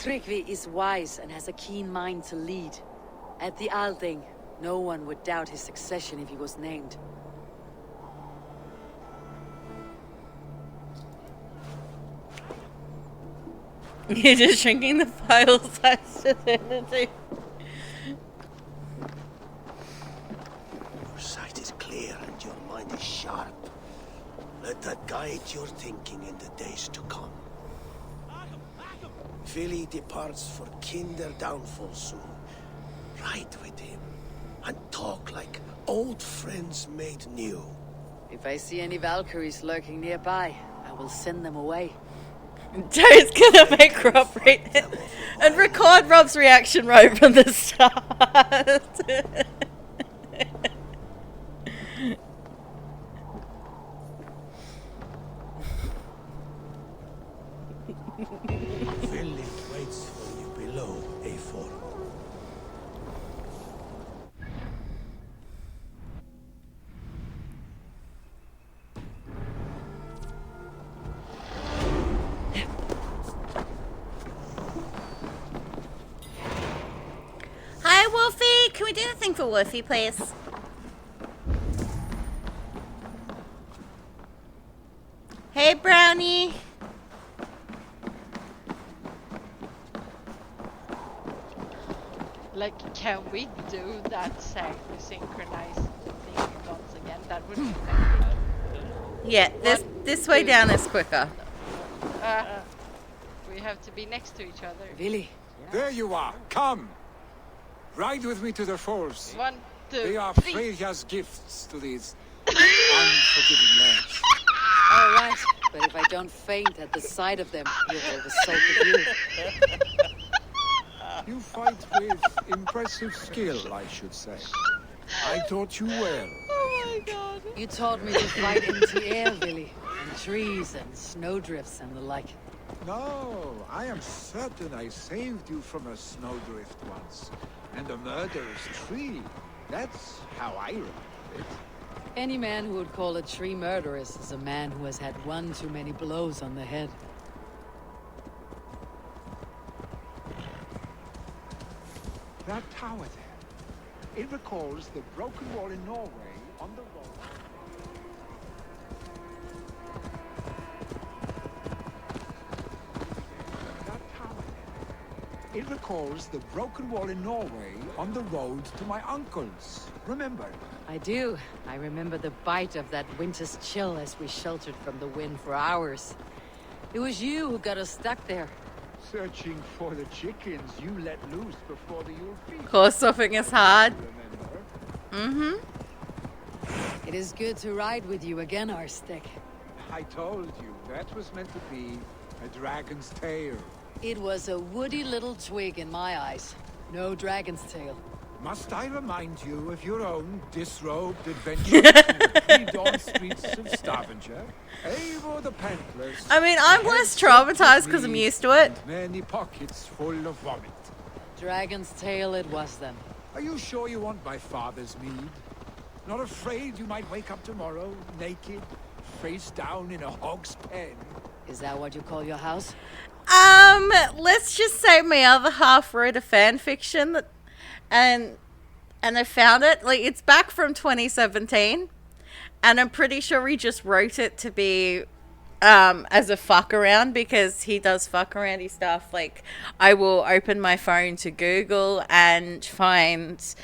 Tryggvi is wise and has a keen mind to lead. At the Althing, no one would doubt his succession if he was named. You're just shrinking the file size to 32. Your sight is clear and your mind is sharp. Let that guide your thinking in the days to come. Vili departs for kinder downfall soon. Ride with him and talk like old friends made new. If I see any Valkyries lurking nearby, I will send them away. Joe's gonna make Rob read it and record Rob's reaction right from the start. Village waits for you below, A4. Hi, Wolfie. Can we do a thing for Wolfie, please? Hey, Brownie. Like, can we do that synchronized thing once again? That would be amazing. Yeah, this way down is quicker. We have to be next to each other. Vili. There you are. Come. Ride with me to the falls. 1, 2, They are 3. Freya's gifts to these unforgiving lands. All right, but if I don't faint at the sight of them, you'll oversalt the view. You fight with impressive skill, I should say. I taught you well. Oh my god. You taught me to fight into air, Vili, and trees and snowdrifts and the like. No, I am certain I saved you from a snowdrift once. And a murderous tree. That's how I remember it. Any man who would call a tree murderous is a man who has had one too many blows on the head. That tower there. It recalls the broken wall in Norway on the road. That tower there. It recalls the broken wall in Norway on the road to my uncle's. Remember? I do. I remember the bite of that winter's chill as we sheltered from the wind for hours. It was you who got us stuck there. Searching for the chickens you let loose before the Yule feast. Horse surfing is hard. Remember? It is good to ride with you again, Arstic. I told you, that was meant to be a dragon's tail. It was a woody little twig in my eyes. No dragon's tail. Must I remind you of your own disrobed adventure in the pre-dawn streets of Stavanger? Eivor the Pantless. I mean, I'm less traumatized because I'm used to it. and many pockets full of vomit. Dragon's tail it was then. Are you sure you want my father's mead? Not afraid you might wake up tomorrow, naked, face down in a hog's pen? Is that what you call your house? Let's just say my other half wrote a fan fiction that, and I found it. Like, it's back from 2017, and I'm pretty sure he just wrote it to be as a fuck around, because he does fuck aroundy stuff. Like, I will open my phone to Google and find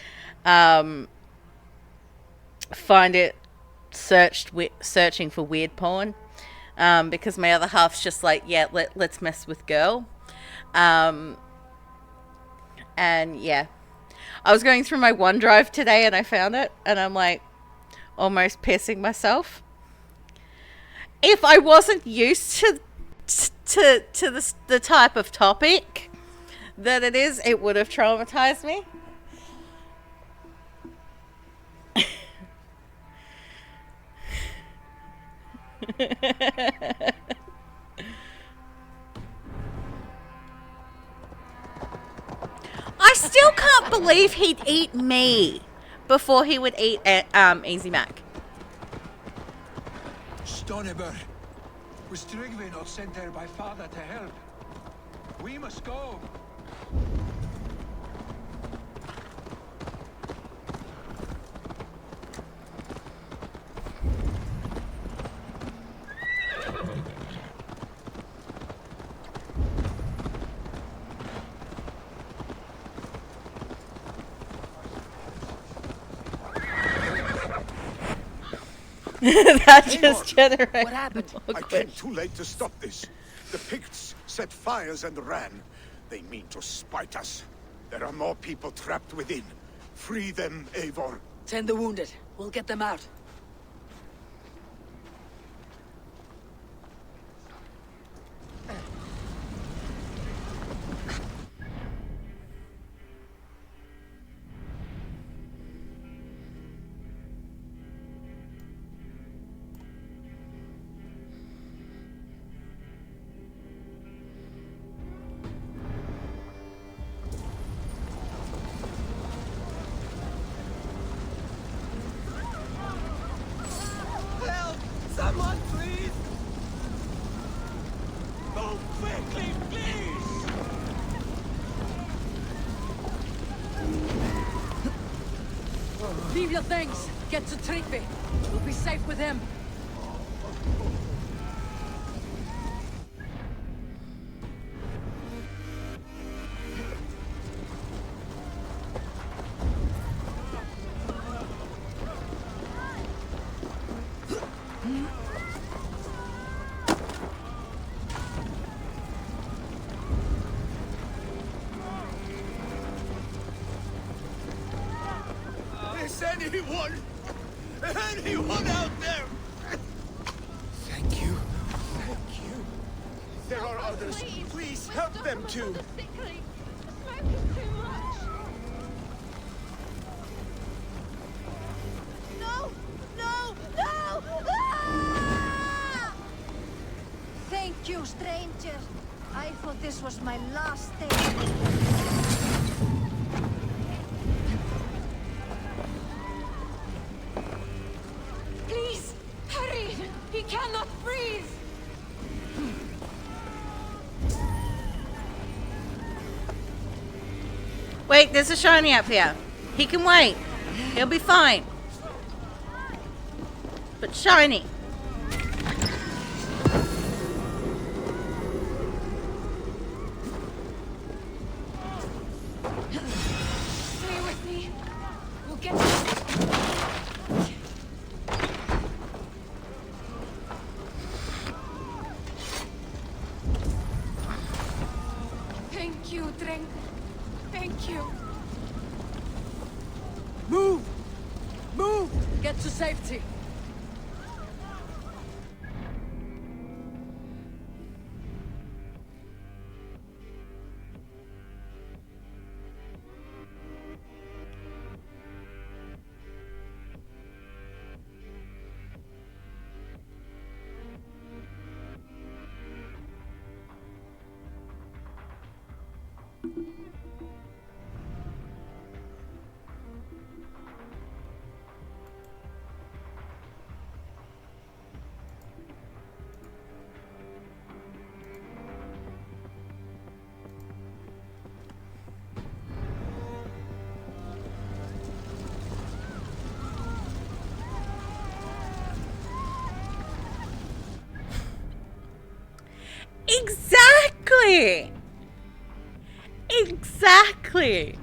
it searching for weird porn, because my other half's just like, yeah, let's mess with girl. And yeah, I was going through my OneDrive today and I found it, and I'm like almost pissing myself. If I wasn't used to the type of topic that it is, it would have traumatized me. I still can't believe he'd eat me before he would eat Easy Mac. Stoneber, was Tryggvi not sent there by father to help? We must go. That just generated. What happened? I came too late to stop this. The Picts set fires and ran. They mean to spite us. There are more people trapped within. Free them, Eivor. Tend the wounded. We'll get them out. Help! Someone, please! Move quickly, please! Leave your things. Get to Tryggvi. We'll be safe with him. Is anyone out there? Thank you. Thank you. There are others. Please help them too. No! No! No! Ah! Thank you, stranger. I thought this was my last day. Please! Hurry! He cannot breathe! Wait, there's a shiny up here. He can wait. He'll be fine. But shiny. Stay with me. We'll get you. Thank you, Dreng. Thank you. Move! Move! Get to safety. Exactly. Exactly.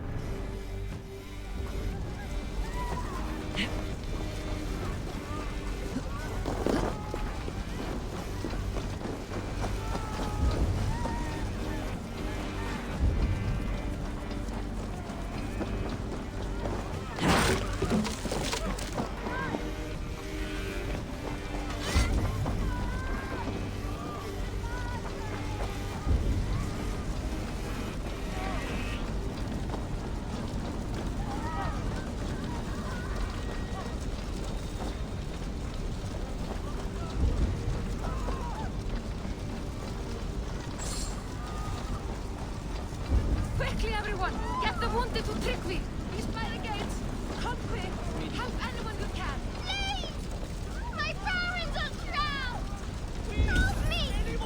Quickly, everyone! Get the wounded to Tryggvi! He's by the gates! Come quick! Help anyone you can! Please! My parents are drowned! Help me!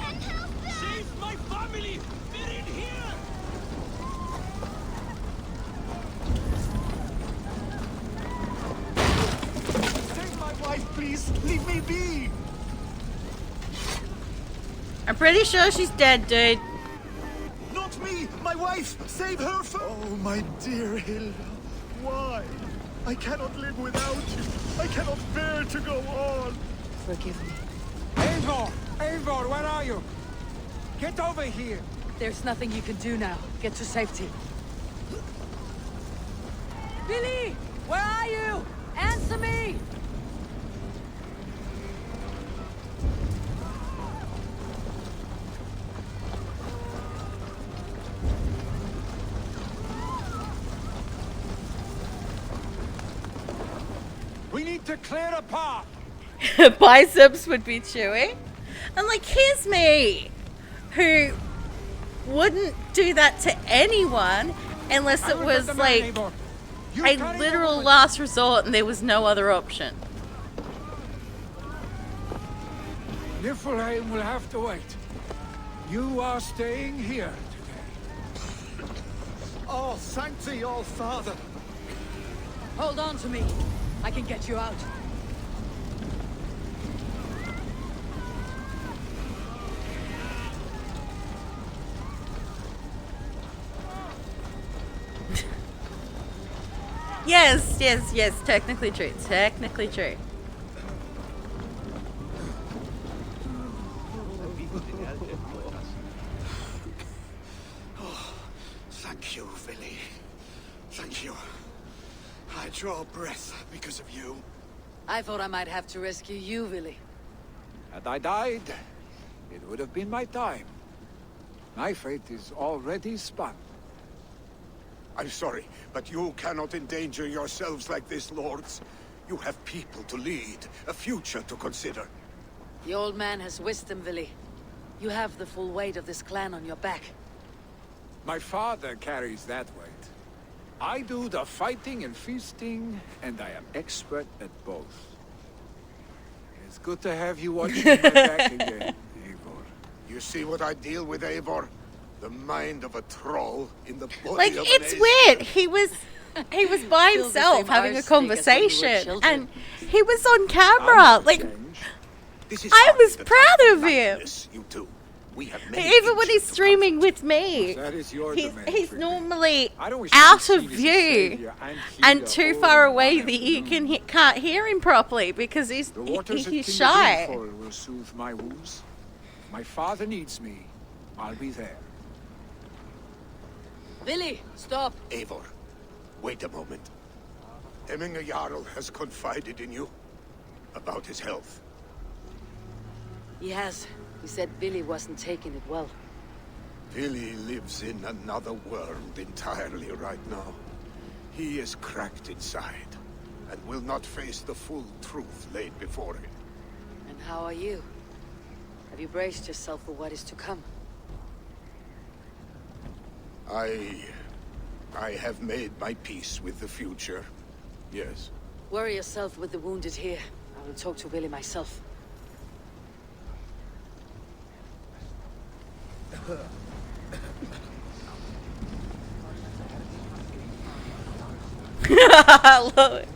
And help them! Save my family! They're in here! please, leave me be! I'm pretty sure she's dead, dude. Not me! My wife! Save her for— Oh, my dear Hilda. Why? I cannot live without you. I cannot bear to go on. Forgive me. Eivor! Eivor, where are you? Get over here! There's nothing you can do now. Get to safety. Billy! Where are you? Answer me! We need to clear a path! Biceps would be chewy. And like, here's me, who wouldn't do that to anyone unless it was like a literal last resort and there was no other option. Niflheim will have to wait. You are staying here today. Oh, thank thee, all father. Hold on to me. I can get you out. Yes, technically true. Technically true. Thank you, Villy. Thank you. I draw breath because of you. I thought I might have to rescue you, Billy. Had I died, it would have been my time. My fate is already spun. I'm sorry, but you cannot endanger yourselves like this, lords. You have people to lead, a future to consider. The old man has wisdom, Billy. You have the full weight of this clan on your back. My father carries that weight. I do the fighting and feasting, and I am expert at both. It's good to have you watching my back again, Eivor. You see what I deal with, Eivor? The mind of a troll in the body Like, of an it's Aesir. weird. He was by Still the himself same having a arse snake as when we were conversation, children. and he was on camera. Like, Change. This is I hardly was the proud time of for him. lightness, You two. We have many even when things he's to streaming comfort. with me, That is your he's domain, Freely. normally I don't wish out to be of seen as a view savior and heed too all far in away one that you afternoon. can't hear him properly because The waters at he's King shy. Gilfoyle will soothe my wounds. If my father needs me, I'll be there. Billy, stop. Eivor, wait a moment. Emminger Jarl has confided in you about his health. He has. He said Billy wasn't taking it well. Billy lives in another world entirely right now. He is cracked inside and will not face the full truth laid before him. And how are you? Have you braced yourself for what is to come? I have made my peace with the future. Yes. Worry yourself with the wounded here. I will talk to Billy myself. I love it.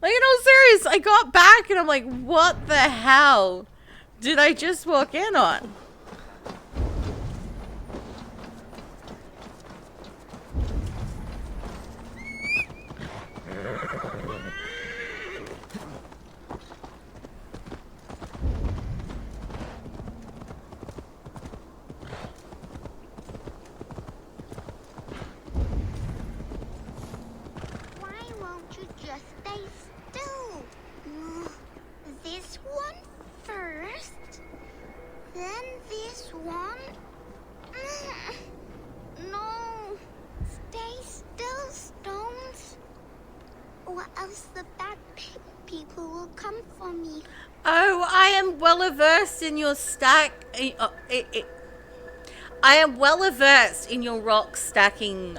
Like, in all serious, I got back and I'm like, what the hell did I just walk in on? Why won't you just stay still? This one first, then this one. No, stay still, Stones, or else the bad people will come for me. Oh, I am well versed in your stack. I am well versed in your rock stacking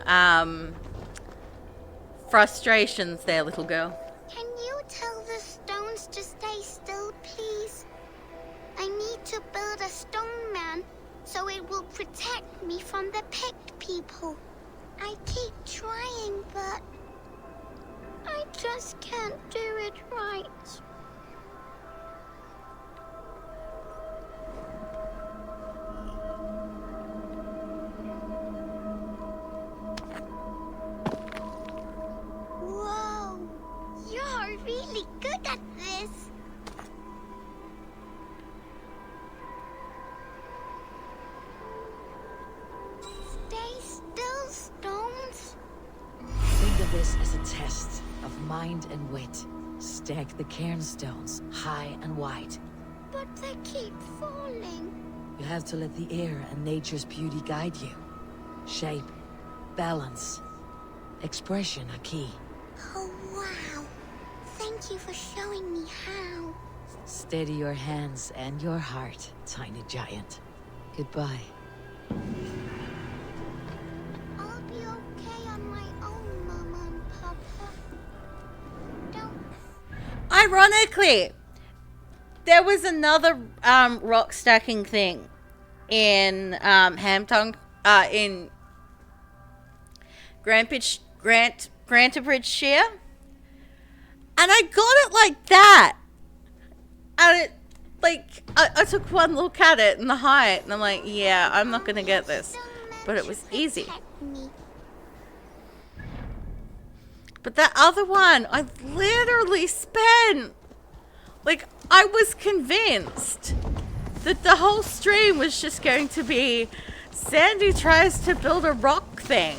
frustrations there, little girl. Can you tell the stones to stay still, please? I need to build a stone man so it will protect me from the picked people. I keep trying, but I just can't do it right. Whoa, you're really good at this. Stay still, stones. Think of this as a test of mind and wit. Stack the cairnstones high and wide. But they keep falling. You have to let the air and nature's beauty guide you. Shape, balance, expression are key. Oh, wow. Thank you for showing me how. Steady your hands and your heart, tiny giant. Goodbye. I'll be okay on my own, Mama and Papa. Don't... Ironically, there was another rock stacking thing in in Grantabridgeshire, and I got it like that, and it I took one look at it and the height, and I'm like, yeah, I'm not gonna get this, but it was easy. But that other one, I literally spent, like, I was convinced that the whole stream was just going to be Sandy tries to build a rock thing.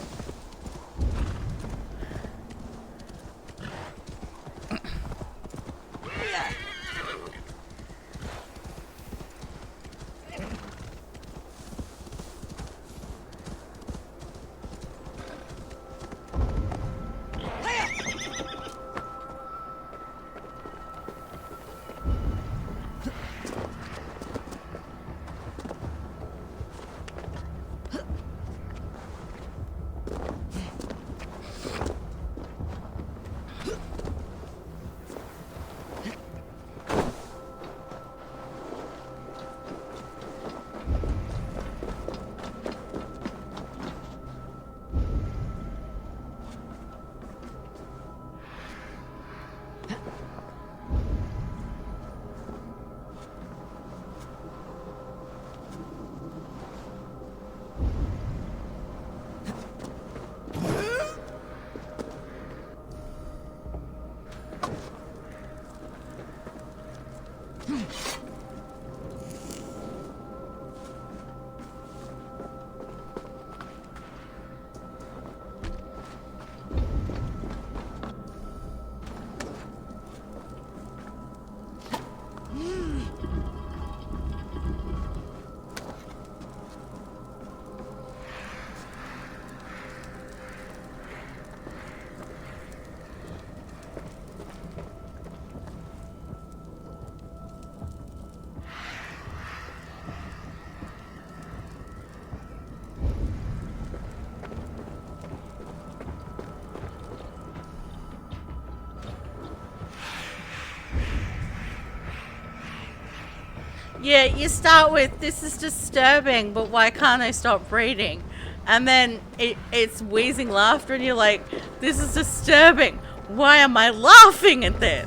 Yeah, you start with, this is disturbing, but why can't I stop reading? And then it's wheezing laughter, and you're like, this is disturbing. Why am I laughing at this?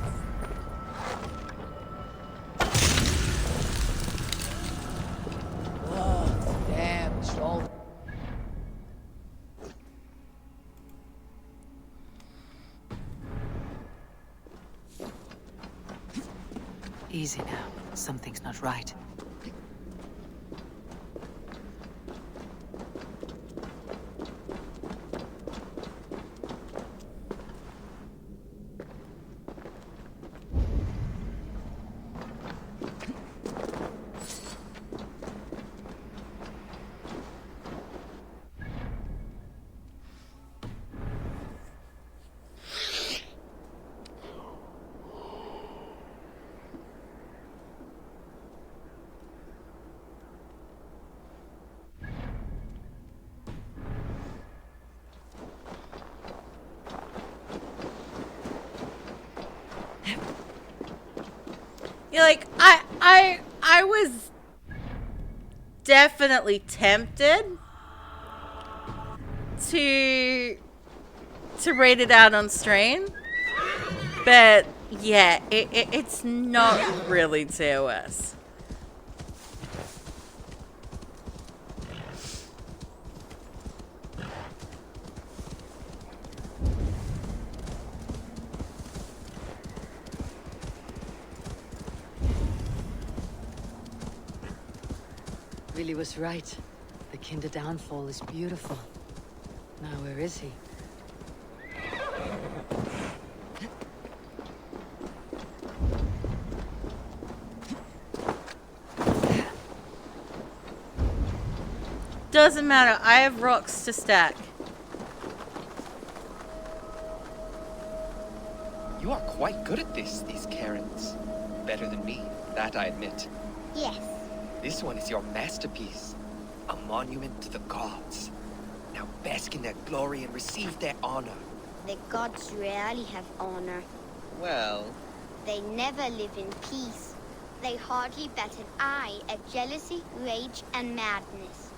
Oh, damn, troll. Easy now. Something's not right. You're like, I was definitely tempted to read it out on stream, but yeah, it's not really TOS. Really was right. The Kinder downfall is beautiful. Now where is he? Doesn't matter, I have rocks to stack. You are quite good at these Karens. Better than me, that I admit. Yes. This one is your masterpiece. A monument to the gods. Now bask in their glory and receive their honor. The gods rarely have honor. Well, They never live in peace. They hardly bat an eye at jealousy, rage, and madness.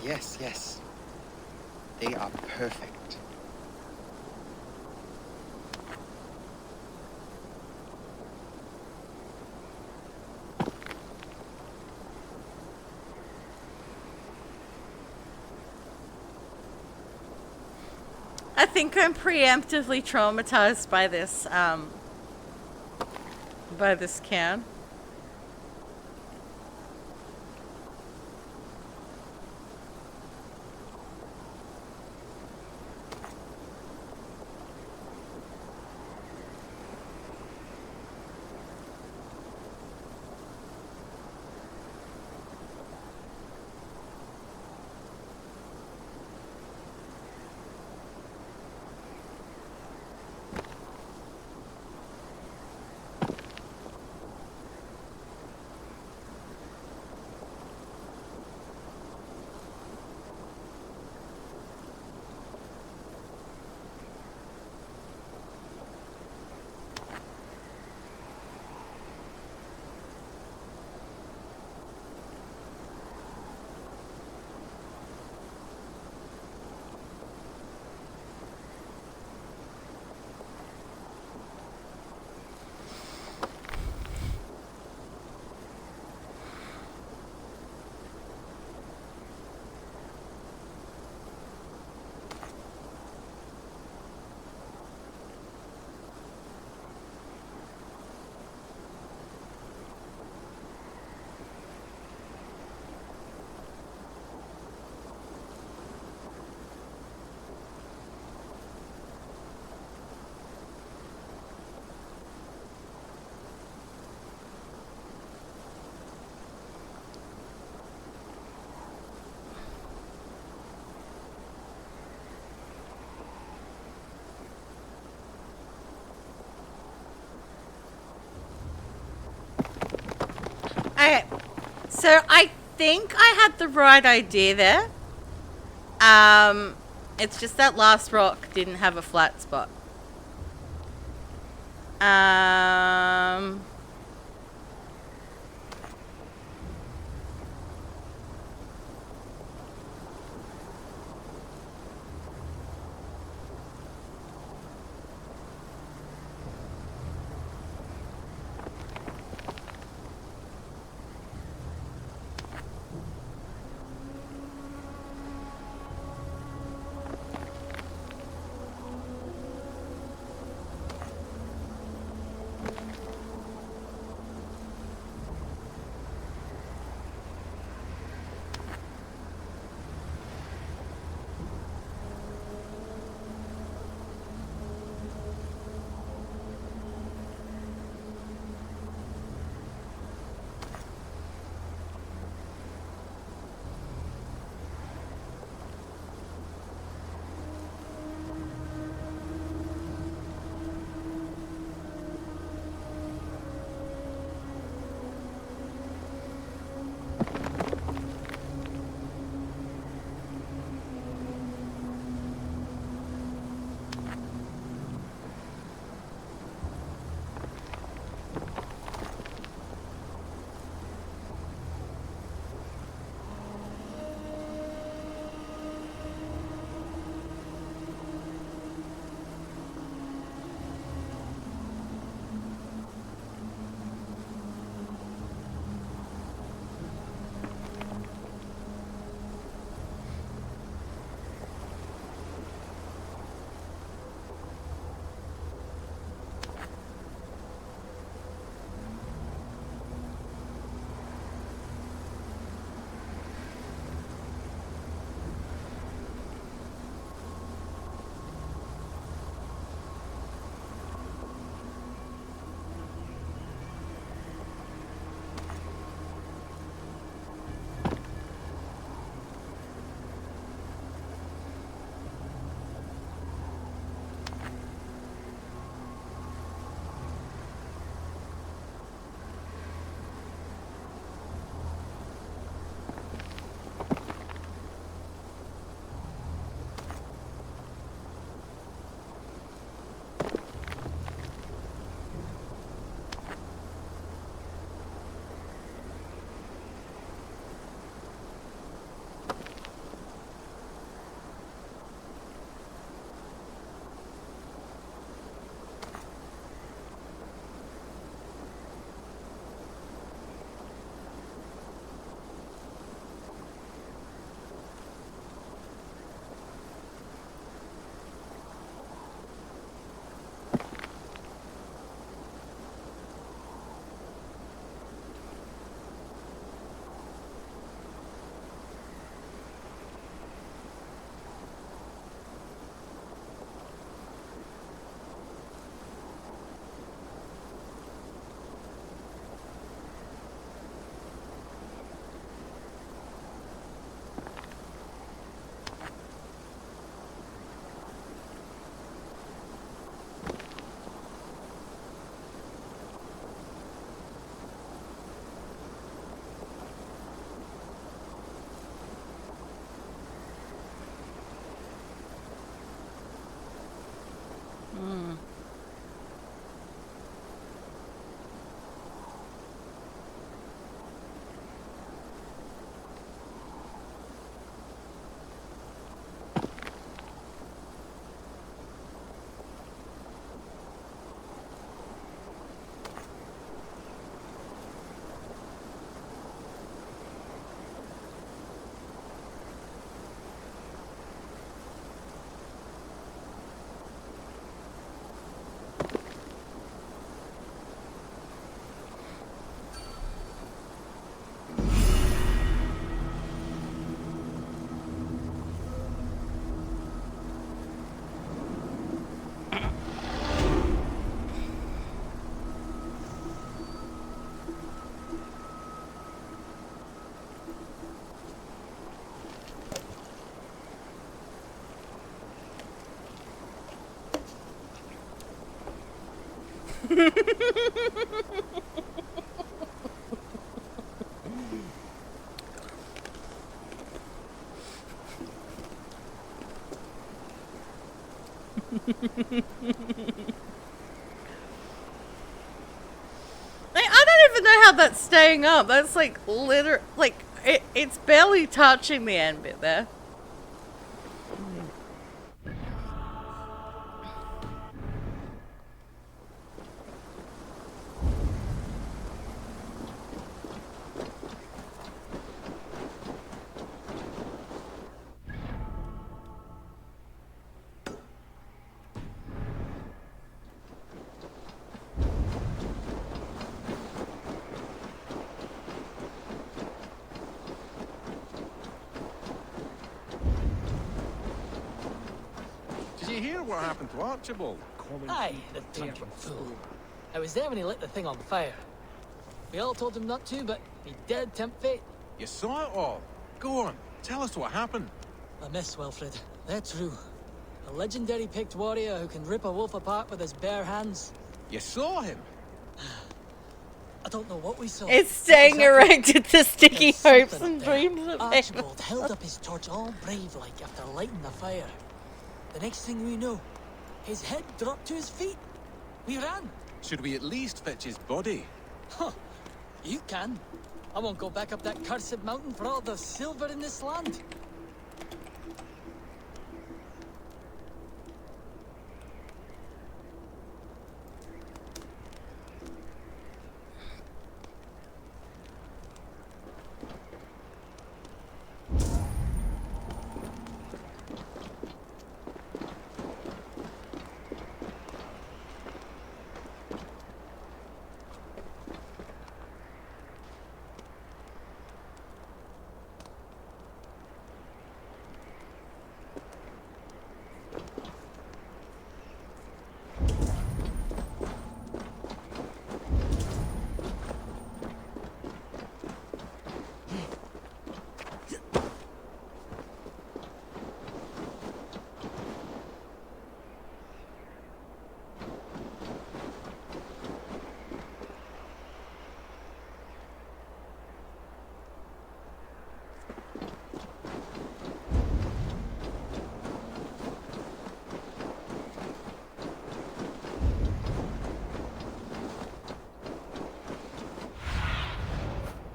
yes, yes. They are perfect. I think I'm preemptively traumatized by this can. Okay, so I think I had the right idea there. It's just that last rock didn't have a flat spot. I don't even know how that's staying up. That's like it's barely touching the end bit there. Did you hear what happened to Archibald? Aye, the drunken fool. I was there when he lit the thing on fire. We all told him not to, but he did tempt fate. You saw it all. Go on, tell us what happened. A miss, Wilfred. They're true. A legendary picked warrior who can rip a wolf apart with his bare hands. You saw him? I don't know what we saw. It's staying Exactly. erected to sticky There's hopes something and up there. dreams of Archibald held up his torch all brave-like after lighting the fire. The next thing we know, his head dropped to his feet. We ran. Should we at least fetch his body? Huh. You can. I won't go back up that cursed mountain for all the silver in this land.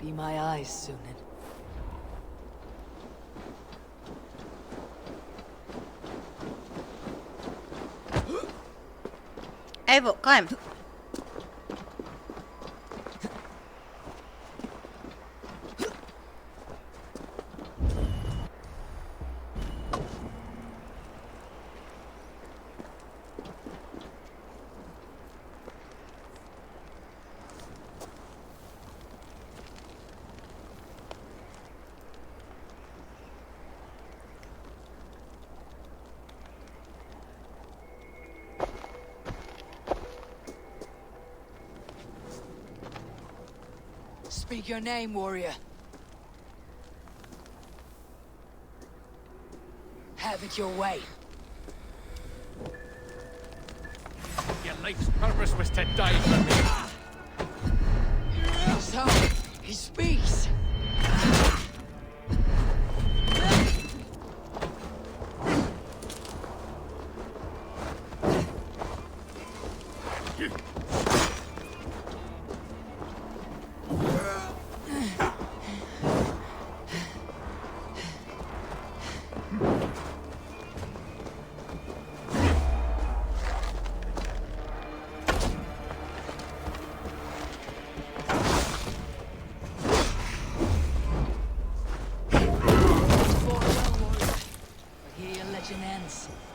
Be my eyes, Sunan. Abel, climb. Speak your name, warrior. Have it your way. Your life's purpose was to die for me. So, he speaks.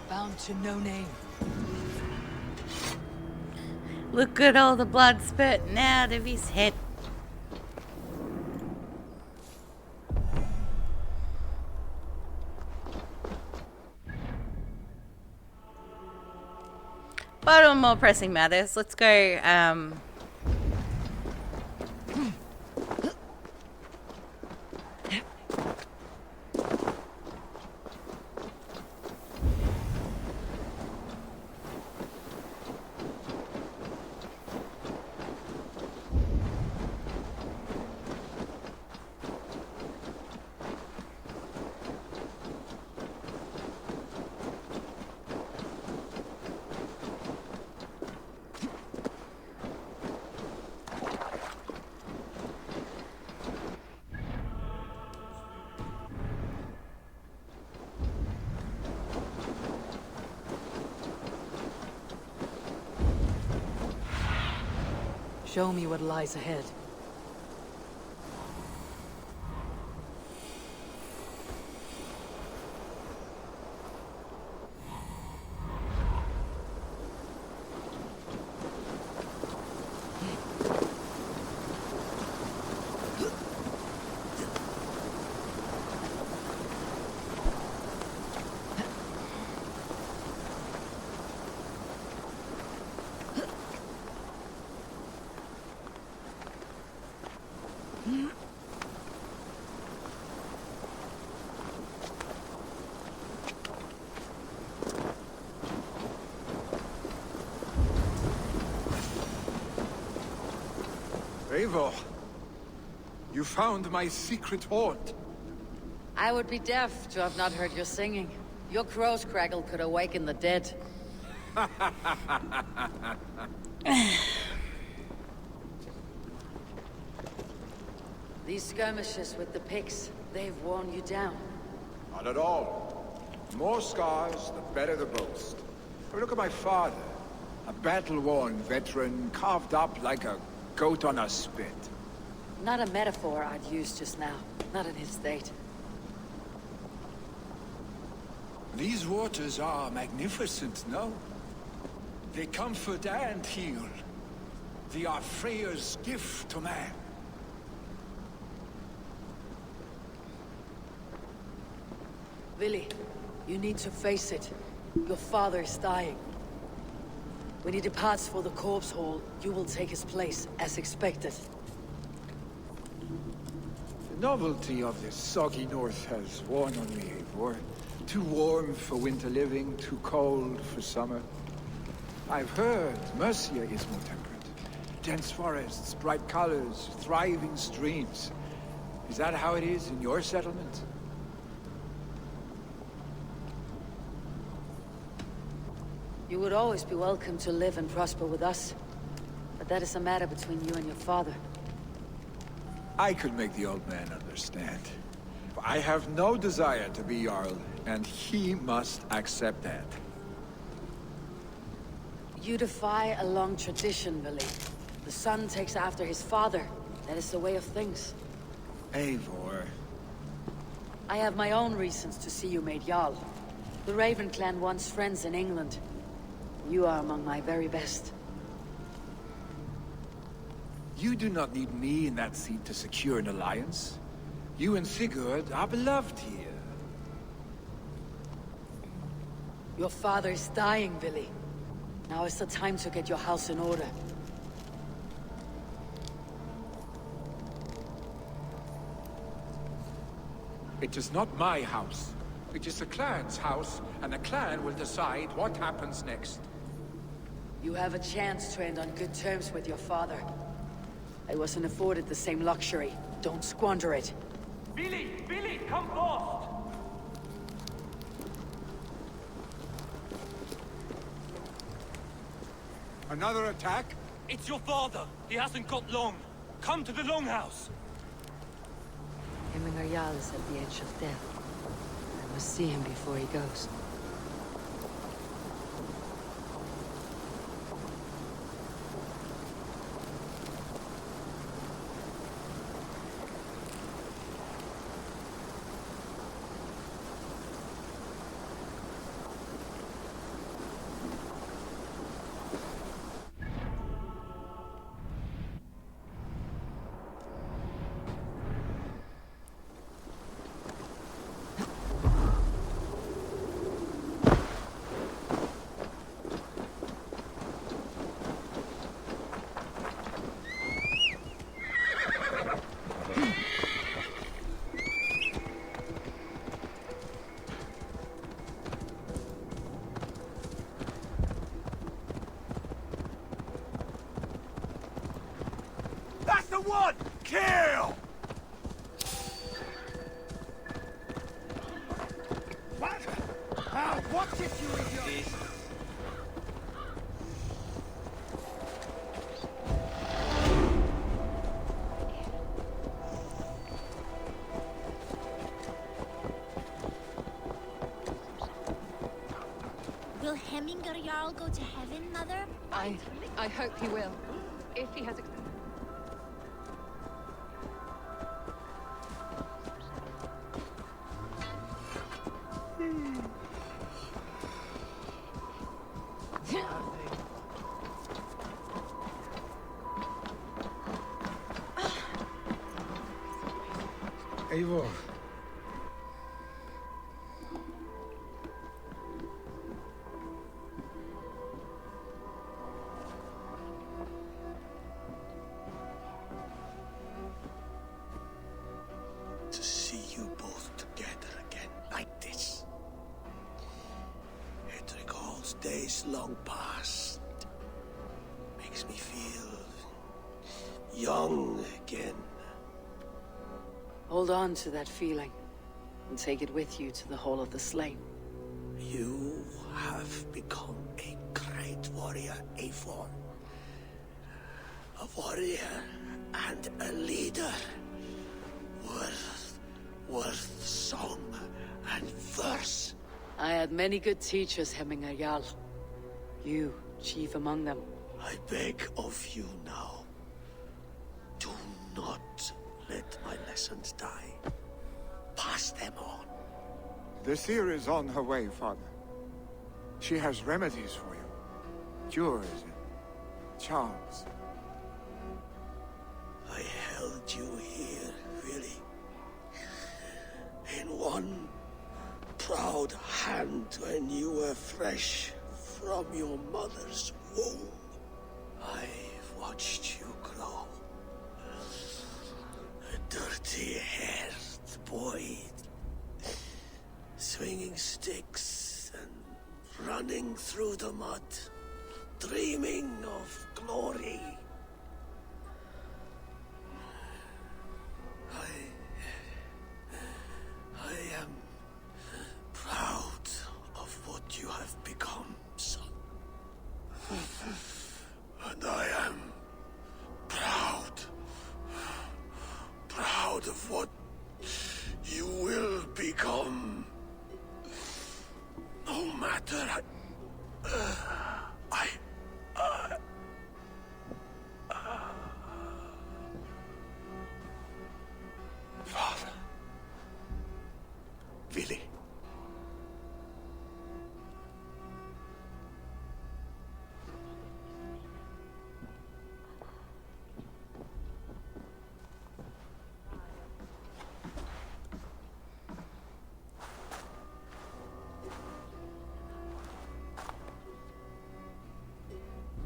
Bound to no name. Look at all the blood spurting out of his head. But on more pressing matters, let's go, Show me what lies ahead. Eivor, you found my secret haunt. I would be deaf to have not heard your singing. Your crow's crackle could awaken the dead. These skirmishes with the pigs, they've worn you down. Not at all. The more scars, the better the boast. Look at my father. A battle-worn veteran, carved up like a goat on a spit. Not a metaphor I'd use just now. Not in his state. These waters are magnificent, no? They comfort and heal. They are Freya's gift to man. Willi, you need to face it. Your father is dying. When he departs for the corpse hall, you will take his place, as expected. The novelty of this soggy north has worn on me, Eivor. Too warm for winter living, too cold for summer. I've heard Mercia is more temperate. Dense forests, bright colors, thriving streams. Is that how it is in your settlement? You would always be welcome to live and prosper with us. But that is a matter between you and your father. I could make the old man understand. I have no desire to be Jarl, and he must accept that. You defy a long tradition, Willi. The son takes after his father. That is the way of things. Eivor. I have my own reasons to see you made Jarl. The Raven clan wants friends in England. You are among my very best. You do not need me in that seat to secure an alliance. You and Sigurd are beloved here. Your father is dying, Willi. Now is the time to get your house in order. It is not my house. It is the clan's house, and the clan will decide what happens next. You have a chance to end on good terms with your father. I wasn't afforded the same luxury. Don't squander it. Billy! Billy, come fast! Another attack? It's your father. He hasn't got long. Come to the longhouse. Hemming Jarl is at the edge of death. I must see him before he goes. That's the one! Kill! What? What did you idiot? Will Hemminger Jarl go to heaven, Mother? I hope he will. If he has Eivor. To see you both together again like this. It recalls days long past. Makes me feel young again. Hold on to that feeling, and take it with you to the Hall of the Slain. You have become a great warrior, Eivor. A warrior and a leader. Worth song and verse. I had many good teachers, Hemminger Jarl. You, chief among them. I beg of you now, do not let my lessons die. Pass them on. The seer is on her way, Father. She has remedies for you. Cures and charms. I held you here, really. In one proud hand when you were fresh from your mother's womb. I've watched you grow. A dirty-haired boy, swinging sticks and running through the mud, dreaming of glory. I am proud of what you have become, son. And I am proud of what you will become. No matter Father. Willy.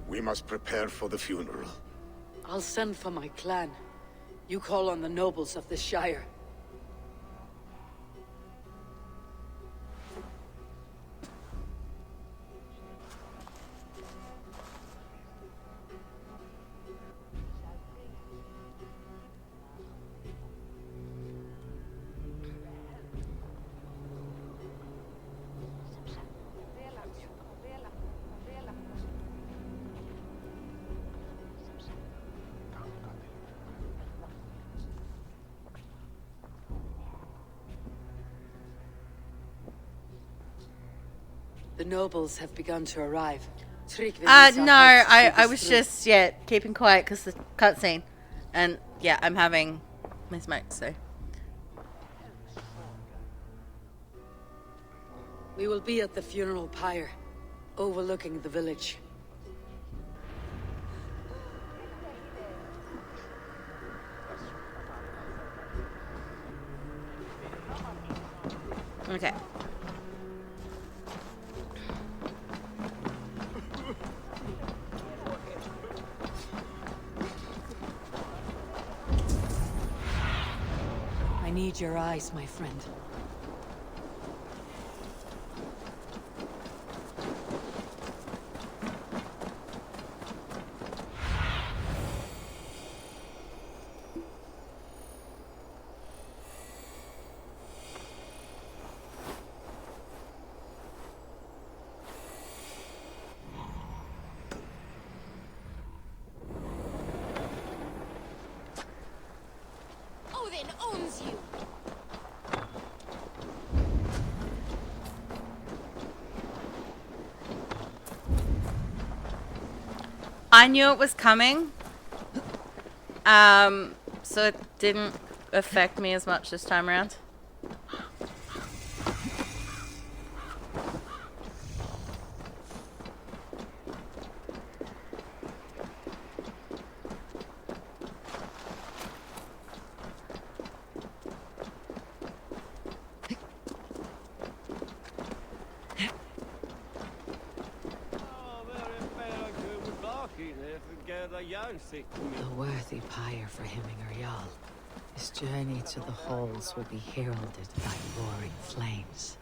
We must prepare for the funeral. I'll send for my clan. You call on the nobles of the Shire. The nobles have begun to arrive. No, I was just, keeping quiet because the cutscene. And, I'm having my smoke, so. We will be at the funeral pyre, overlooking the village. Okay. I need your eyes, my friend. Odin owns you! I knew it was coming. So it didn't affect me as much this time around. A worthy pyre for Hemminger Jarl. His journey to the halls will be heralded by roaring flames.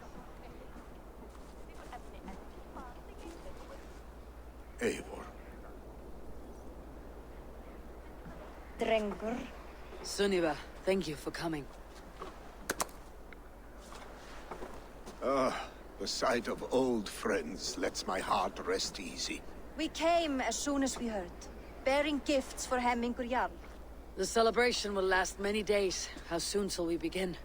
Eivor. Drengur. Sunniva, thank you for coming. The sight of old friends lets my heart rest easy. We came as soon as we heard, bearing gifts for Hemmingur Jarl. The celebration will last many days. How soon shall we begin?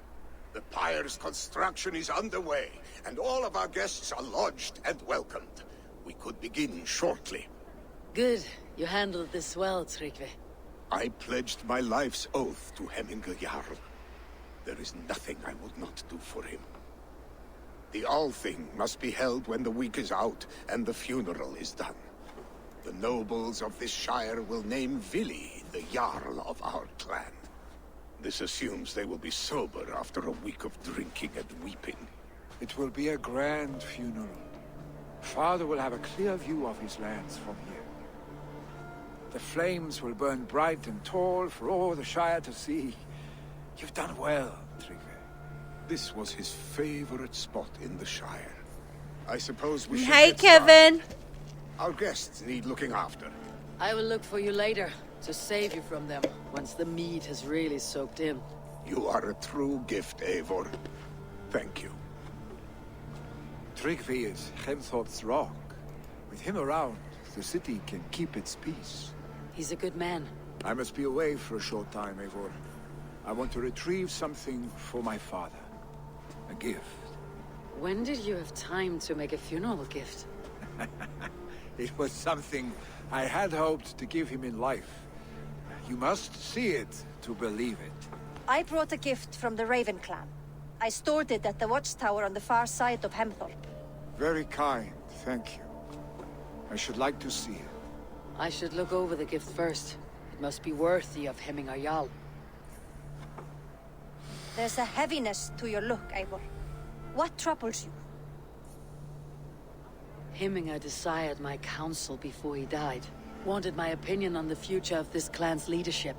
The pyre's construction is underway, and all of our guests are lodged and welcomed. We could begin shortly. Good. You handled this well, Tryggvi. I pledged my life's oath to Hemminger Jarl. There is nothing I would not do for him. The Althing must be held when the week is out and the funeral is done. The nobles of this shire will name Vili the Jarl of our clan. This assumes they will be sober after a week of drinking and weeping. It will be a grand funeral. Father will have a clear view of his lands from here. The flames will burn bright and tall for all the Shire to see. You've done well, Tryggvi. This was his favorite spot in the Shire. I suppose we should Hey, get started. Kevin. Our guests need looking after. I will look for you later, to save you from them, once the mead has really soaked in. You are a true gift, Eivor. Thank you. Tryggvi is Hemthorpe's rock. With him around, the city can keep its peace. He's a good man. I must be away for a short time, Eivor. I want to retrieve something for my father. A gift. When did you have time to make a funeral gift? It was something I had hoped to give him in life. You must see it to believe it. I brought a gift from the Raven clan. I stored it at the watchtower on the far side of Hemthorpe. Very kind, thank you. I should like to see it. I should look over the gift first. It must be worthy of Hemminger Jarl. There's a heaviness to your look, Eivor. What troubles you? Hemminger desired my counsel before he died. Wanted my opinion on the future of this clan's leadership.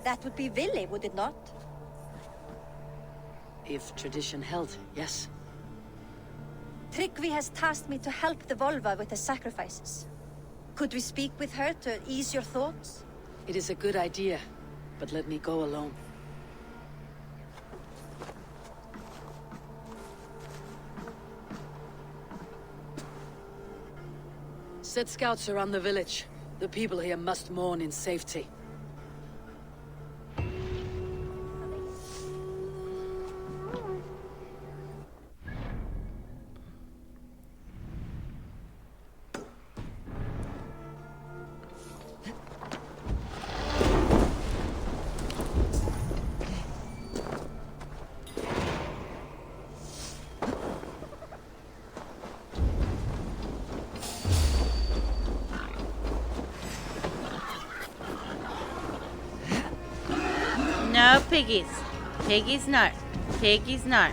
That would be Vili, would it not? If tradition held, yes. Tryggvi has tasked me to help the Volva with the sacrifices. Could we speak with her to ease your thoughts? It is a good idea, but let me go alone. Set scouts around the village. The people here must mourn in safety. No piggies. Piggies no. Piggies no.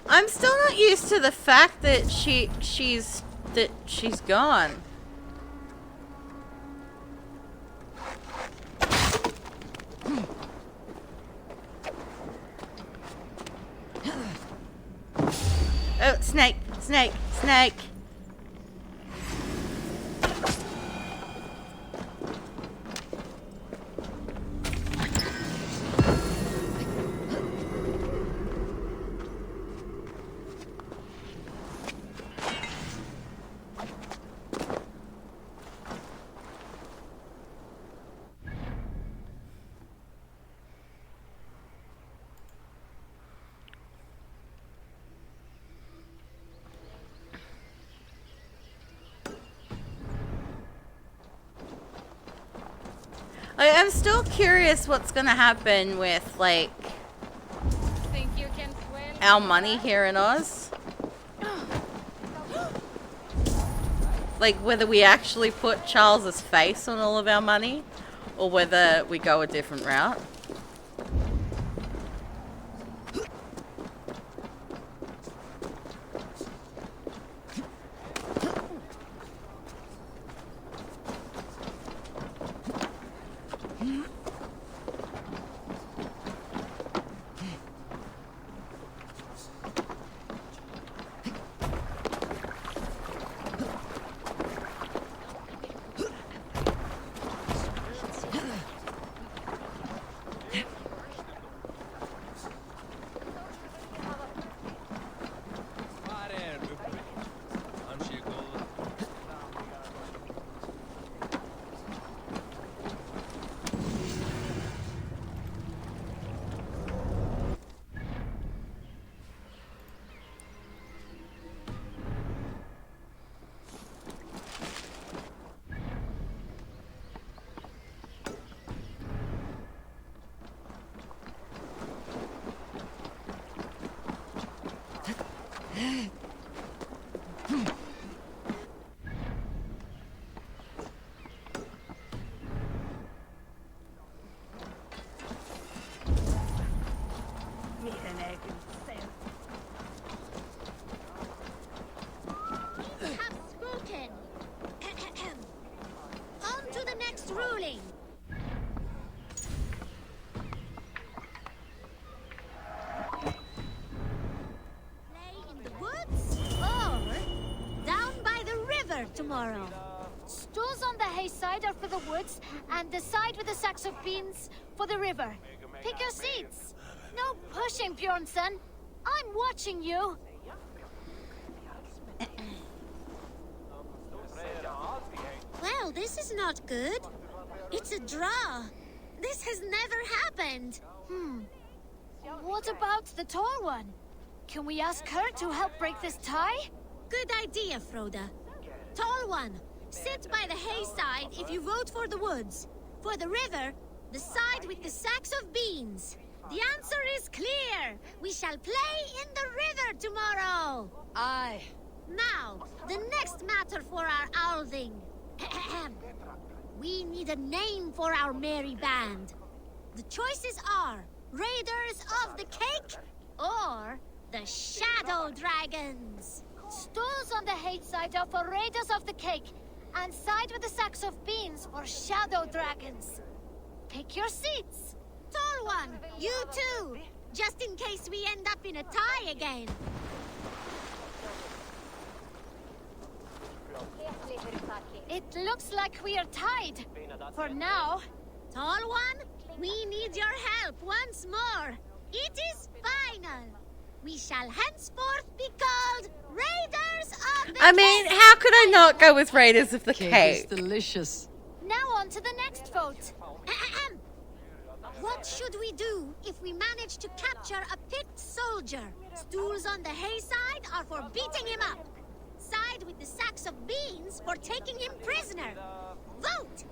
I'm still not used to the fact that she's gone. Oh, snake, snake, snake. I'm still curious what's gonna happen with, like, our money here in Oz. Like, whether we actually put Charles's face on all of our money, or whether we go a different route. ruling. Play in the woods or down by the river tomorrow. Stools on the hay side are for the woods, and the side with the sacks of beans for the river. Pick your seats. No pushing, Bjornsson. I'm watching you. Well, this is not good. It's a draw. This has never happened. What about the tall one? Can we ask her to help break this tie? Good idea, Froda. Tall one, sit by the hay side if you vote for the woods. For the river, the side with the sacks of beans. The answer is clear. We shall play in the river tomorrow. Aye. Now, the next matter for our Althing. We need a name for our merry band. The choices are Raiders of the Cake or the Shadow Dragons. Stools on the hay side are for Raiders of the Cake, and side with the sacks of beans for Shadow Dragons. Pick your seats. Tall one, you too, just in case we end up in a tie again. It looks like we are tied. For now. Tall one, we need your help once more. It is final. We shall henceforth be called Raiders of the I mean, how could I not go with Raiders of the Cake? It's delicious. Now on to the next vote. What should we do if we manage to capture a picked soldier? Stools on the hay side are for beating him up. Side with the sacks of beans for taking him prisoner. Vote!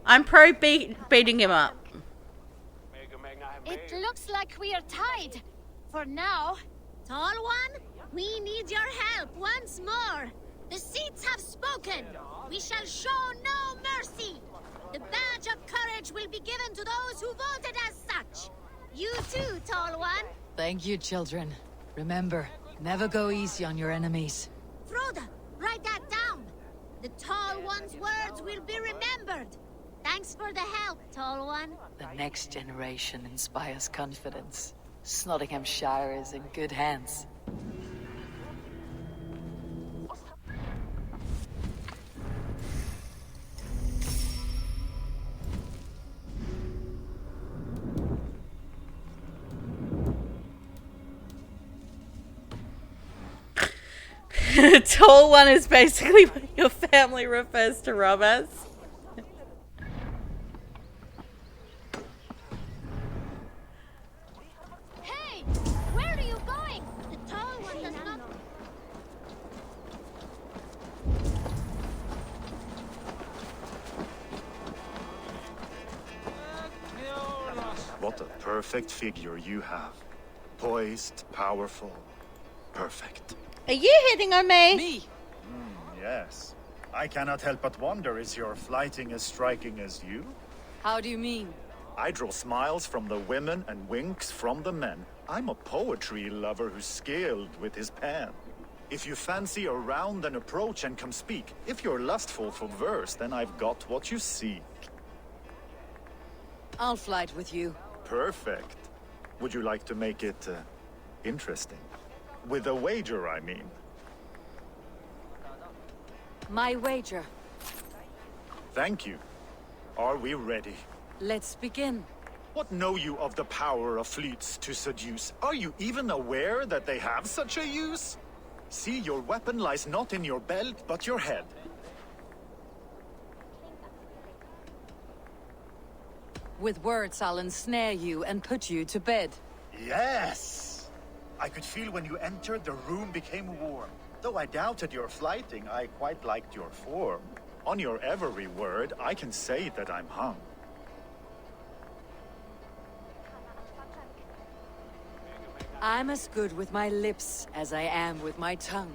I'm pro beating him up. It looks like we are tied. For now. Tall one, we need your help once more. The seats have spoken. We shall show no mercy. The badge of courage will be given to those who voted as such. You too, Tall one. Thank you, children. Remember, never go easy on your enemies. Froda, write that down. The Tall One's words will be remembered. Thanks for the help, Tall One. The next generation inspires confidence. Nottinghamshire is in good hands. Tall one is basically what your family refers to Rob as. Hey! Where are you going? The Tall One does not... What a perfect figure you have. Poised, powerful, perfect. Are you hitting on me? Me! Yes. I cannot help but wonder, is your flighting as striking as you? How do you mean? I draw smiles from the women and winks from the men. I'm a poetry lover who's skilled with his pen. If you fancy a round, then approach and come speak. If you're lustful for verse, then I've got what you seek. I'll flight with you. Perfect. Would you like to make it interesting? With a wager, I mean. My wager. Thank you. Are we ready? Let's begin. What know you of the power of fleets to seduce? Are you even aware that they have such a use? See, your weapon lies not in your belt, but your head. With words, I'll ensnare you and put you to bed. Yes! I could feel when you entered, the room became warm. Though I doubted your flighting, I quite liked your form. On your every word, I can say that I'm hung. I'm as good with my lips as I am with my tongue.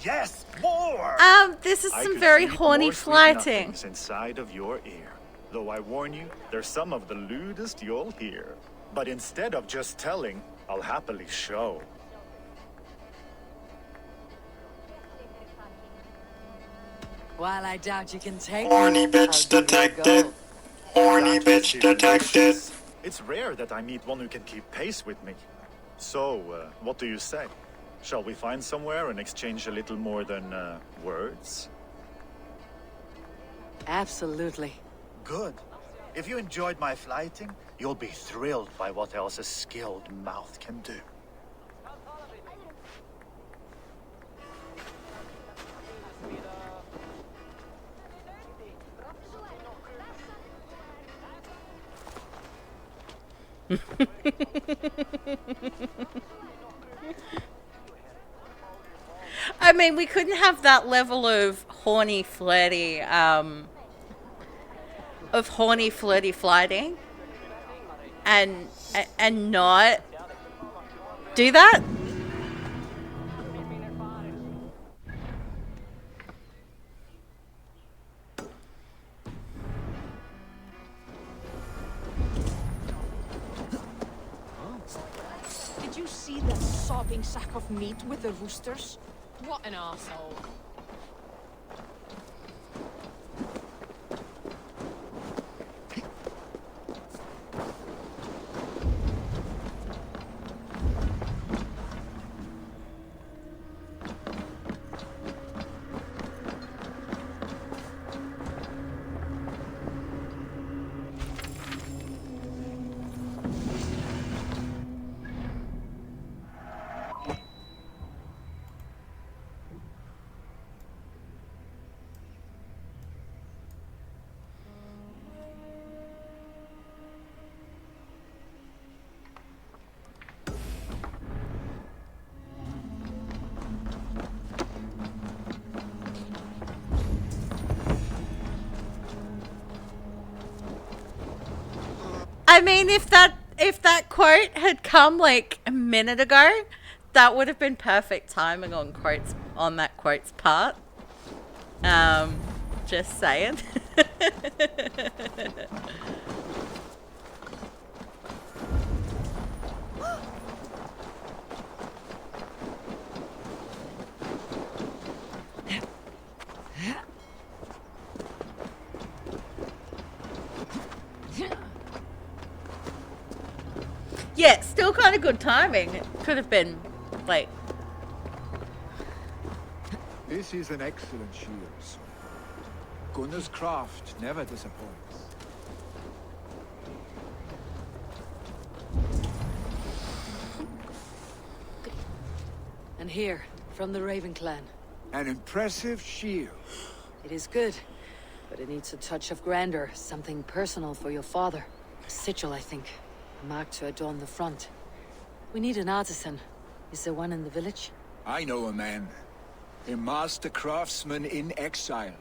Yes, more! This is I some could very feed horny more sweet flighting. nothings inside of your ear. Though I warn you, they're some of the lewdest you'll hear. But instead of just telling, I'll happily show. While I doubt you can take Horny bitch detected. Horny bitch detected. It's rare that I meet one who can keep pace with me. So, what do you say? Shall we find somewhere and exchange a little more than, words? Absolutely. Good. If you enjoyed my flighting, you'll be thrilled by what else a skilled mouth can do. I mean, we couldn't have that level of horny flirty flighting and not do that. Did you see that sobbing sack of meat with the roosters? What an arsehole. I mean, if that quote had come like a minute ago, that would have been perfect timing on that quote's part. Just saying. Yeah, still kind of good timing. It could have been, like... This is an excellent shield, son. Gunnar's craft never disappoints. And here, from the Raven clan. An impressive shield. It is good, but it needs a touch of grandeur, something personal for your father. A sigil, I think. A mark to adorn the front. We need an artisan. Is there one in the village? I know a man. A master craftsman in exile.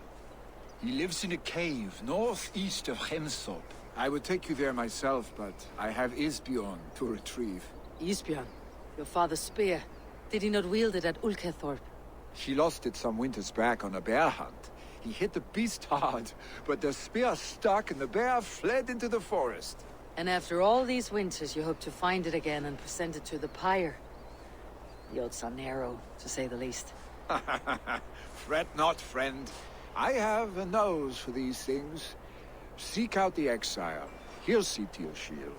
He lives in a cave northeast of Hemthorpe. I would take you there myself, but I have Isbjorn to retrieve. Isbjorn? Your father's spear. Did he not wield it at Ulkethorpe? She lost it some winters back on a bear hunt. He hit the beast hard, but the spear stuck and the bear fled into the forest. And after all these winters, you hope to find it again and present it to the pyre. The odds are narrow, to say the least. Fret not, friend. I have a nose for these things. Seek out the exile. He'll see to your shield.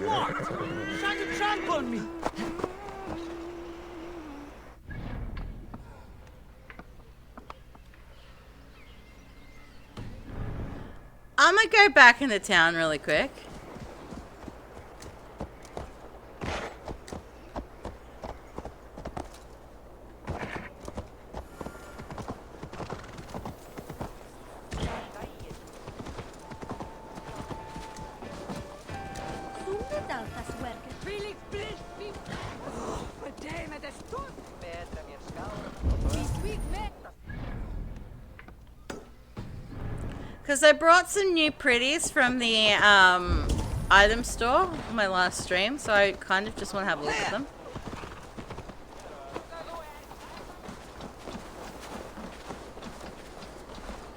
What? Trying to trample on me? I'm gonna go back into town really quick. Because I brought some new pretties from the item store on my last stream, so I kind of just want to have a look at them.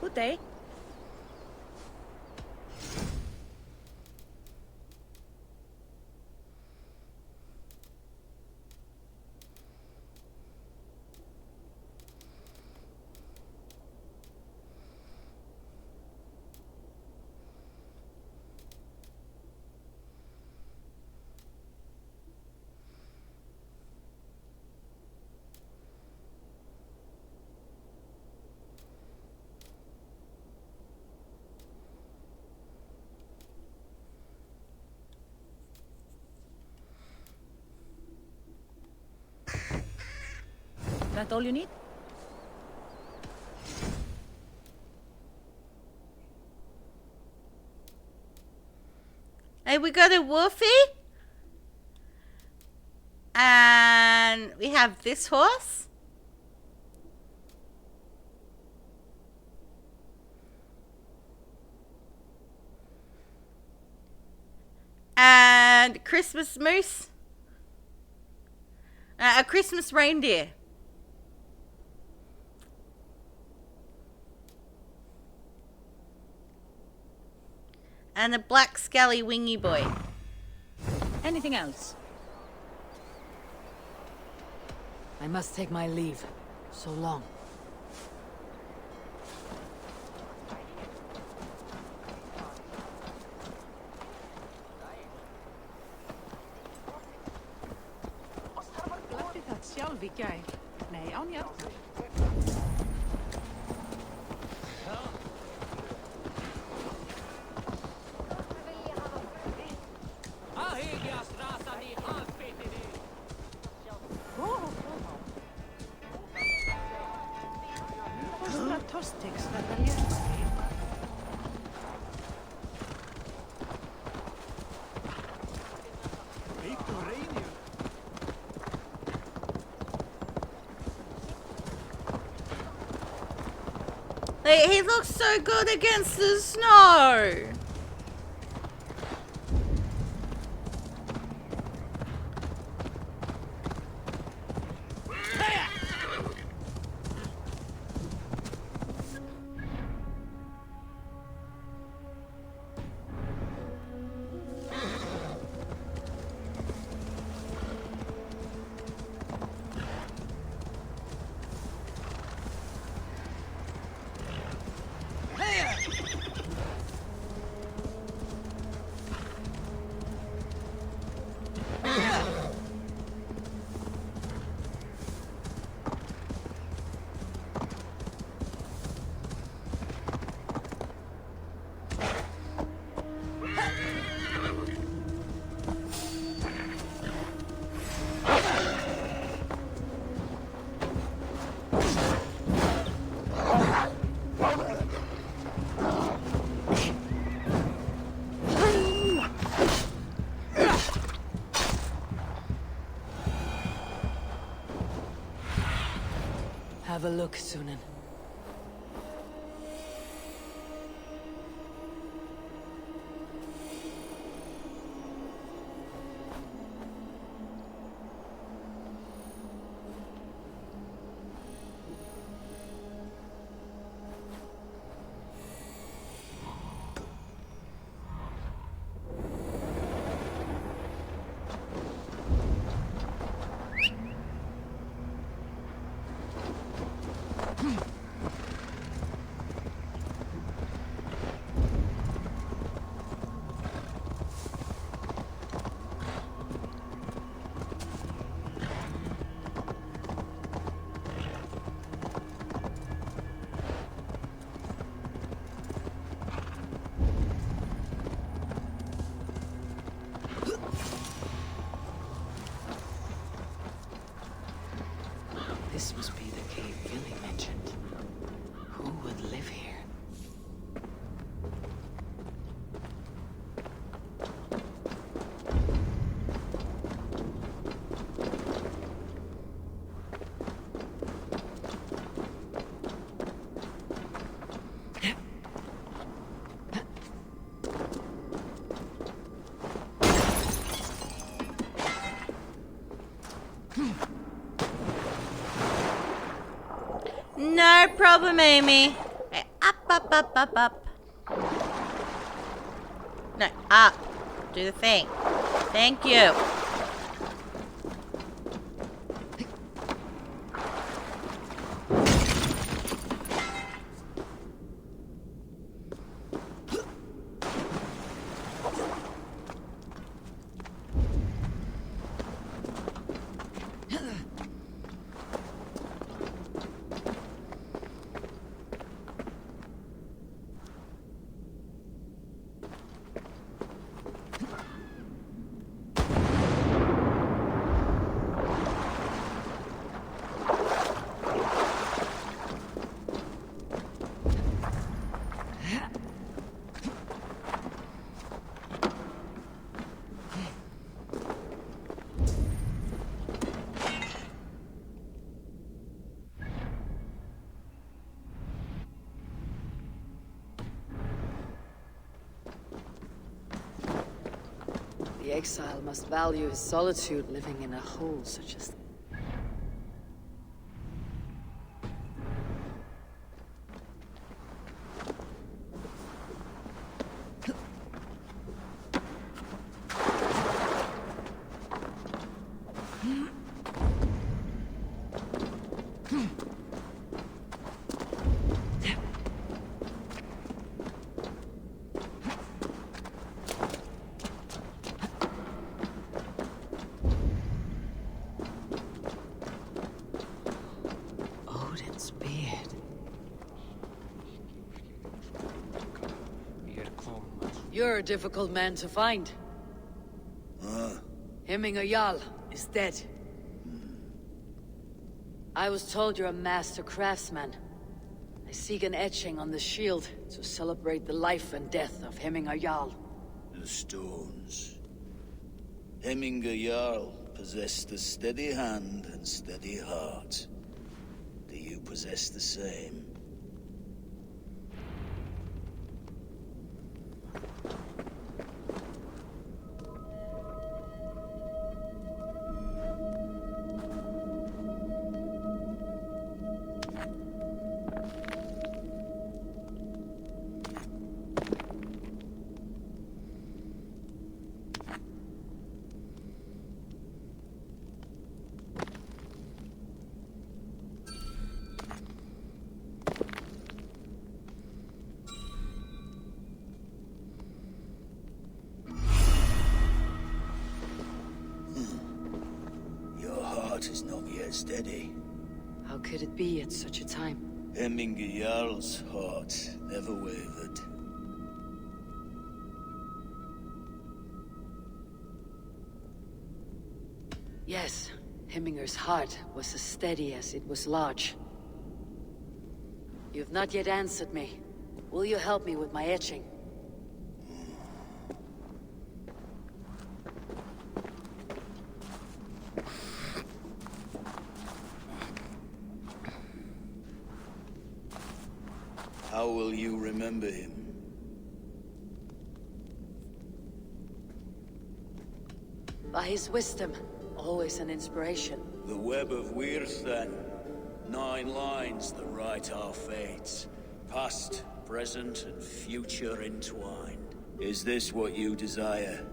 Good day. That all you need? Hey, we got a Wolfie. And we have this horse. And Christmas moose. A Christmas reindeer. And a black scally wingy boy. Anything else? I must take my leave. So long. Gladdi það sjálf í gær. Nei, án hjálp. He looks so good against the snow. Have a look, Sunan. This must be the cave Billy mentioned. Who would live here? No problem, Amy. Hey, up. No, up. Do the thing. Thank you. The exile must value his solitude living in a hole such as... Odin's beard. You're a difficult man to find. Hemminger Jarl is dead. I was told you're a master craftsman. I seek an etching on the shield to celebrate the life and death of Hemminger Jarl. The stones. Hemminger Jarl possessed a steady hand and steady heart. Do you possess the same? Is not yet steady. How could it be at such a time? Hemminger Jarl's heart never wavered. Yes, Hemminger's heart was as steady as it was large. You've not yet answered me. Will you help me with my etching? How will you remember him? By his wisdom, always an inspiration. The web of Wirth, then. 9 lines that write our fates. Past, present, and future entwined. Is this what you desire?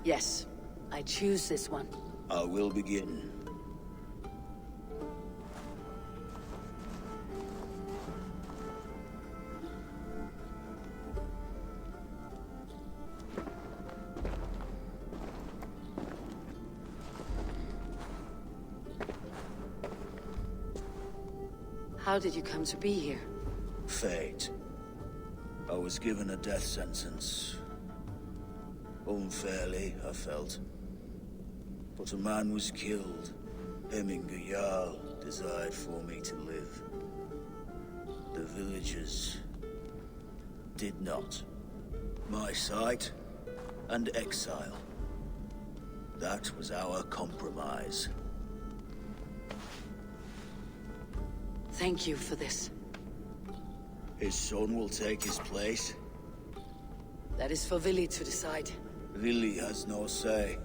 Yes, I choose this one. I will begin. How did you come to be here? Fate. I was given a death sentence. Unfairly, I felt. But a man was killed. Hemminger Jarl desired for me to live. The villagers did not. My sight and exile. That was our compromise. Thank you for this. His son will take his place. That is for Vili to decide. Vili has no say.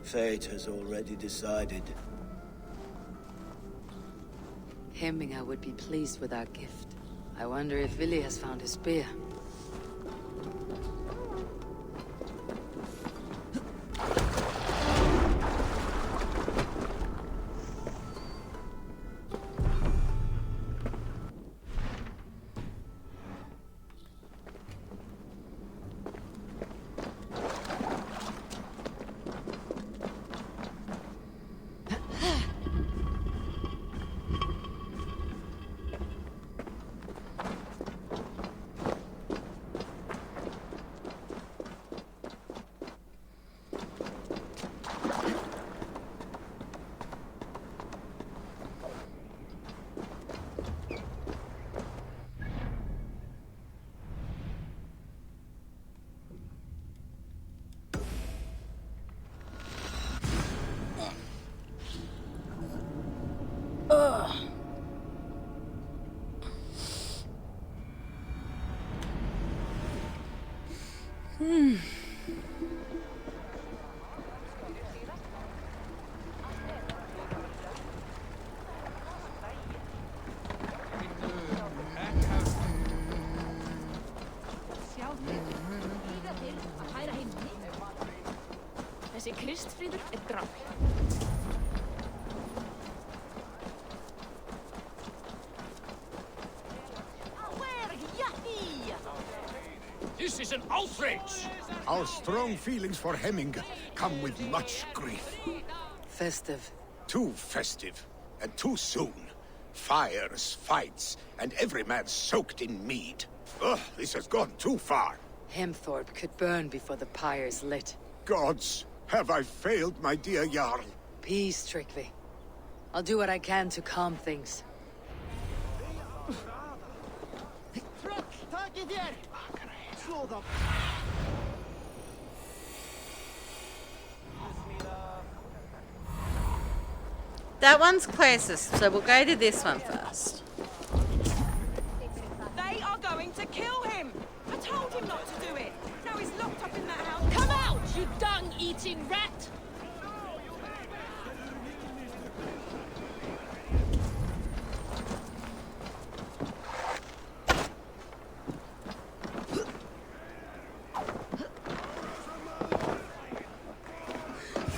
Fate has already decided. Hemminger would be pleased with our gift. I wonder if Vili has found his spear. Þessi Kristfríður drappi. This is an outrage! Our strong feelings for Hemminger come with much grief. Festive. Too festive, and too soon. Fires, fights, and every man soaked in mead. Ugh, this has gone too far. Hemthorpe could burn before the pyre's lit. Gods, have I failed my dear Jarl? Peace, Tryggvi. I'll do what I can to calm things. That one's closest, so we'll go to this one first. They are going to kill him! I told him not to do it! Now he's locked up in that house. Come out, you dung-eating rat!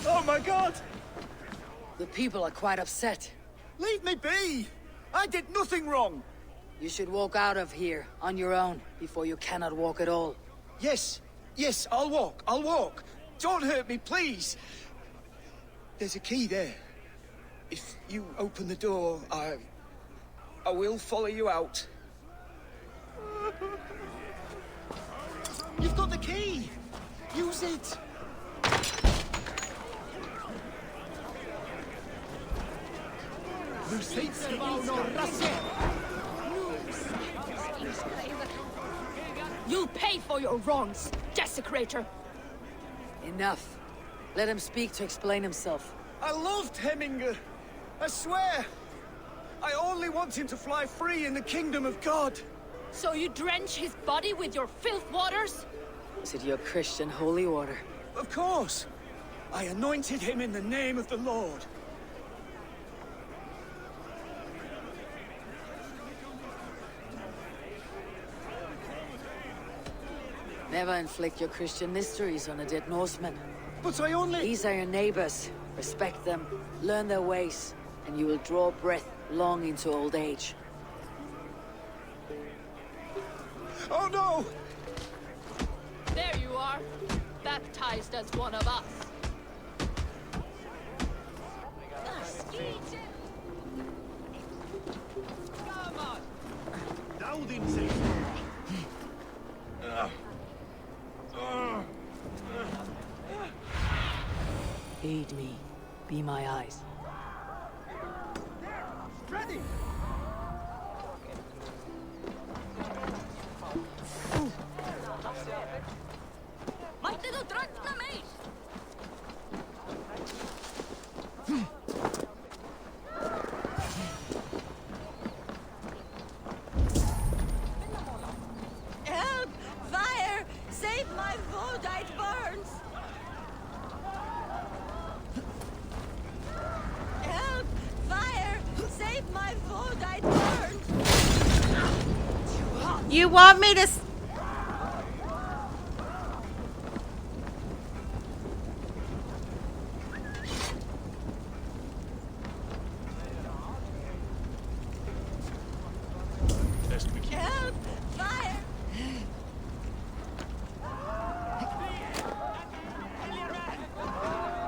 Oh my god! The people are quite upset. Leave me be! I did nothing wrong! You should walk out of here on your own before you cannot walk at all. Yes, yes, I'll walk. Don't hurt me, please! There's a key there. If you open the door, I will follow you out. You've got the key! Use it! You'll pay for your wrongs, desecrator! Enough. Let him speak to explain himself. I loved Hemminger. I swear. I only want him to fly free in the kingdom of God. So you drench his body with your filth waters? Is it your Christian holy order? Of course. I anointed him in the name of the Lord. Never inflict your Christian mysteries on a dead Norseman. But I only... These are your neighbors. Respect them, learn their ways, and you will draw breath long into old age. Oh no! There you are, baptized as one of us. Aid me. Be my eyes. Ready! Help! Fire! Save my food, it burns! Help! Fire! Save my food, it burns! You want me to... Help! Fire!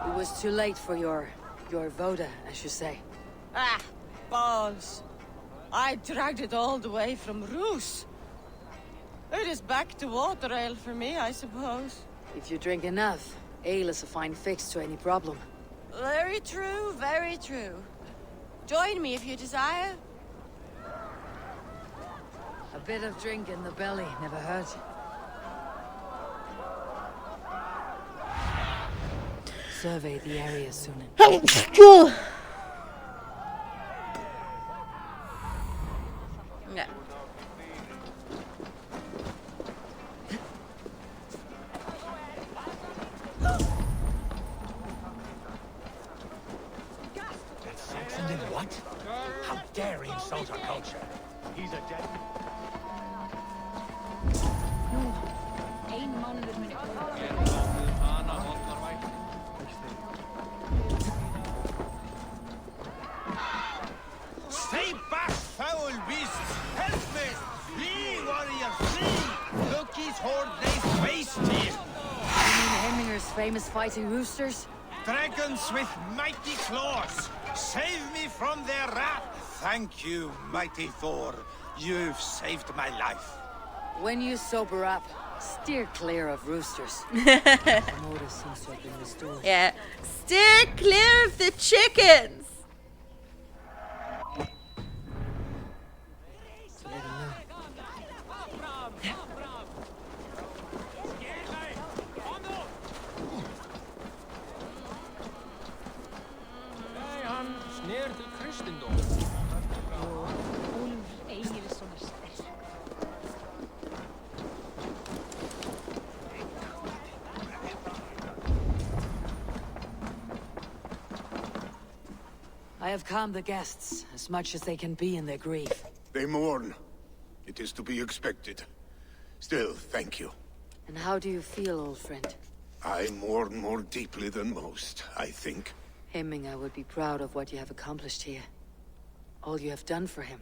It was too late for your Voda, as you say. Ah, balls. I dragged it all the way from Roos. It is back to water ale for me, I suppose. If you drink enough, ale is a fine fix to any problem. Very true, very true. Join me if you desire. A bit of drink in the belly never hurt. Survey the area soon. Yeah. And then what? How dare he insult our culture? He's a dead... Stay back, foul beasts! Help me! Flee, warrior, flee! Loki's horde lays waste here! You mean Hemminger's famous fighting roosters? Dragons with mighty claws! Save me from their wrath! Thank you, mighty Thor. You've saved my life. When you sober up, steer clear of roosters. The motor seems to have been restored. Yeah. Steer clear of the chickens! So let him know. I have calmed the guests as much as they can be in their grief. They mourn. It is to be expected. Still, thank you. And how do you feel, old friend? I mourn more deeply than most, I think. Hemminger would be proud of what you have accomplished here. All you have done for him.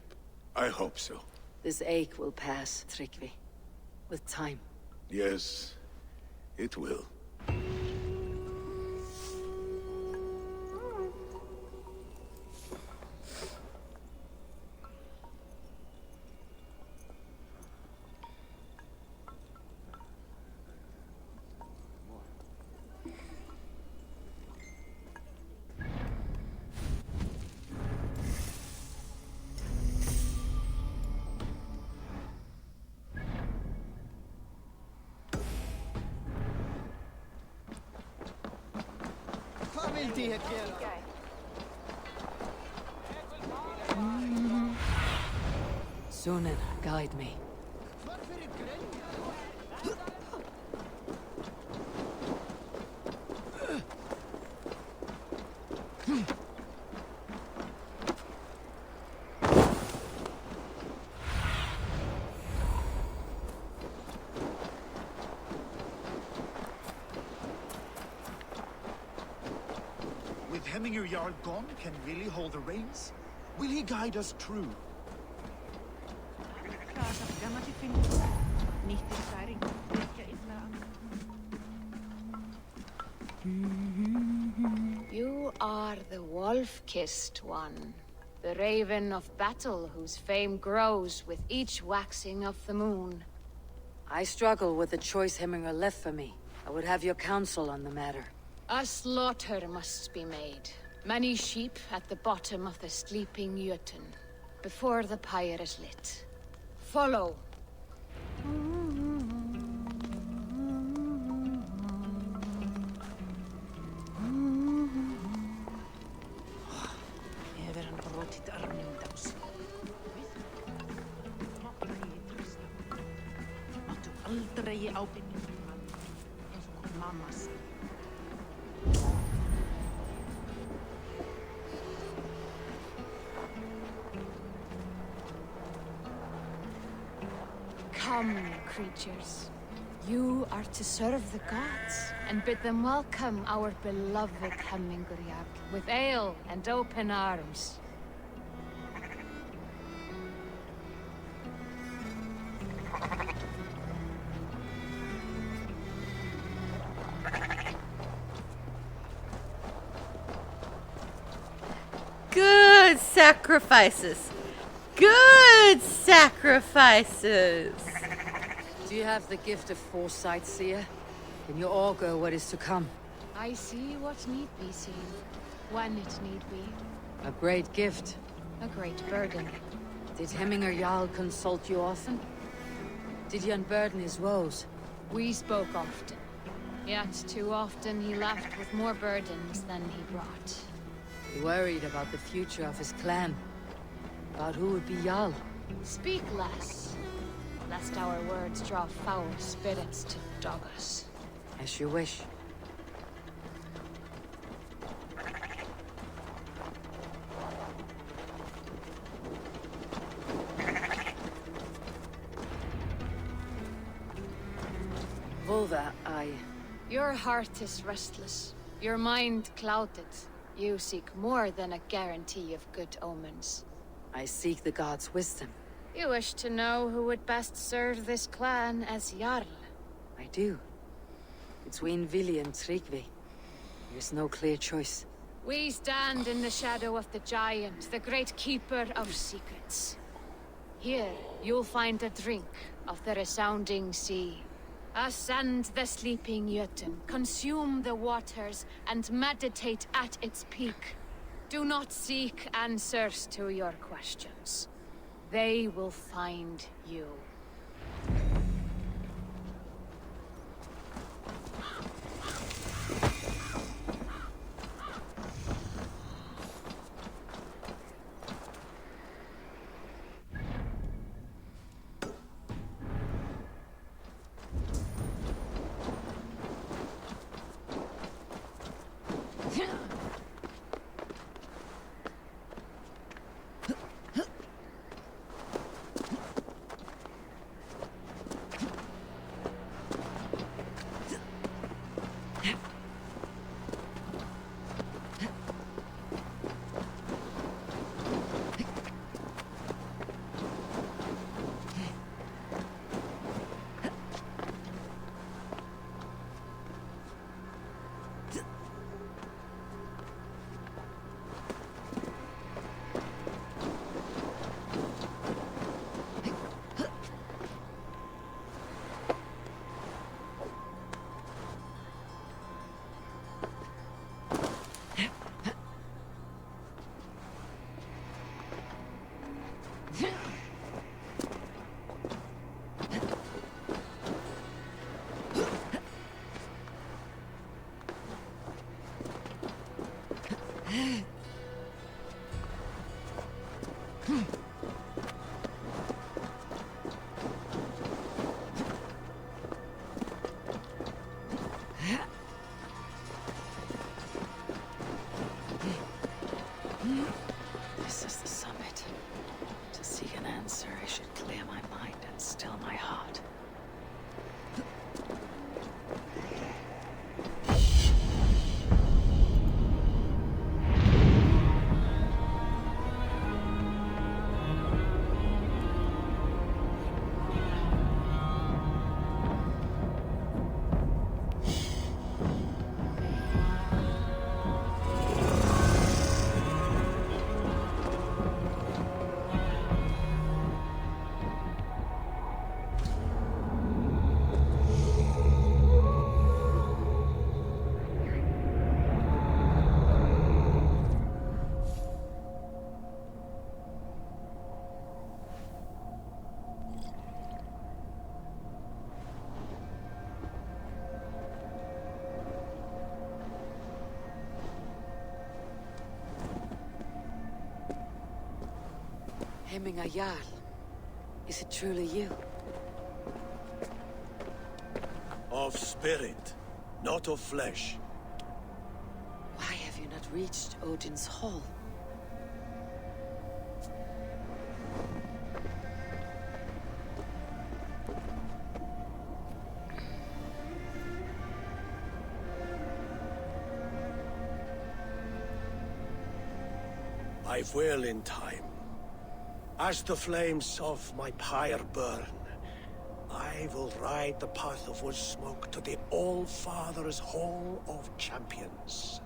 I hope so. This ache will pass, Tryggvi. With time. Yes, it will. Familti again. Sunan, guide me. With Hemminger Jarl gone, can Willie hold the reins? Will he guide us true? You are the wolf-kissed one. The raven of battle whose fame grows with each waxing of the moon. I struggle with the choice Hemminger left for me. I would have your counsel on the matter. A slaughter must be made. Many sheep at the bottom of the sleeping Jötun, before the pyre is lit. Follow. Aldrei ábyrgð eins og mamma sagði. Come, creatures. You are to serve the gods and bid them welcome our beloved Hemminger Jarl with ale and open arms. Good sacrifices. Good sacrifices. Do you have the gift of foresight, seer? Can you augur what is to come? I see what need be seen, when it need be. A great gift. A great burden. Did Hemminger Jarl consult you often? Did he unburden his woes? We spoke often. Yet too often he left with more burdens than he brought. He worried about the future of his clan. About who would be Jarl. Speak less, lest our words draw foul spirits to dog us. As you wish. Volva, Your heart is restless. Your mind clouded. You seek more than a guarantee of good omens. I seek the gods' wisdom. You wish to know who would best serve this clan as Jarl. I do. Between Vili and Tryggvi, there's no clear choice. We stand in the shadow of the giant, the great keeper of secrets. Here, you'll find a drink of the resounding sea. Ascend the sleeping Jötun, consume the waters, and meditate at its peak. Do not seek answers to your questions. They will find you. Hemminger Jarl. Is it truly you? Of spirit, not of flesh. Why have you not reached Odin's Hall? I will in time. As the flames of my pyre burn, I will ride the path of wood smoke to the All-Father's Hall of Champions.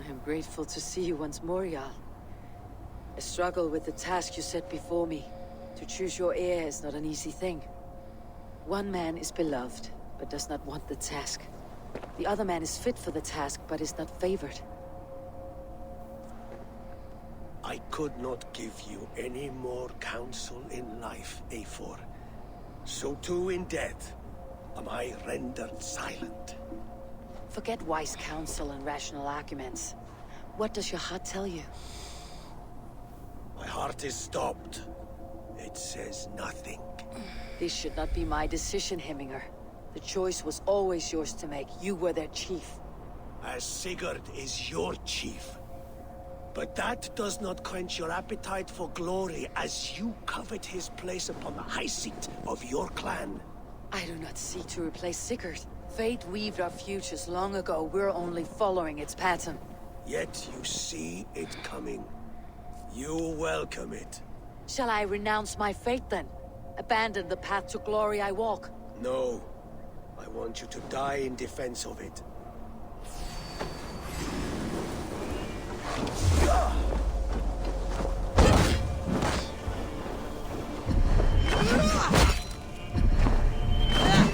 I am grateful to see you once more, Jarl. I struggle with the task you set before me. To choose your heir is not an easy thing. One man is beloved, but does not want the task. The other man is fit for the task, but is not favored. I could not give you any more counsel in life, Eivor. So too in death am I rendered silent. Forget wise counsel and rational arguments. What does your heart tell you? My heart is stopped. It says nothing. This should not be my decision, Hemminger. The choice was always yours to make. You were their chief. As Sigurd is your chief. But that does not quench your appetite for glory as you covet his place upon the high seat of your clan. I do not seek to replace Sigurd. Fate weaved our futures long ago. We're only following its pattern. Yet you see it coming. You welcome it. Shall I renounce my fate then? Abandon the path to glory I walk? No. I want you to die in defense of it.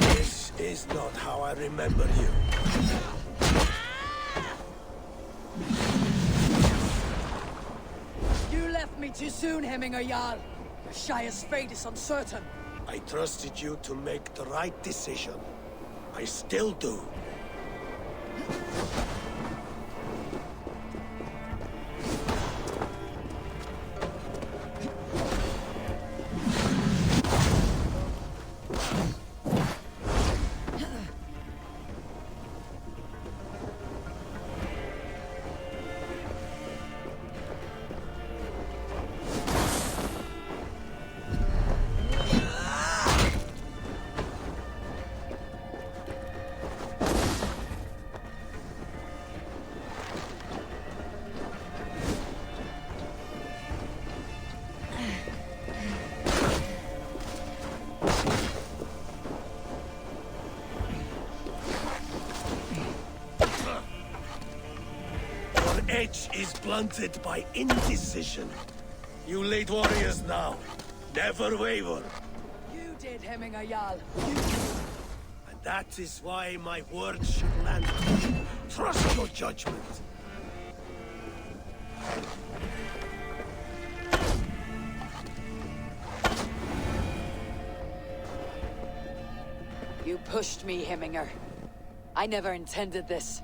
This is not how I remember you. You left me too soon, Hemminger Jarl. Shire's fate is uncertain. I trusted you to make the right decision. I still do. Edge is blunted by indecision. You late warriors now, never waver. You did, Hemminger Jarl. And that is why my words should land. Trust your judgment. You pushed me, Hemminger. I never intended this.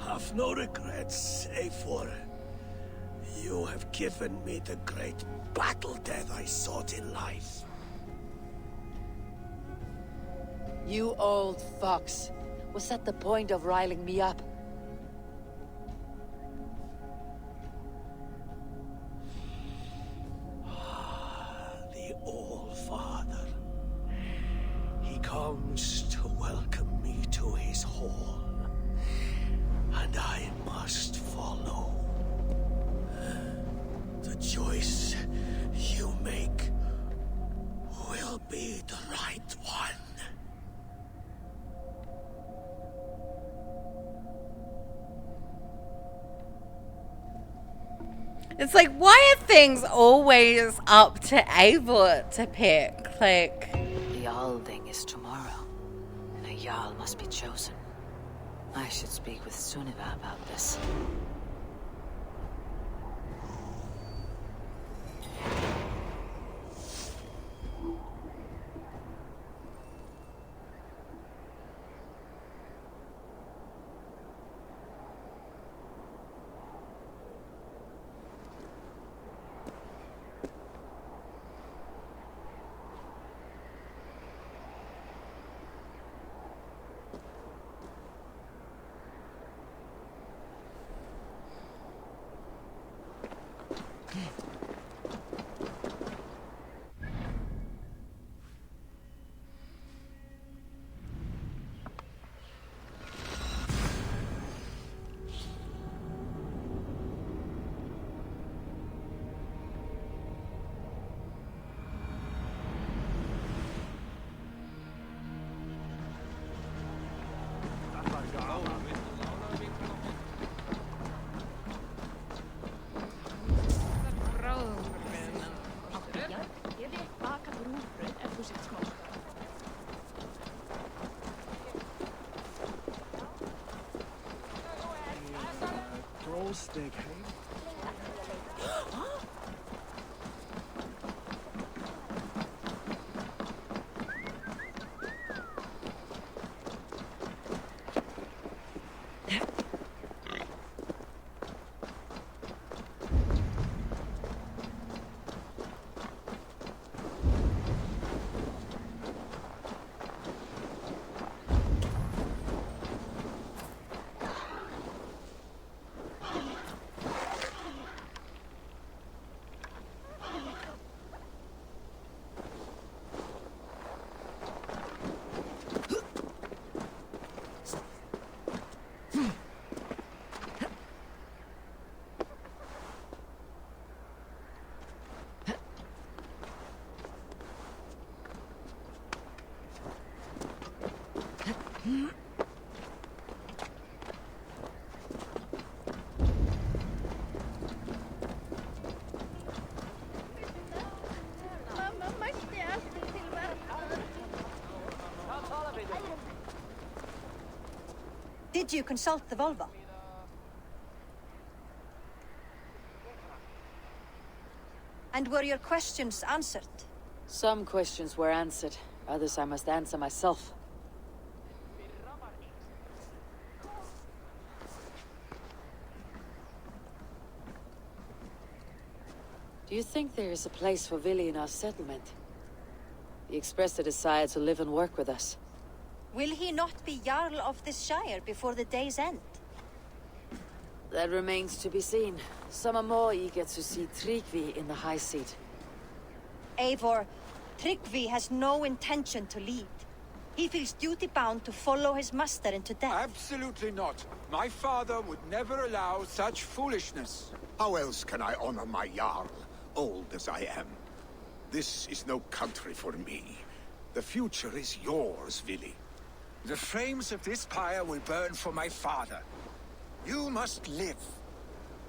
Have no regrets, Eivor. You have given me the great battle death I sought in life. You old fox. Was that the point of riling me up? The All-Father. He comes to welcome me to his hall. And I must follow. The choice you make will be the right one. It's like, why are things always up to Eivor to pick? Like, the Alding is tomorrow, and a Jarl must be chosen. I should speak with Sunniva about this. Lustig, hey? Did you consult the Volva? And were your questions answered? Some questions were answered. Others I must answer myself. Do you think there is a place for Vili in our settlement? He expressed a desire to live and work with us. Will he not be Jarl of this shire before the day's end? That remains to be seen. Some are more eager to see Tryggvi in the high seat. Eivor, Tryggvi has no intention to lead. He feels duty-bound to follow his master into death. Absolutely not. My father would never allow such foolishness. How else can I honor my Jarl, old as I am? This is no country for me. The future is yours, Vili. The flames of this pyre will burn for my father. You must live.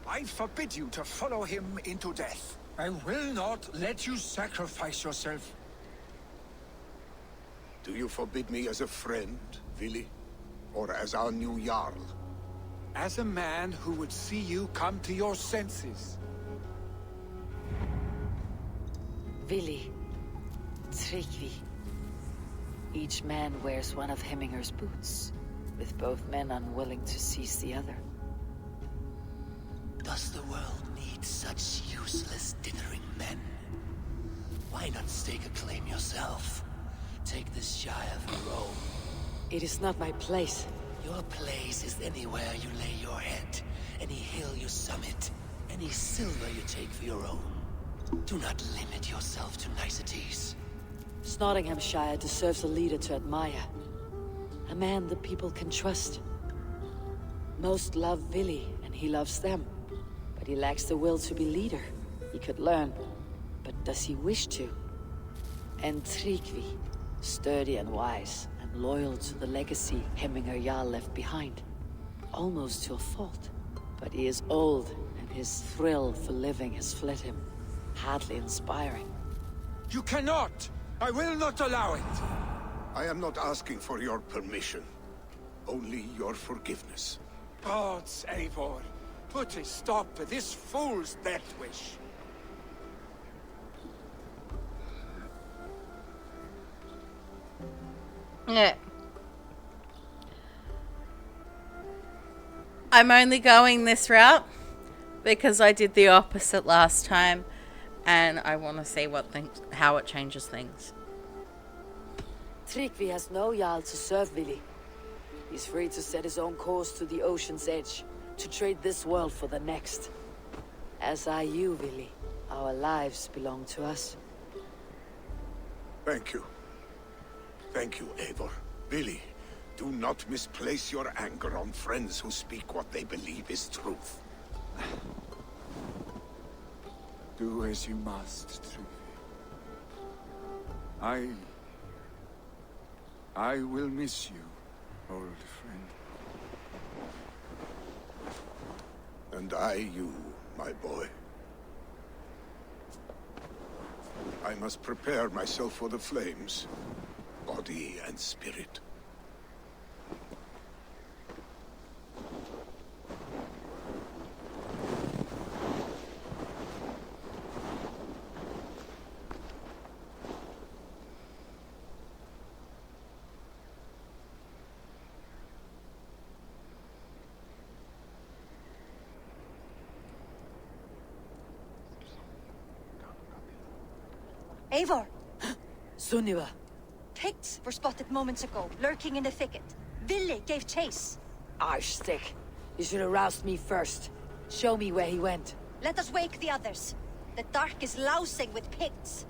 I forbid you to follow him into death. I will not let you sacrifice yourself. Do you forbid me as a friend, Vili? Or as our new Jarl? As a man who would see you come to your senses. Vili. Tryggvi. Each man wears one of Hemminger's boots, with both men unwilling to seize the other. Does the world need such useless dithering men? Why not stake a claim yourself? Take this shire for your own. It is not my place. Your place is anywhere you lay your head, any hill you summit, any silver you take for your own. Do not limit yourself to niceties. Nottinghamshire deserves a leader to admire. A man the people can trust. Most love Vili, and he loves them. But he lacks the will to be leader. He could learn, but does he wish to? And Tryggvi, sturdy and wise, and loyal to the legacy Hemminger Jarl left behind. Almost to a fault. But he is old, and his thrill for living has fled him. Hardly inspiring. You cannot! I will not allow it! I am not asking for your permission. Only your forgiveness. Gods, Eivor, put a stop to this fool's death wish. Yeah. I'm only going this route because I did the opposite last time, and I want to see how it changes things. Tryggvi has no Jarl to serve Vili. He's free to set his own course to the ocean's edge, to trade this world for the next. As are you, Vili. Our lives belong to us. Thank you. Thank you, Eivor. Vili, do not misplace your anger on friends who speak what they believe is truth. Do as you must, Tryggvi. I will miss you, old friend. And I you, my boy. I must prepare myself for the flames, body and spirit. Eivor! Sunniva! Picts were spotted moments ago, lurking in the thicket. Ville gave chase. Arshstick. You should have roused me first. Show me where he went. Let us wake the others. The dark is lousing with Picts.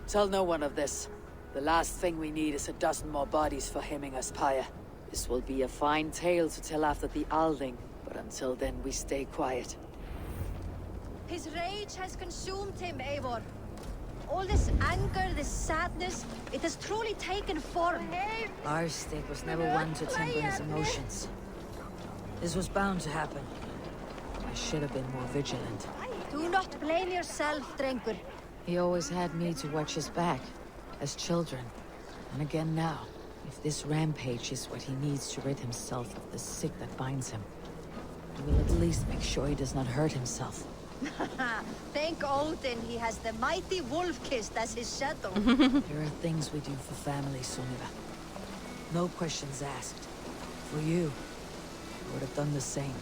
Tell no one of this. The last thing we need is a dozen more bodies for hemming us, Paya. This will be a fine tale to tell after the Alding, but until then we stay quiet. His rage has consumed him, Eivor. All this anger, this sadness, it has truly taken form. Arshstick was never one to temper his emotions. This was bound to happen. I should have been more vigilant. Do not blame yourself, Drengur. He always had me to watch his back, as children. And again now, if this rampage is what he needs to rid himself of the sick that binds him, I will at least make sure he does not hurt himself. Thank Odin he has the mighty Wolf-Kissed as his shadow. There are things we do for family, Sunniva. No questions asked. For you, I would have done the same.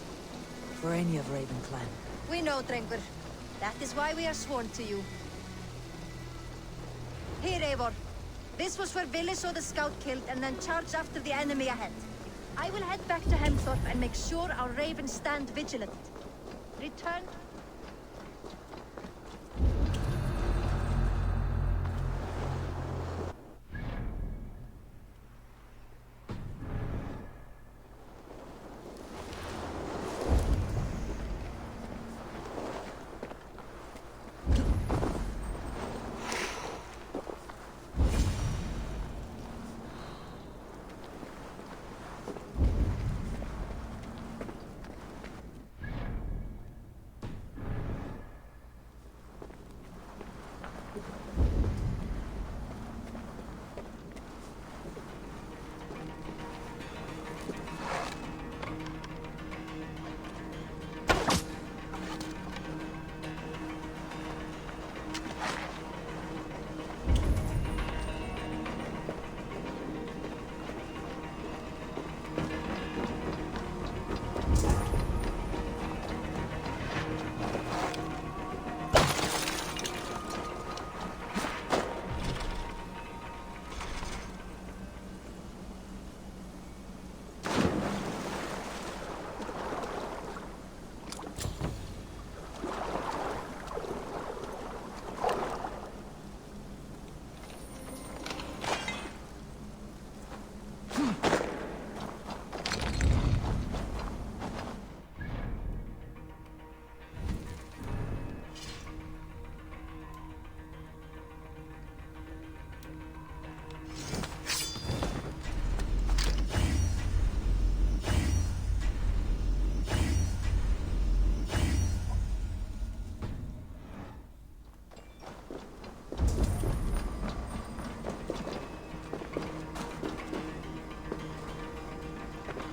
For any of Raven clan. We know, Drengur. That is why we are sworn to you. Here, Eivor. This was where Ville saw the scout killed and then charged after the enemy ahead. I will head back to Hemthorpe and make sure our ravens stand vigilant. Return.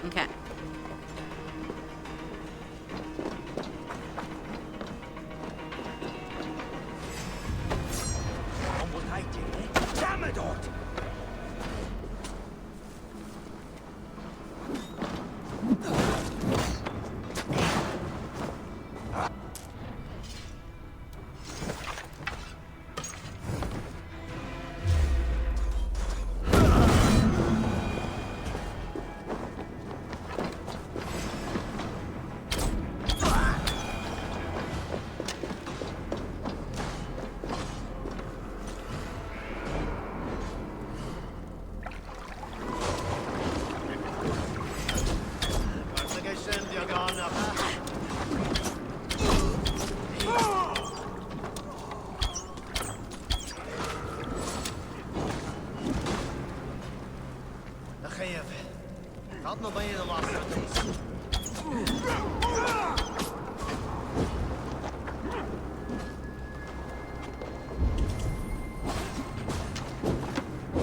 Okay. Damn it, Ort!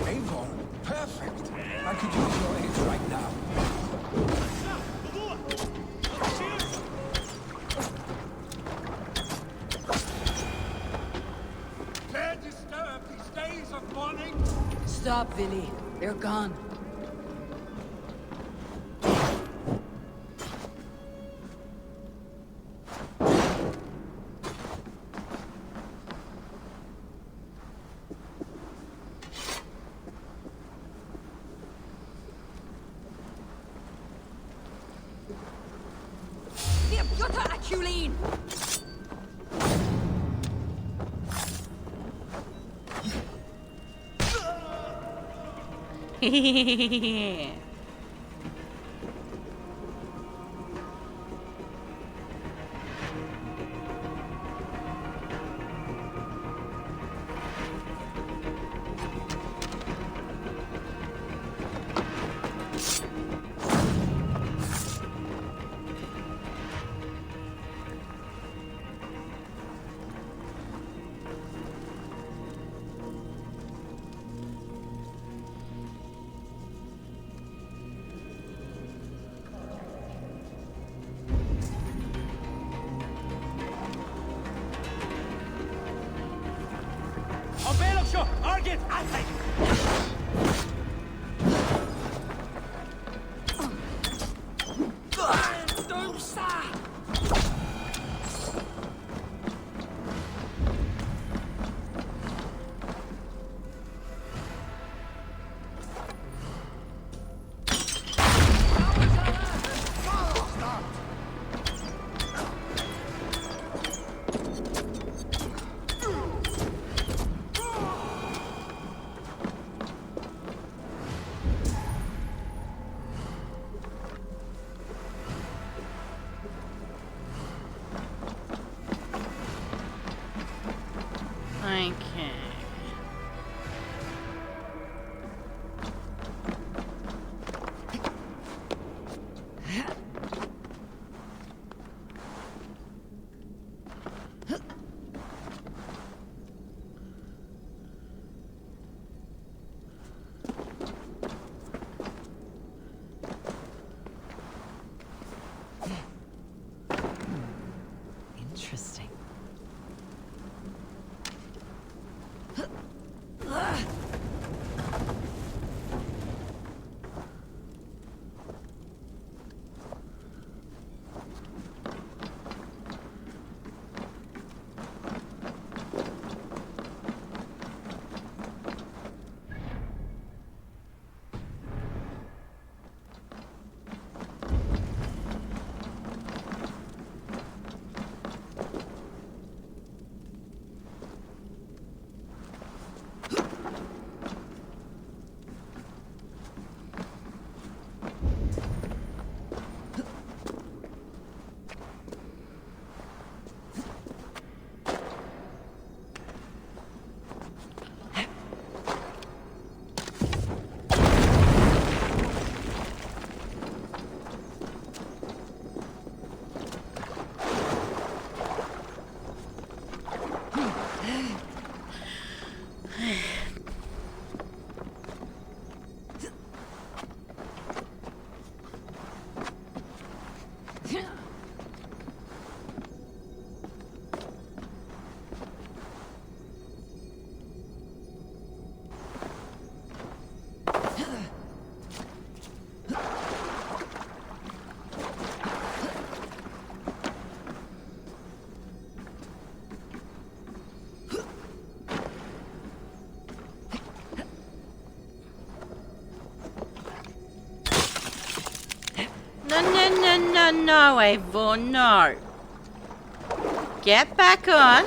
Eivor, perfect. I could use your aid right now. Dare disturb these days of mourning? Stop, Ville. They're gone. Tulane! Target attic! Okay. Interesting. No, Eivor, no. Get back on.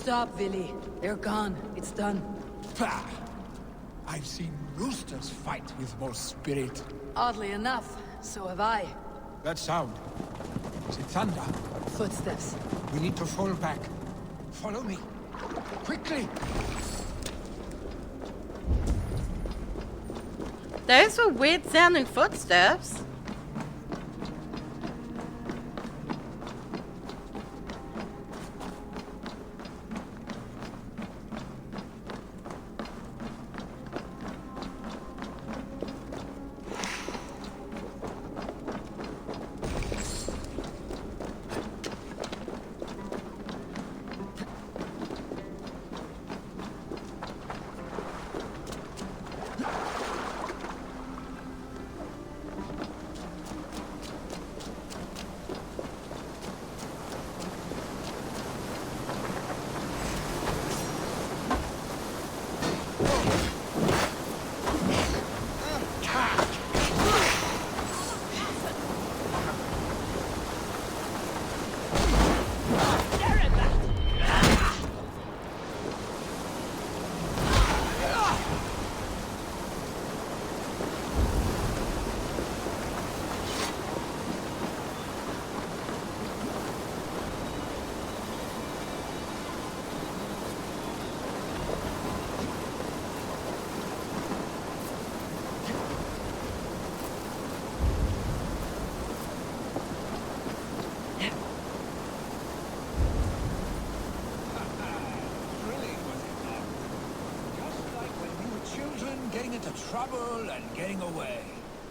Stop, Villy. They're gone. It's done. Pah! I've seen roosters fight with more spirit. Oddly enough, so have I. That sound. Is it thunder? Footsteps. We need to fall back. Follow me. Quickly! Those were weird sounding footsteps. Getting into trouble and getting away.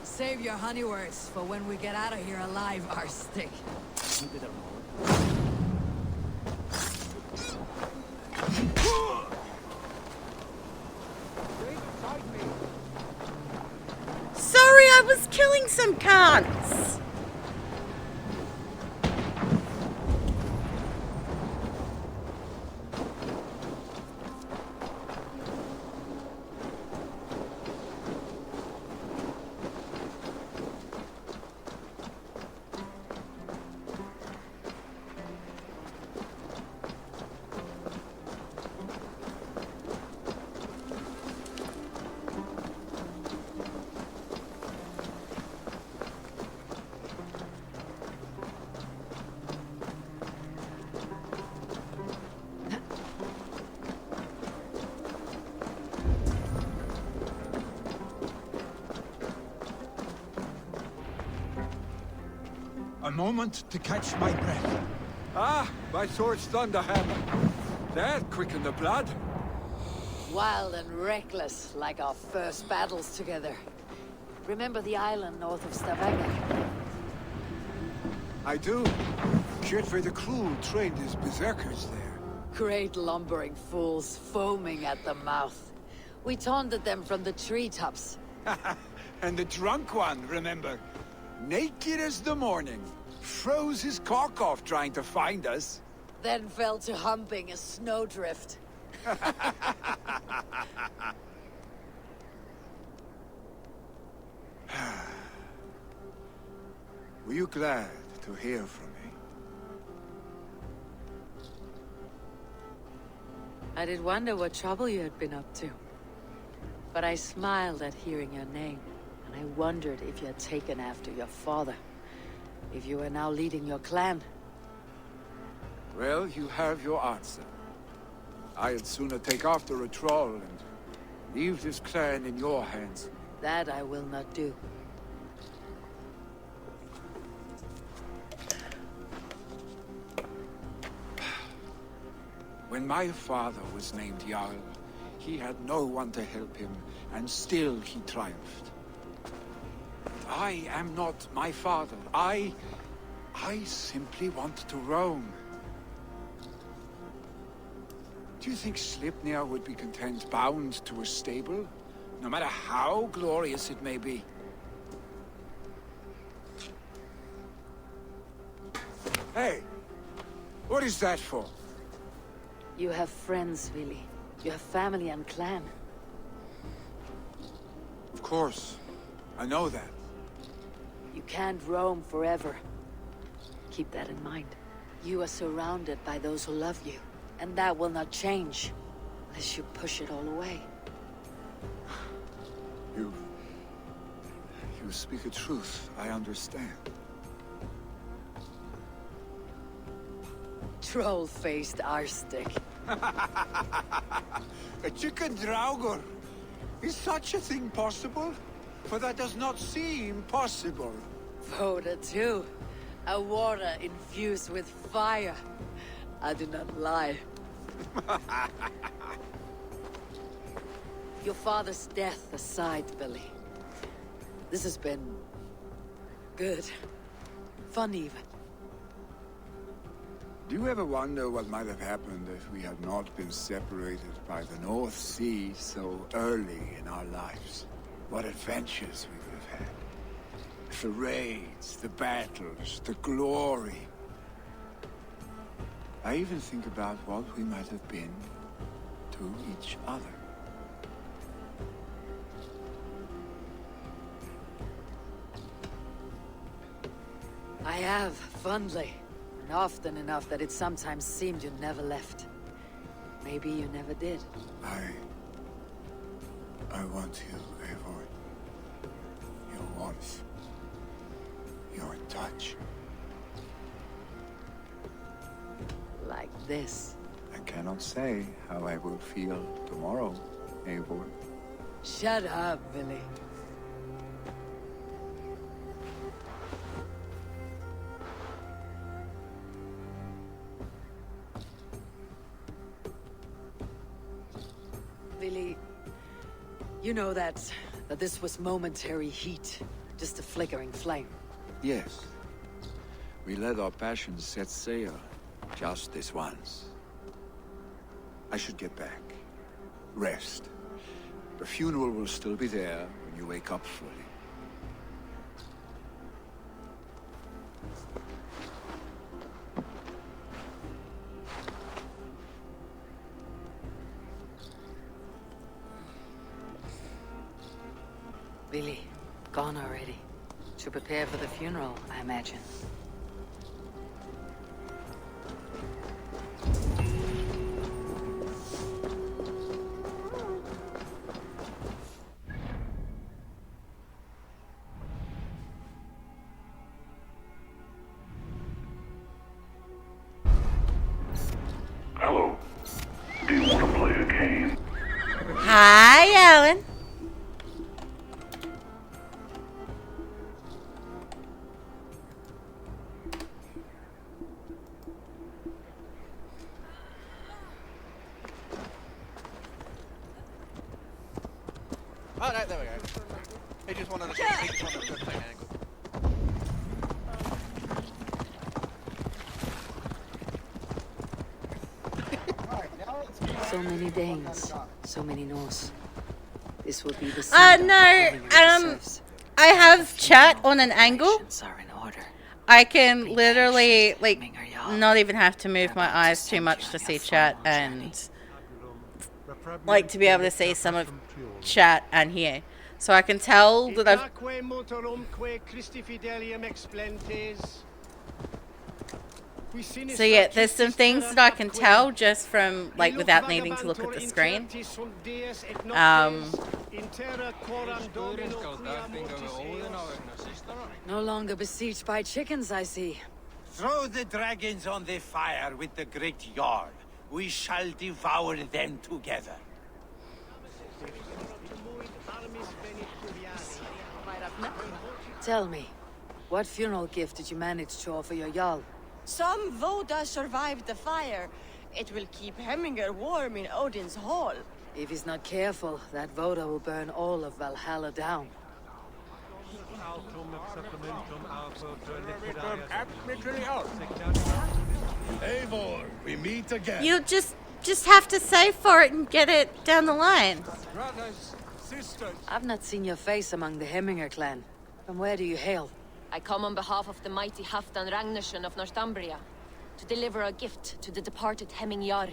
Save your honey words for when we get out of here alive, Arstick. Sorry, I was killing some cunts. A moment to catch my breath. Ah, my sword's thunderhammer. That quickened the blood. Wild and reckless, like our first battles together. Remember the island north of Stavanger? I do. Kjotve the Cruel trained his berserkers there. Great lumbering fools, foaming at the mouth. We taunted them from the treetops. And the drunk one, remember? Naked as the morning. Froze his cock off trying to find us. Then fell to humping a snowdrift. Were you glad to hear from me? I did wonder what trouble you had been up to. But I smiled at hearing your name, and I wondered if you had taken after your father. If you were now leading your clan. Well, you have your answer. I'd sooner take after a troll and leave this clan in your hands. That I will not do. When my father was named Jarl, he had no one to help him, and still he triumphed. I am not my father. I simply want to roam. Do you think Sleipnir would be content bound to a stable? No matter how glorious it may be? Hey! What is that for? You have friends, Willy. You have family and clan. Of course. I know that. You can't roam forever. Keep that in mind. You are surrounded by those who love you. And that will not change, unless you push it all away. You speak a truth. I understand. Troll-faced arstick. A chicken draugr. Is such a thing possible? For that does not seem possible. Voda too. A water infused with fire. I do not lie. Your father's death aside, Billy. This has been... good. Fun even. Do you ever wonder what might have happened if we had not been separated by the North Sea so early in our lives? What adventures we would have had. The raids, the battles, the glory. I even think about what we might have been to each other. I have, fondly. And often enough that it sometimes seemed you never left. Maybe you never did. I want you, Eivor. Your warmth. Your touch. Like this. I cannot say how I will feel tomorrow, Eivor. Shut up, Billy. Billy, you know that this was momentary heat, just a flickering flame. Yes. We let our passions set sail, just this once. I should get back. Rest. The funeral will still be there when you wake up fully. Billy, gone already. To prepare for the funeral, I imagine. Hello. Do you want to play a game? Hi, Alan. Oh no, there we go. He just wanted to play an angle. So many Danes, so many Norse. This will be the no, I have chat on an angle. I can literally, like, not even have to move my eyes too much to see chat and, like, to be able to see some of chat and hear. So I can tell that I've... So yeah, there's some things that I can tell just from, like, without needing to look at the screen. No longer besieged by chickens, I see. Throw the dragons on the fire with the great Jarl. We shall devour them together. Tell me, what funeral gift did you manage to offer your Jarl? Some Voda survived the fire. It will keep Hemminger warm in Odin's hall. If he's not careful, that Voda will burn all of Valhalla down. Eivor, we meet again. You'll just have to save for it and get it down the line. Brothers, sisters. I've not seen your face among the Hemminger clan. From where do you hail? I come on behalf of the mighty Halfdan Ragnarsson of Northumbria to deliver a gift to the departed Hemming Jarl.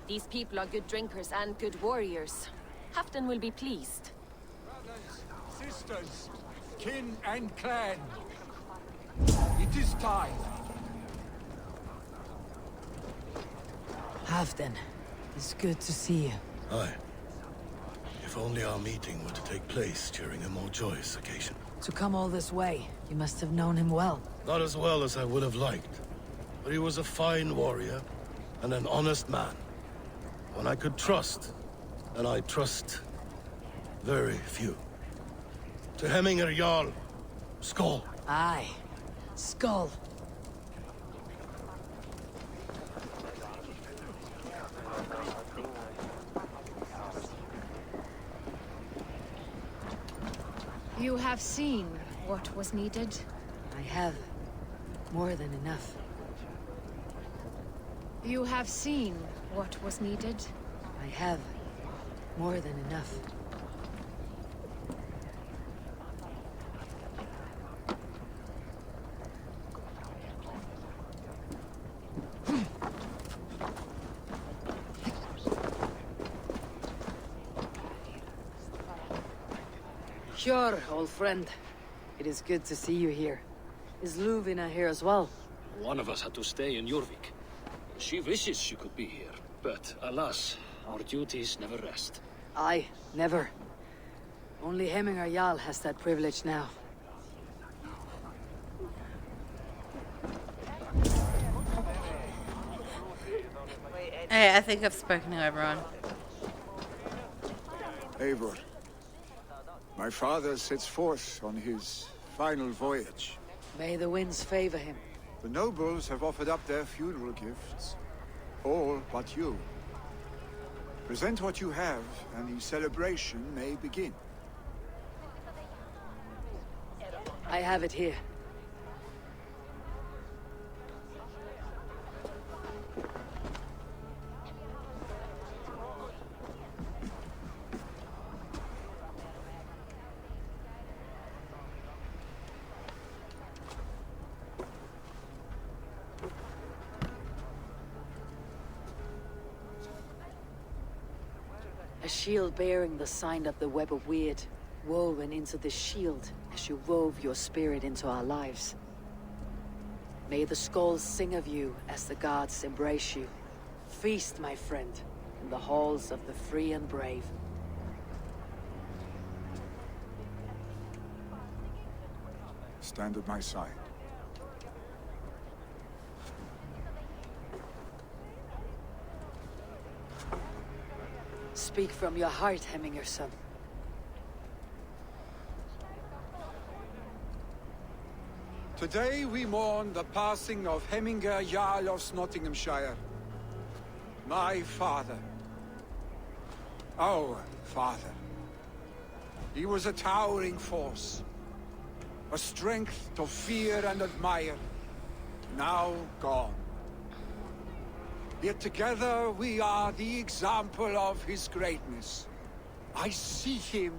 These people are good drinkers and good warriors. Halfdan will be pleased. Brothers, sisters, kin and clan. It is time. Halfdan, it's good to see you. Aye. If only our meeting were to take place during a more joyous occasion. To come all this way, you must have known him well. Not as well as I would have liked, but he was a fine warrior and an honest man. One I could trust, and I trust very few. To Hemminger Jarl, Skull. Aye, Skull. You have seen what was needed? I have. More than enough. You have seen what was needed? I have. More than enough. Sure, old friend. It is good to see you here. Is Luvina here as well? One of us had to stay in Jorvik. She wishes she could be here, but alas, our duties never rest. Aye, never. Only Hemminger Jarl has that privilege now. Hey, I think I've spoken to everyone. Eivor, my father sets forth on his final voyage. May the winds favor him. The nobles have offered up their funeral gifts. All but you. Present what you have, and the celebration may begin. I have it here. A shield bearing the sign of the Web of Weird, woven into the shield as you wove your spirit into our lives. May the skulls sing of you as the gods embrace you. Feast, my friend, in the halls of the free and brave. Stand at my side. Speak from your heart, Hemminger son. Today we mourn the passing of Hemminger Jarl of Nottinghamshire. My father. Our father. He was a towering force. A strength to fear and admire. Now gone. Yet together we are the example of his greatness. I see him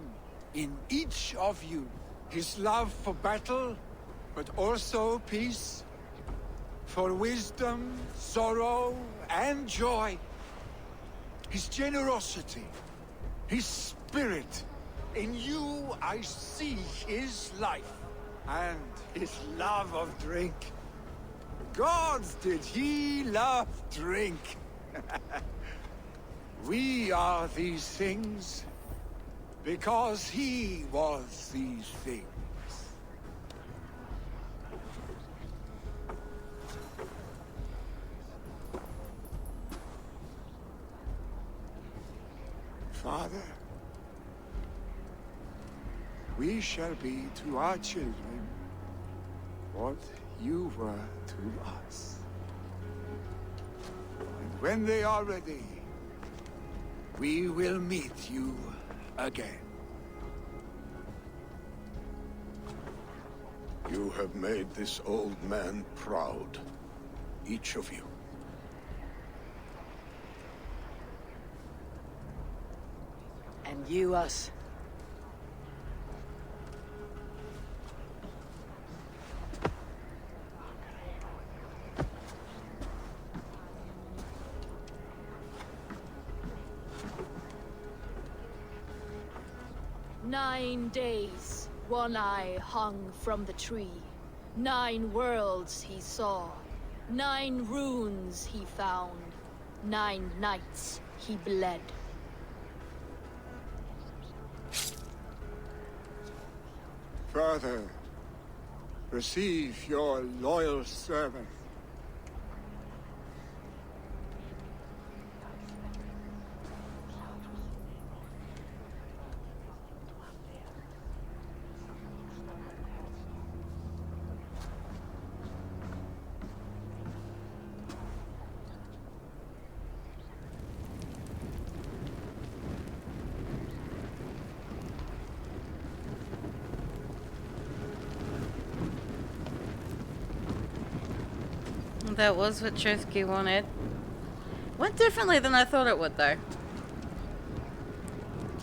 in each of you. His love for battle, but also peace. For wisdom, sorrow, and joy. His generosity, his spirit. In you I see his life, and his love of drink. Gods, did he love drink? We are these things because he was these things. Father, we shall be to our children what you were to us. And when they are ready, we will meet you again. You have made this old man proud. Each of you. And you us. "9 days, One Eye hung from the tree. 9 worlds he saw. 9 runes he found. 9 nights he bled. Father, receive your loyal servant. That was what Trithki wanted. Went differently than I thought it would, though.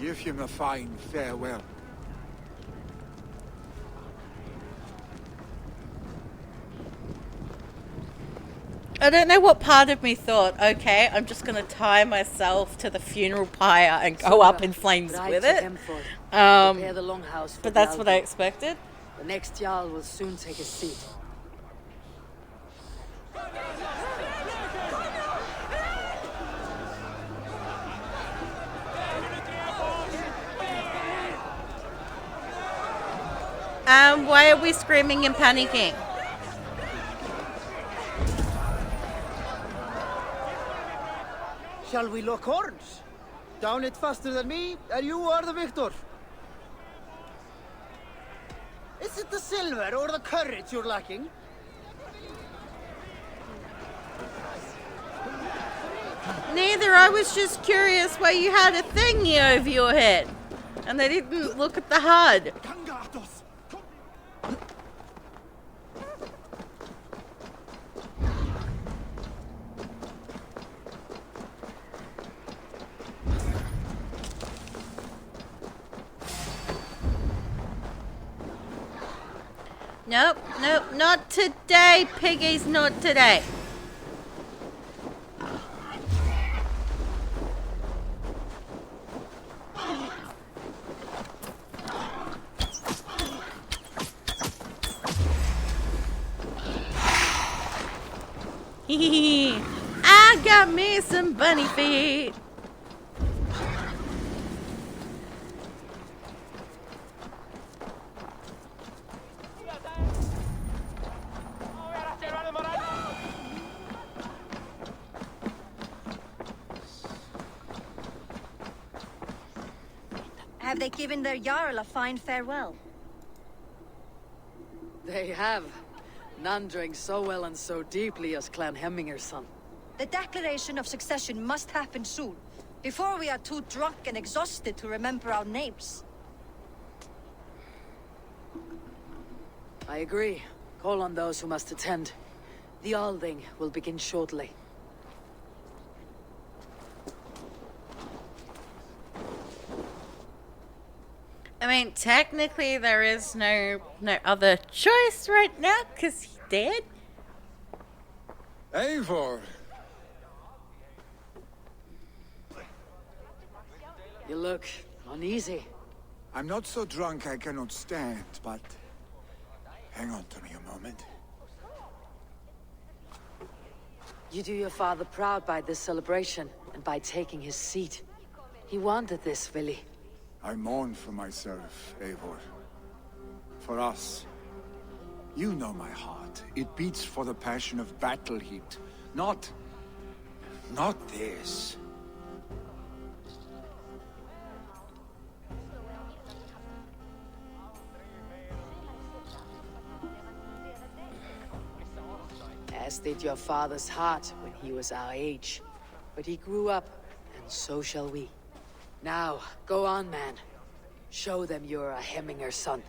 Give him a fine farewell. I don't know what part of me thought, okay, I'm just going to tie myself to the funeral pyre and go up in flames with it. But that's what I expected. The next Jarl will soon take his seat. Why are we screaming and panicking? Shall we lock horns? Down it faster than me, and you are the victor. Is it the silver or the courage you're lacking? Neither, I was just curious why you had a thingy over your head. And they didn't look at the HUD. Nope, nope, not today, piggies, not today. I got me some bunny feet. Have they given their Jarl a fine farewell? They have. None drank so well and so deeply as Clan Hemminger's son. The declaration of succession must happen soon, before we are too drunk and exhausted to remember our names. I agree. Call on those who must attend. The Alding will begin shortly. I mean, technically there is no other choice right now, because he's dead. Eivor! You look uneasy. I'm not so drunk I cannot stand, but hang on to me a moment. You do your father proud by this celebration, and by taking his seat. He wanted this, Vili. I mourn for myself, Eivor. For us. You know my heart. It beats for the passion of battle heat. Not this. As did your father's heart when he was our age. But he grew up, and so shall we. Now, go on, man. Show them you're a Hemminger son.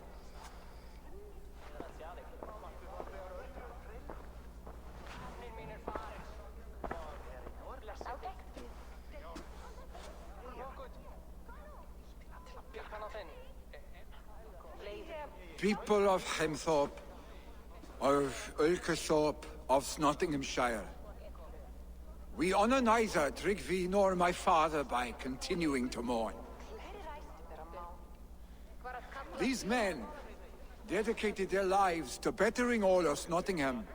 People of Hemthorpe, of Ulkerthorpe, of Nottinghamshire. We honor neither Tryggvi nor my father by continuing to mourn. These men dedicated their lives to bettering all of Nottingham.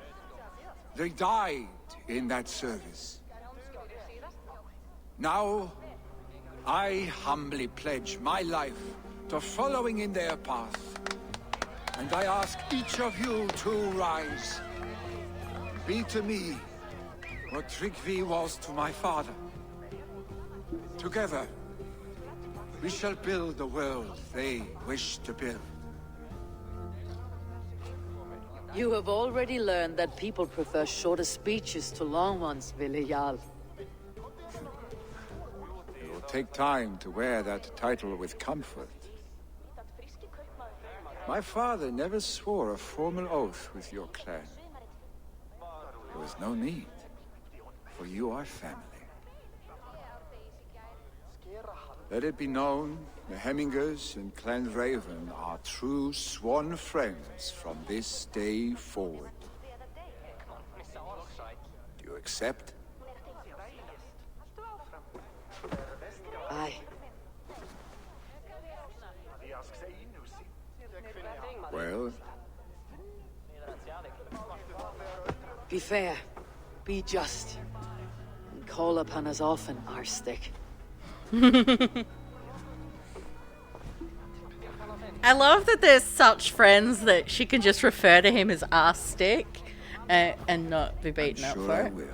They died in that service. Now, I humbly pledge my life to following in their path. And I ask each of you to rise. Be to me what Tryggvi was to my father. Together, we shall build the world they wish to build. You have already learned that people prefer shorter speeches to long ones, Jarl. It will take time to wear that title with comfort. My father never swore a formal oath with your clan. There was no need, for you are family. Let it be known, the Hemmingers and Clan Raven are true sworn friends from this day forward. Do you accept? Aye. Well? Be fair. Be just. And call upon us often, Arstick. I love that there's such friends that she can just refer to him as Arstick and not be beaten up for it. Will.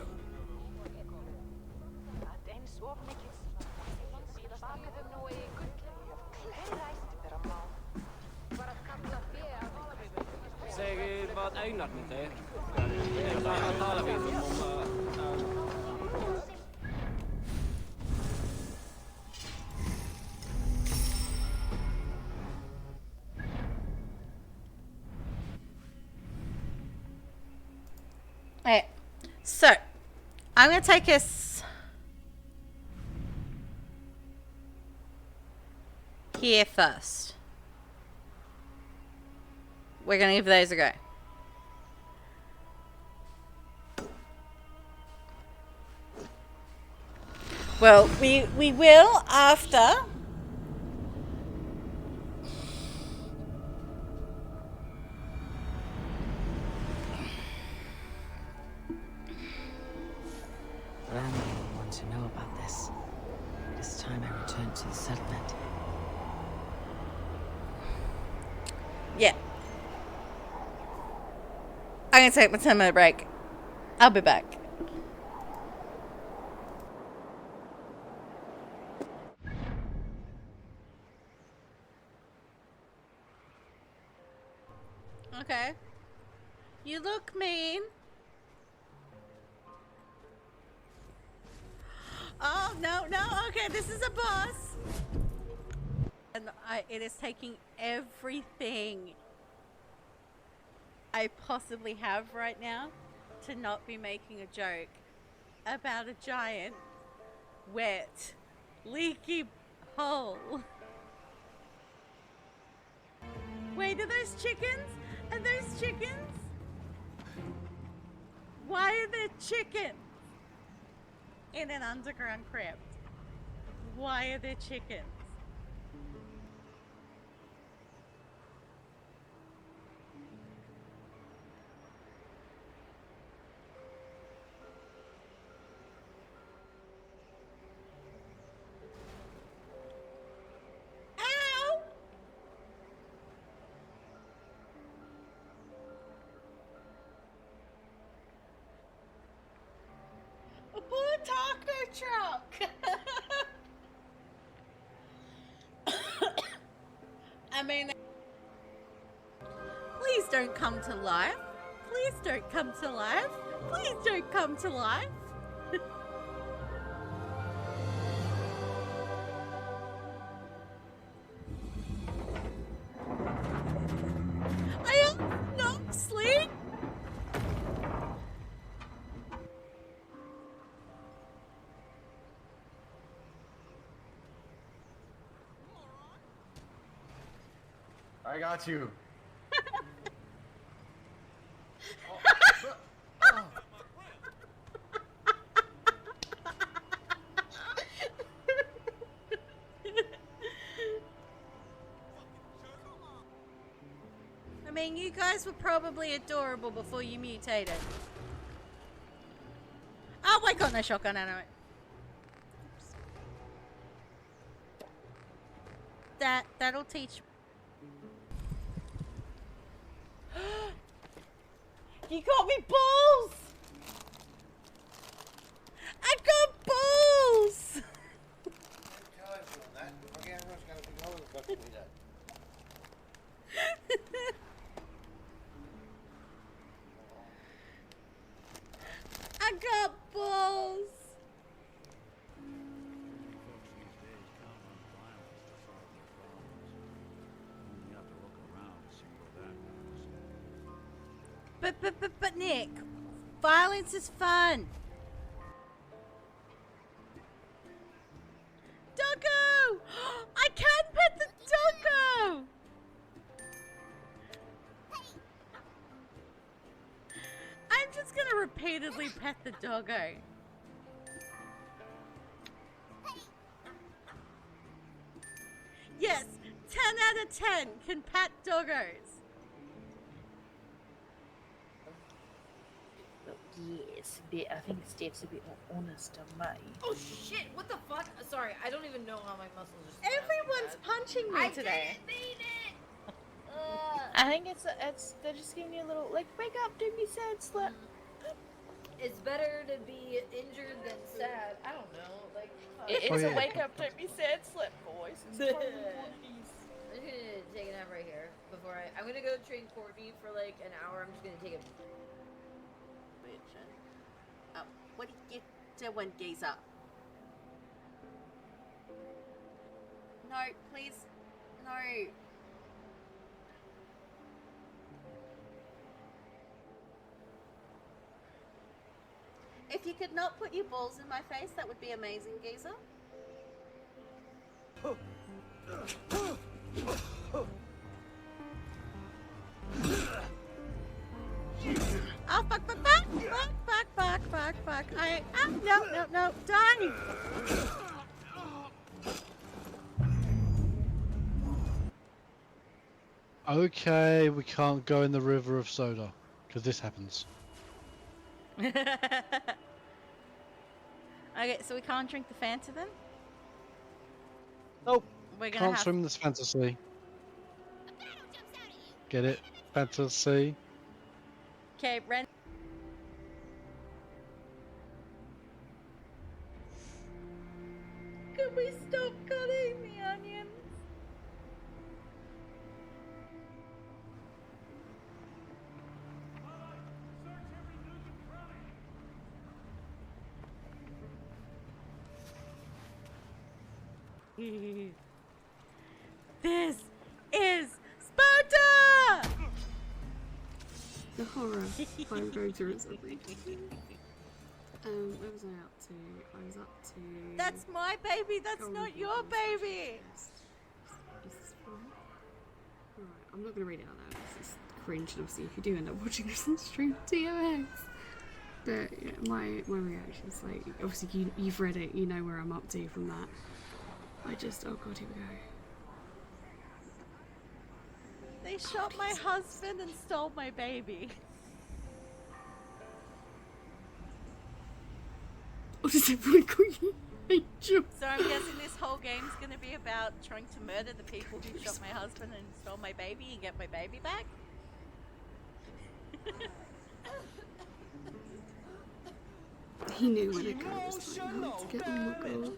Säg vad ägnat ni till? Vad talar vi om? Okay, so I'm going to take us here first. We're going to give those a go. Well, we will after. Rand will want to know about this. It is time I return to the settlement. Yeah. I'm going to take my 10-minute break. I'll be back. Okay. You look mean. Oh, no, okay, this is a boss. And it is taking everything I possibly have right now to not be making a joke about a giant, wet, leaky hole. Wait, are those chickens? Are those chickens? Why are there chickens in an underground crypt? Why are there chickens? Ow! A poor taco truck! I mean, please don't come to life. Please don't come to life. Please don't come to life. I am not asleep. I got you. I mean, you guys were probably adorable before you mutated. Oh, I got no shotgun anyway. Oops. That'll teach. You got me balls! I got balls! I got balls! But Nick, violence is fun. Doggo! I can pet the doggo! I'm just gonna repeatedly pet the doggo. Yes, 10 out of 10 can pat doggos. Yes, I think Steph's a bit more honest than me. Oh shit! What the fuck? Sorry, I don't even know how my muscles just. Everyone's punching me today. I didn't mean it. I think it's they're just giving you a little like wake up, don't be sad, slut. It's better to be injured than sad. I don't know, like. It's a wake up, don't be sad, slut voice. It's I'm just gonna take a nap right here before I'm gonna go train Courtney for like an hour. I'm just gonna take a. What are you doing, geezer? No, please. No. If you could not put your balls in my face, that would be amazing, geezer. Oh, fuck. No, die! Okay, we can't go in the river of soda, because this happens. Okay, so we can't drink the Fanta then? Nope. We're gonna Can't have... swim this fantasy. Get it? Fantasy. Okay, Ren. Can we stop cutting the onions? This is Sparta! The horror I'm going through is everything. What was I up to? I was up to... That's my baby, that's not your baby! Is this fun? Right, I'm not going to read it out loud. This is cringe, and obviously if you do end up watching this on stream, TOS. But yeah, my reaction's like, obviously you've read it, you know where I'm up to from that. I just, oh god, here we go. They shot my husband and stole my baby. What does everyone call you? Angel. So I'm guessing this whole game's gonna be about trying to murder the people who shot my husband and stole my baby and get my baby back? He knew when it was time to get on my god.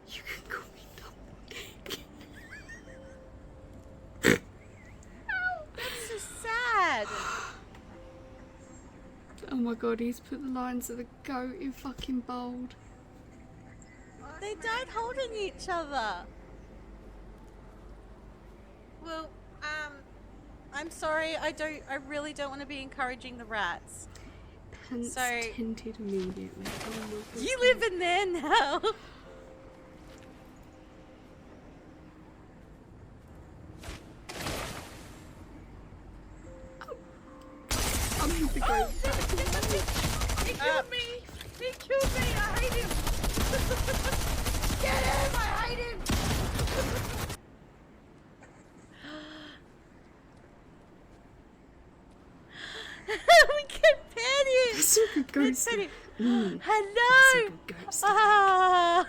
You can call me Dumbledore. Oh, that's so sad. Oh my god, he's put the lines of the goat in fucking bold. They died holding each other. Well, I'm sorry, I really don't want to be encouraging the rats. Pants tinted immediately. Oh my god. You live in there now. I'm going to go. He killed me! He killed me! I hate him! Get him! I hate him! good ghost. Hello. Good ghost. Hello.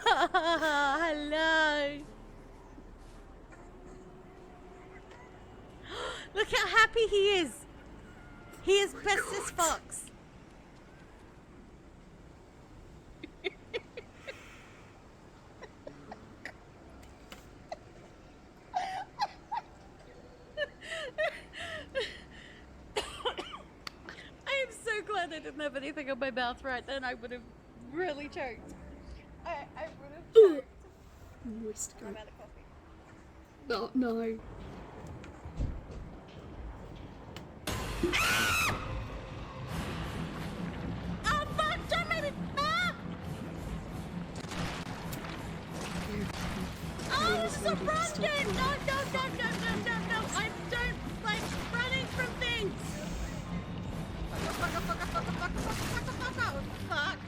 Look how happy he is. He is best as fox. I am so glad I didn't have anything on my mouth right then. I would have really choked. I would have choked. Moist I'm goat. out of coffee. Oh, no. Oh fuck! Don't make me. Ah! Oh, this is a run game! No! I don't like running from things! Fuck.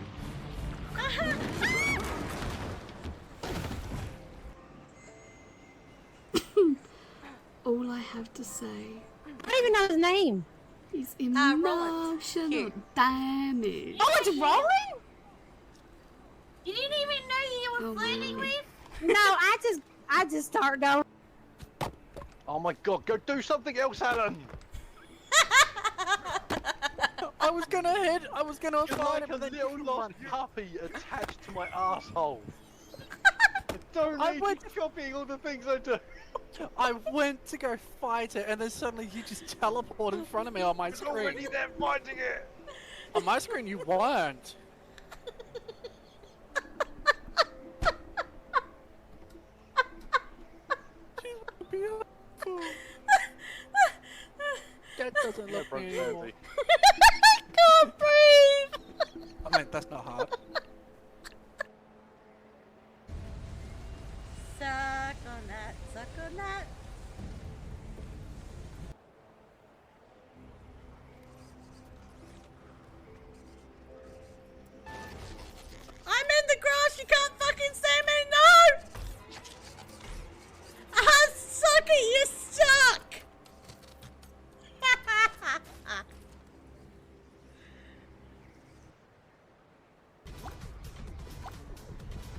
All I have to say. I don't even know his name. He's Roland. emotional damage. Oh, it's Roland? You didn't even know you were flirting with? No, I just started going. Oh my god, go do something else, Alan! I was gonna You're find like him, a but then little you lost run. puppy attached to my asshole. I don't I need went- you copying all the things I do. I went to go fight it, and then suddenly you just teleport in front of me on my It's already screen. there fighting it! On my screen, you weren't. That doesn't look Brooke me anymore. Jersey. I can't breathe! I mean, that's not hard. Suck on that, suck on that. I'm in the grass, you can't fucking see me, no! Ah, sucker, you're stuck!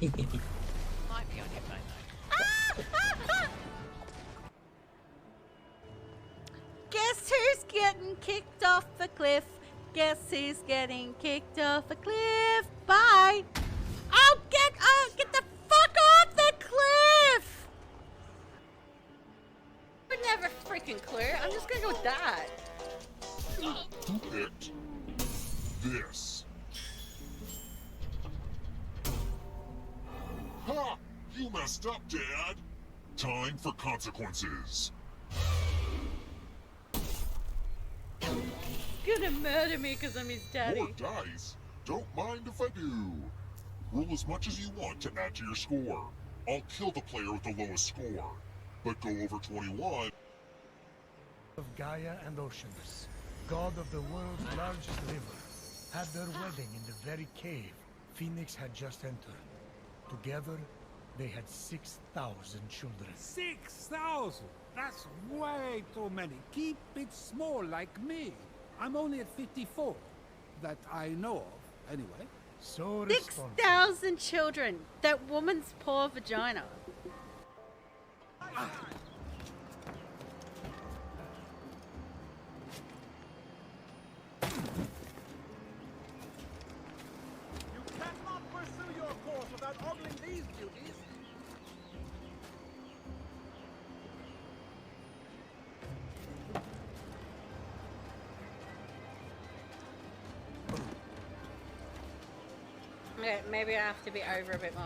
Might be on your phone though. Guess who's getting kicked off the cliff? Guess who's getting kicked off a cliff? Bye! Oh, get the fuck off the cliff! I would never freaking clear. I'm just gonna go with that. Who picked this? Ha! You messed up, Dad! Time for consequences. Gonna murder me because I'm his daddy. More dice? Don't mind if I do. Roll as much as you want to add to your score. I'll kill the player with the lowest score. But go over 21. Of Gaia and Oceanus, god of the world's largest river, had their wedding in the very cave Phoenix had just entered. Together, they had 6,000 children. 6,000? That's way too many. Keep it small like me. I'm only at 54. That I know of, anyway. So 6,000 children. That woman's poor vagina. You cannot pursue your course without ogling these beauties. Okay, maybe I have to be over a bit more.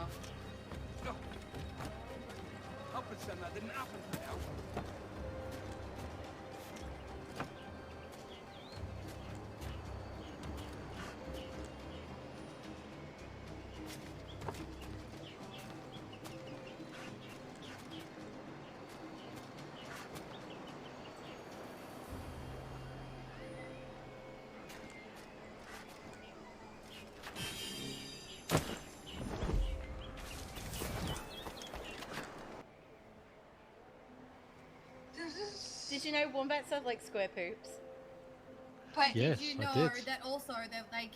I'll pretend that didn't happen for now. Did you know wombats have like square poops? But Yes, did you I know did. that also they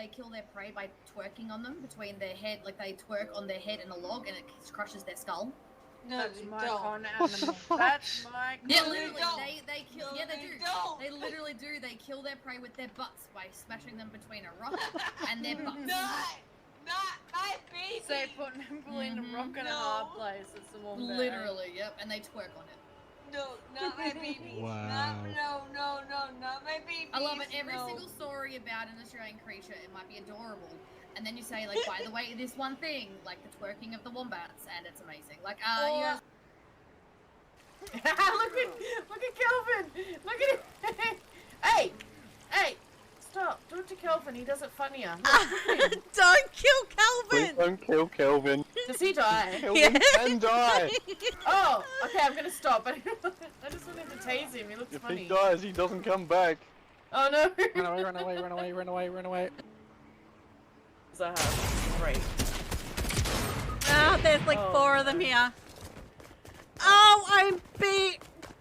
kill their prey by twerking on them between their head, like they twerk on their head in a log and it crushes their skull? No, That's they my don't. con What the animal. fuck? That's my con. Yeah, No, they literally, don't. they kill. No, Yeah, they they do. don't. They literally do. They kill their prey with their butts by smashing them between a rock and their butts. Not my baby. So putting people in a rock and a hard place. It's the one. Literally, yep, and they twerk on it. No, not my baby. Wow. No, not my baby. I love it. Every single story about an Australian creature, it might be adorable, and then you say like, by the way, this one thing, like the twerking of the wombats, and it's amazing. Like, you guys. look at Kelvin. Look at him. Hey, stop. Do it to Kelvin. He does it funnier. Don't kill Kelvin. Please don't kill Kelvin. Does he die? Kelvin can die. Oh, okay. I'm gonna stop. I just wanted to tease him. He looks If funny. he dies, he doesn't come back. Oh no. Run away. So I have 3. Ah, there's like 4 of them here. Oh, I'm beat.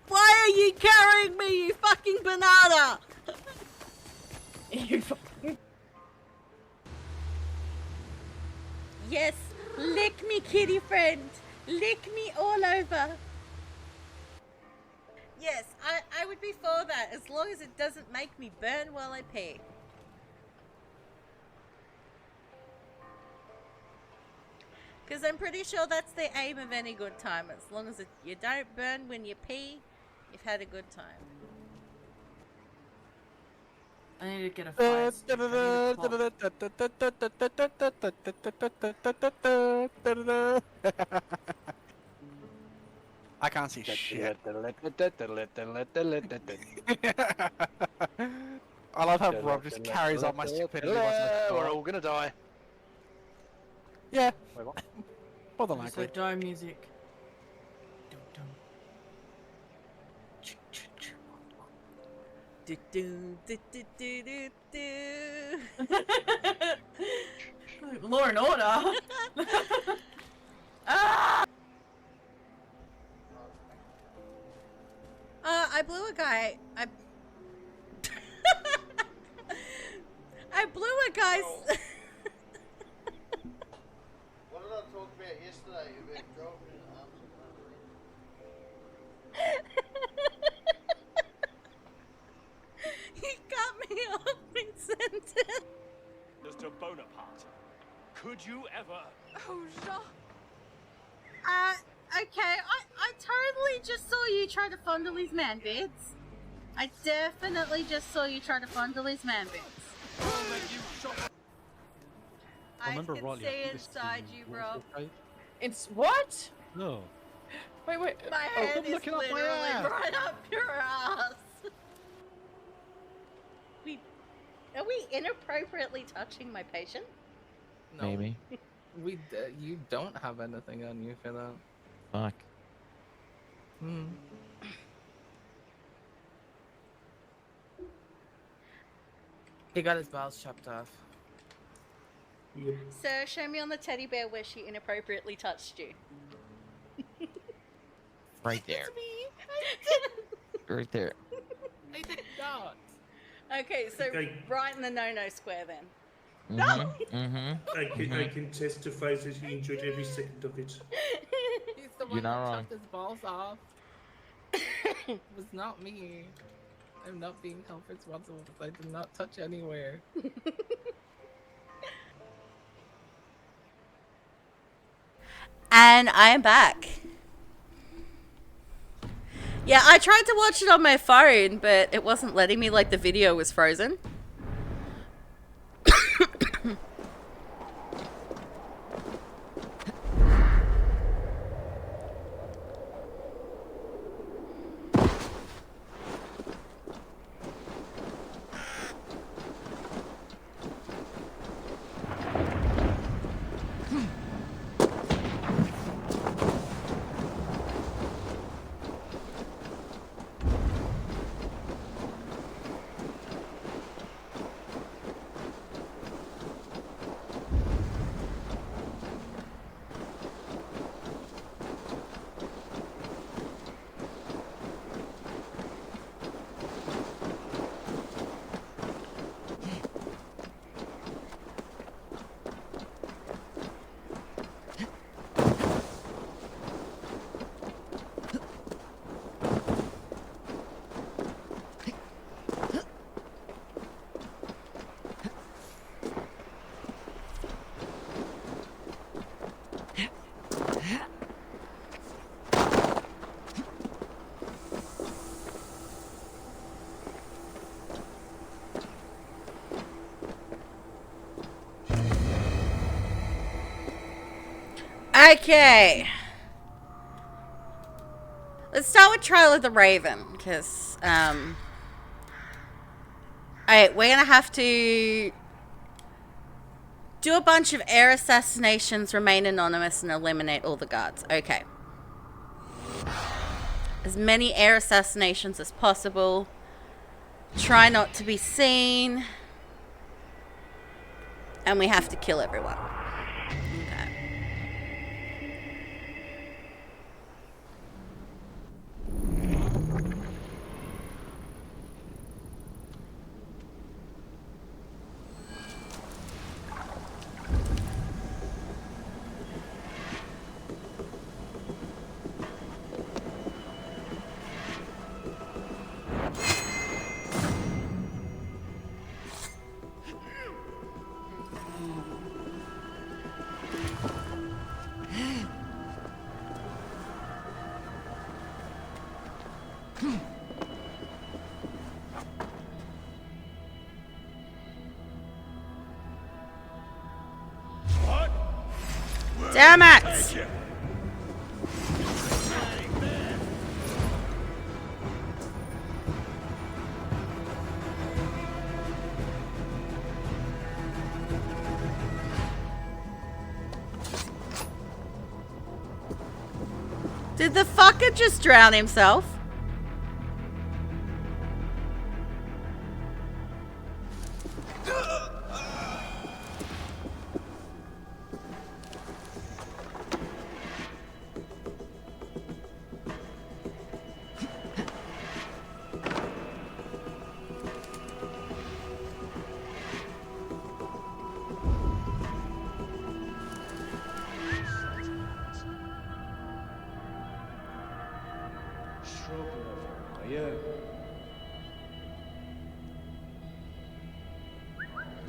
Why are you carrying me, you fucking banana? You fucking. Yes, lick me, kitty friend. Lick me all over. Yes, I would be for that, as long as it doesn't make me burn while I pee. Because I'm pretty sure that's the aim of any good time. As long as you don't burn when you pee, you've had a good time. I need to get a fire stick. I can't see shit. I love how Rob just carries on my stupidity. We're all gonna die. Yeah. Wait, what? More than It's likely. like die music. Do do do do do do do. Law and Order. Ah! I blew a guy. I blew a guy's. What did I talk about yesterday? About dropping in arms He cut me off mid-sentence. Mr. Bonaparte, could you ever... Oh, Jean. Okay, I totally just saw you try to fondle his man bits. I definitely just saw you try to fondle his man bits. I Remember can rightly, see I think this inside is you, the Rob. waterfall It's what? cave. No. Wait. My Oh, hand I'm is looking up my literally ass. right up your ass. Are we inappropriately touching my patient? No. Maybe. You don't have anything on you for that. Fuck. He got his balls chopped off. Sir, show me on the teddy bear where she inappropriately touched you. Right there. Right there. I did not. Okay, so right in the no-no square then. I can testify that he enjoyed every second of it. He's the You're one not that wrong. chopped his balls off. It was not me. I'm not being held responsible because I did not touch anywhere. And I am back. Yeah, I tried to watch it on my phone, but it wasn't letting me, like the video was frozen. Okay. Let's start with Trial of the Raven, because, alright, we're gonna have to do a bunch of heir assassinations, remain anonymous, and eliminate all the guards. Okay. As many heir assassinations as possible. Try not to be seen. And we have to kill everyone. Okay. Damn it! Did the fucker just drown himself?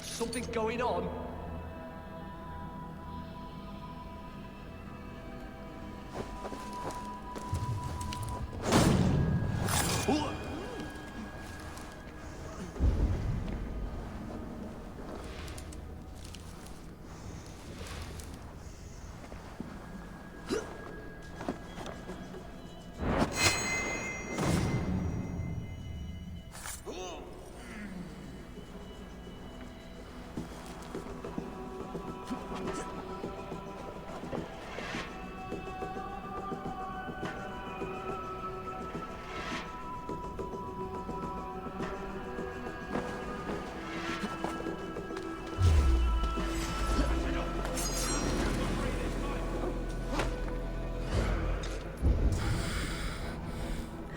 Something going on?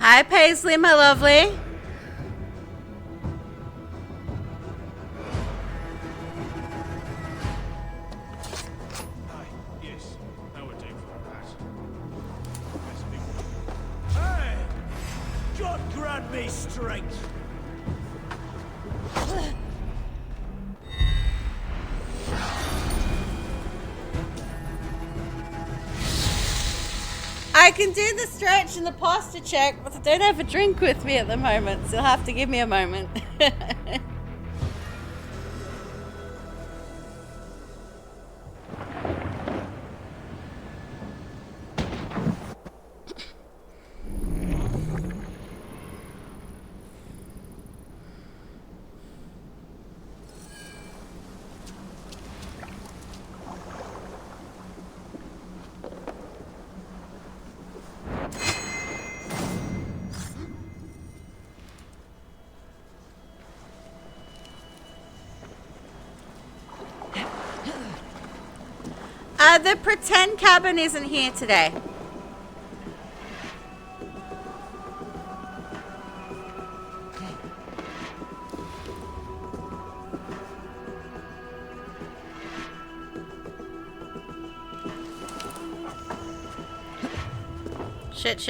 Hi, Paisley, my lovely. Yes, that would do for that. Hey! God grant me strength! I can do the stretch and the posture check, but I don't have a drink with me at the moment, so you'll have to give me a moment. The pretend cabin isn't here today. Shit.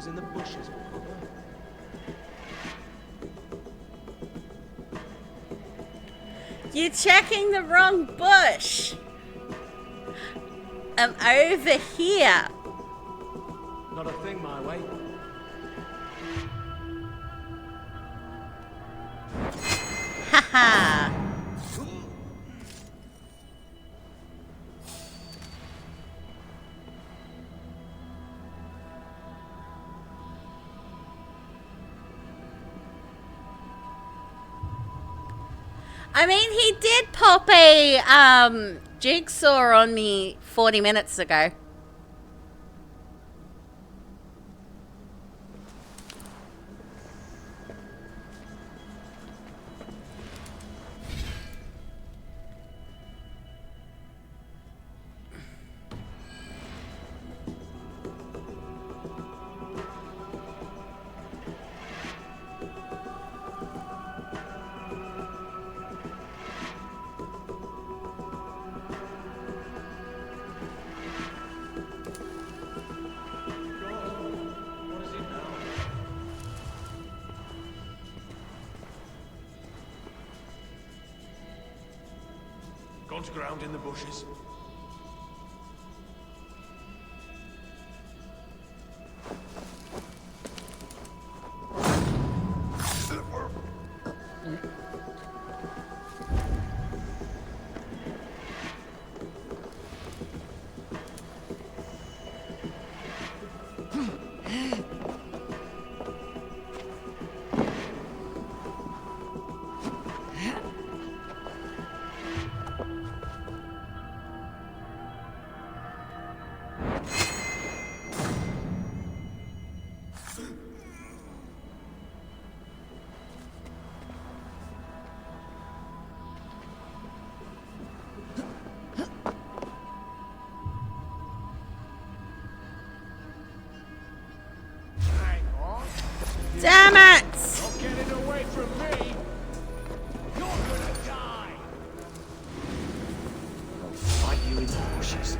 In the bushes. You're checking the wrong bush. I'm over here. Not a thing my way. Haha. I mean, he did pop a jigsaw on me 40 minutes ago. Gone to ground in the bushes. Damn it! Don't get it away from me! You're gonna die! I'll fight you in the bushes.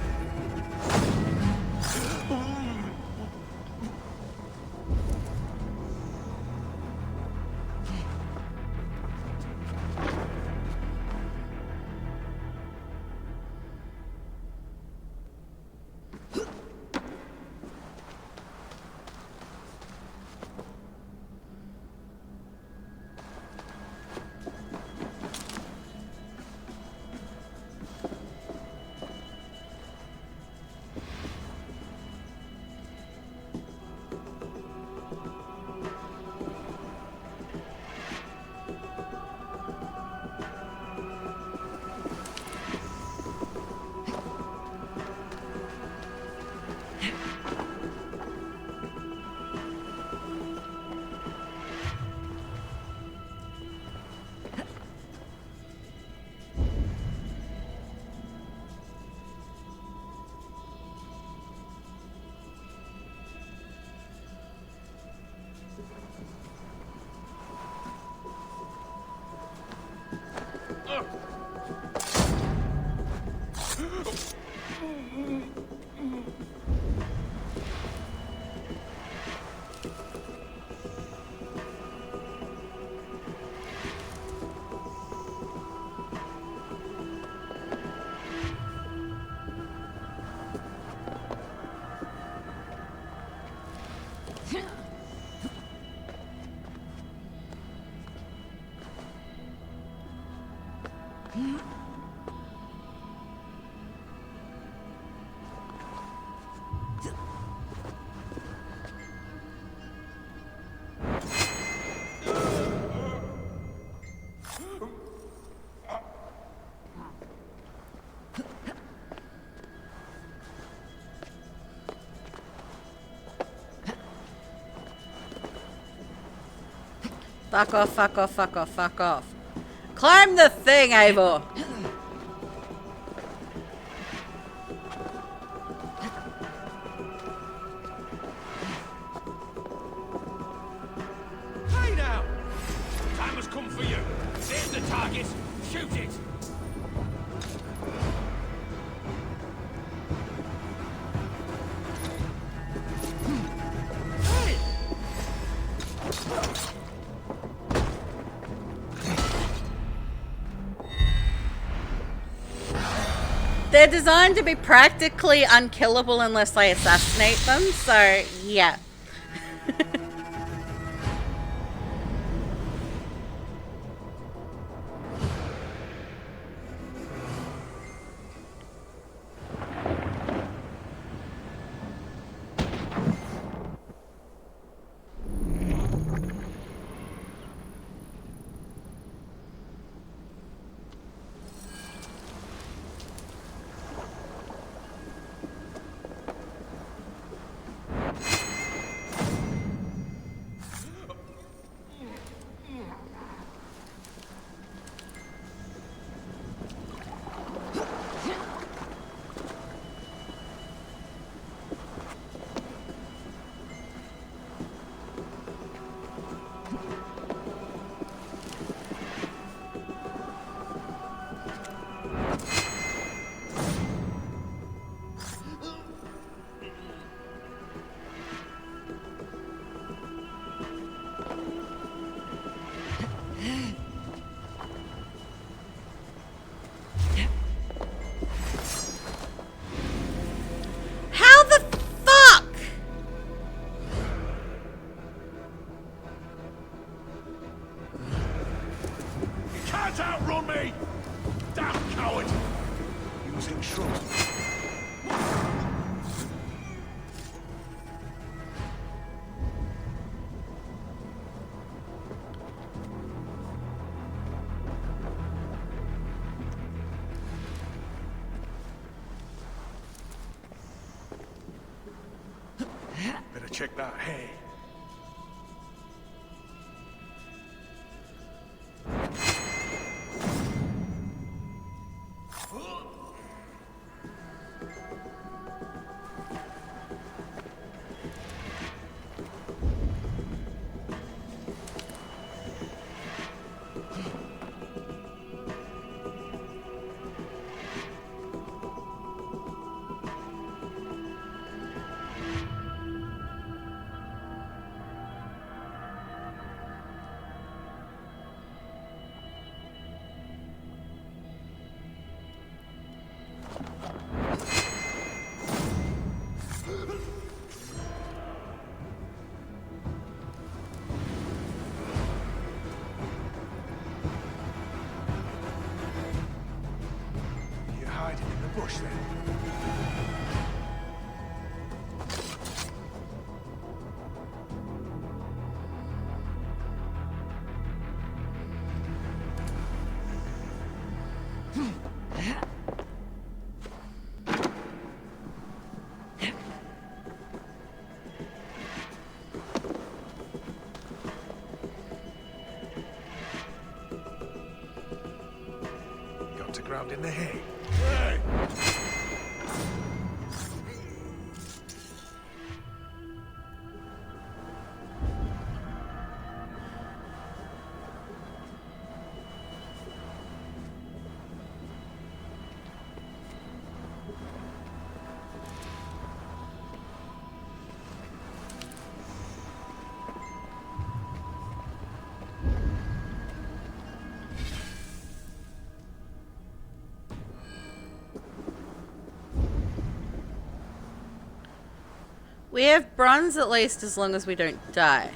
Fuck off, fuck off, fuck off, fuck off. Climb the thing, Eivor. Hey now! Time has come for you. There's the target. Shoot it! They're designed to be practically unkillable unless I assassinate them, so yeah. How the fuck? You can't outrun me! Damn coward! Using shrubs. Better check that hay. You're hiding in the bush then. Got to ground in the hay. Hey! We have bronze at least as long as we don't die.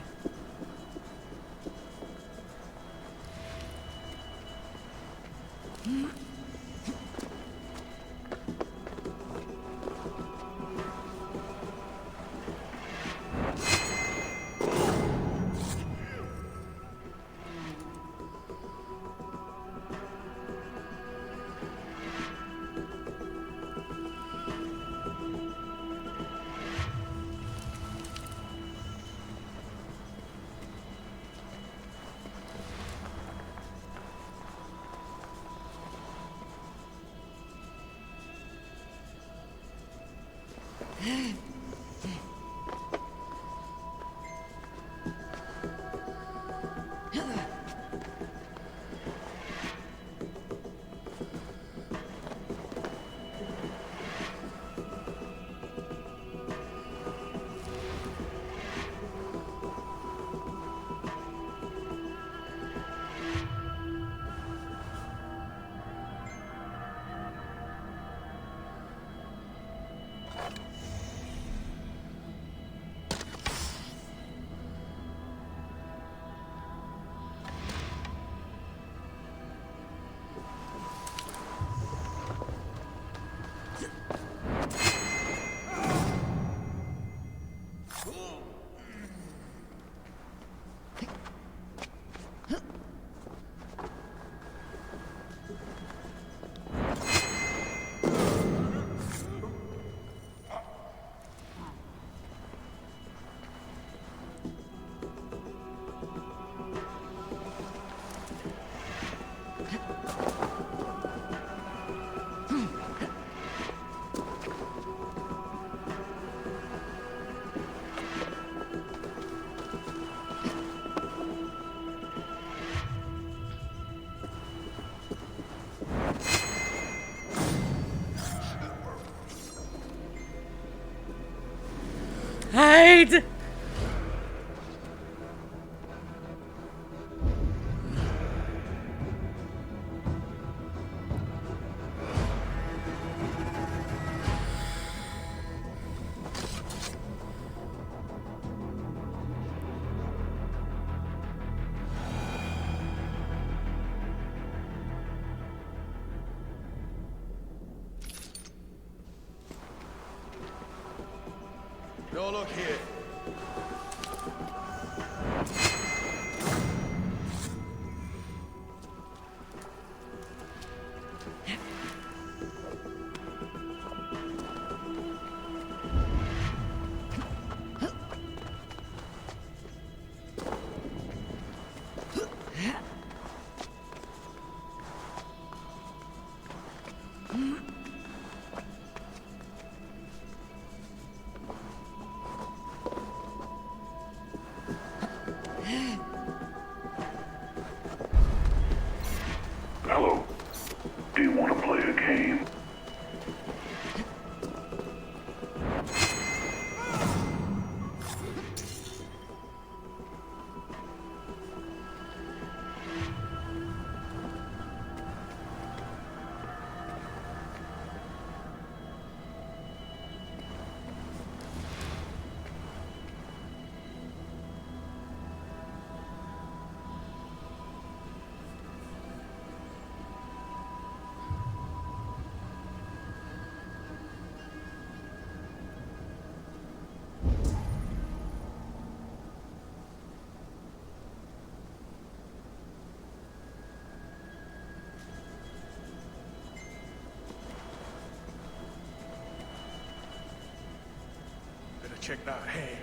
Hide! No, look here. Hello. Do you want to play a game? Better check that hay.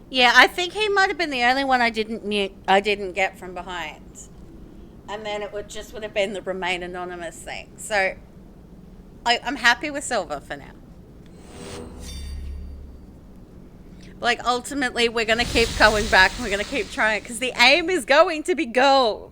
Yeah, I think he might have been the only one I didn't get from behind. And then it would have been the remain anonymous thing. So I'm happy with Silver for now. Like, ultimately, we're going to keep going back. We're going to keep trying, because the aim is going to be gold.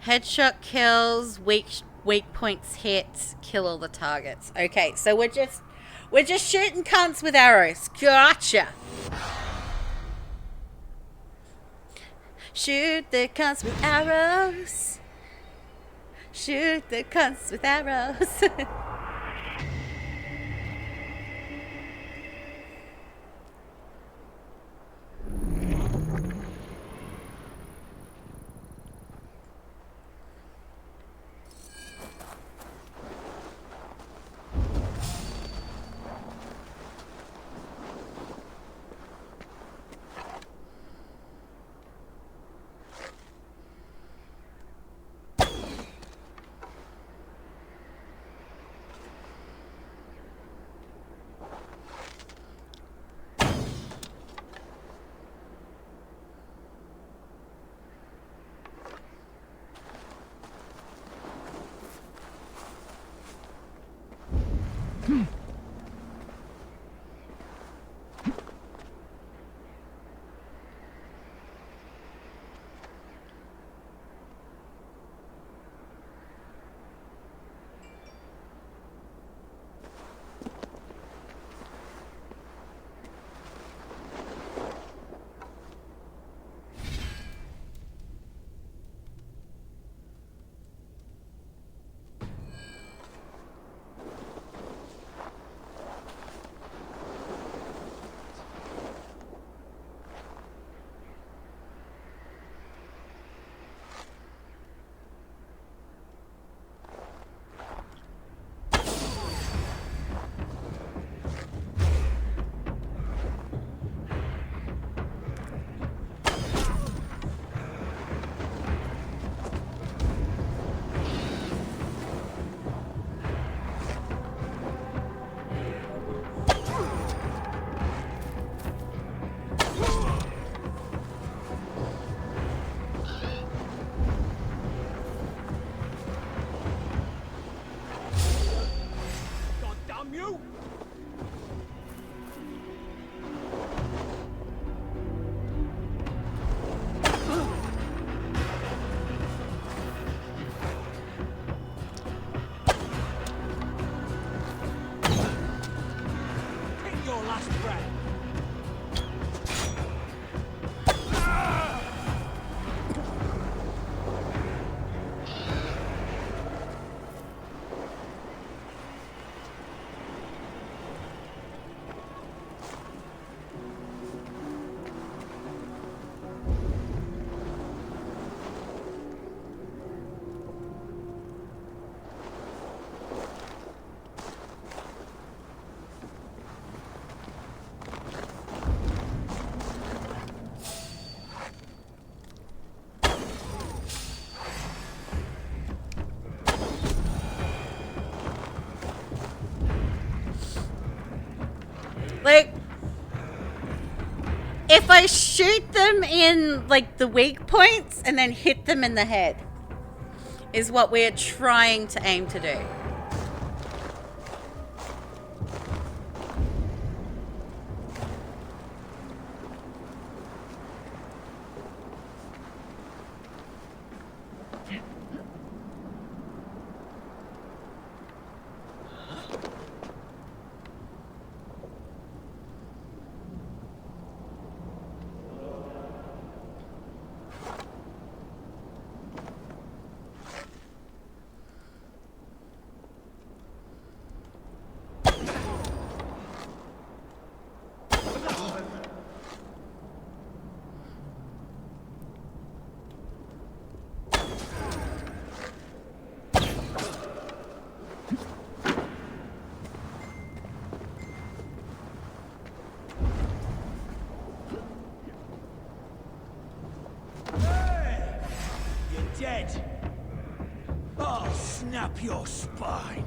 Headshot kills, weak points hit, kill all the targets. Okay, so we're just shooting cunts with arrows. Gotcha. Shoot the cunts with arrows. Shoot the cunts with arrows. last breath. Like, if I shoot them in, like, the weak points and then hit them in the head is what we're trying to aim to do. Dead. I'll snap your spine.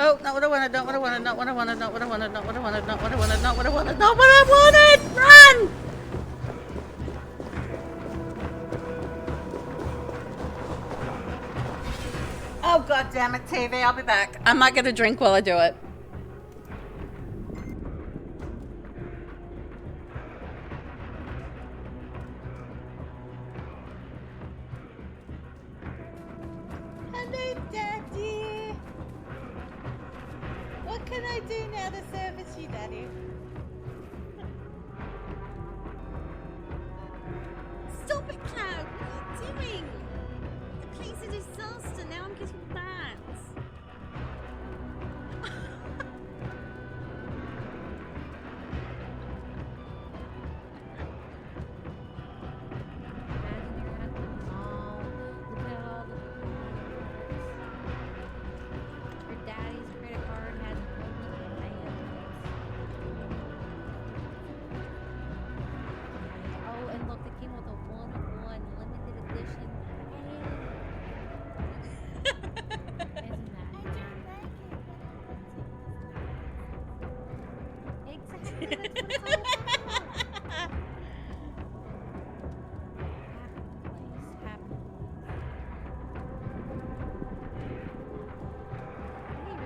Oh, not what I wanted, not what I wanted, not what I wanted, not what I wanted, not what I wanted, not what I wanted, not what I wanted, not what I wanted! Run! Oh, god damn it, TV, I'll be back. I might get a drink while I do it. Hello, Daddy. What can I do now to service you, Daddy? Stop it, Cloud! What are you doing? The place is a disaster. Now I'm getting bad. Your daddy's credit card has money in You're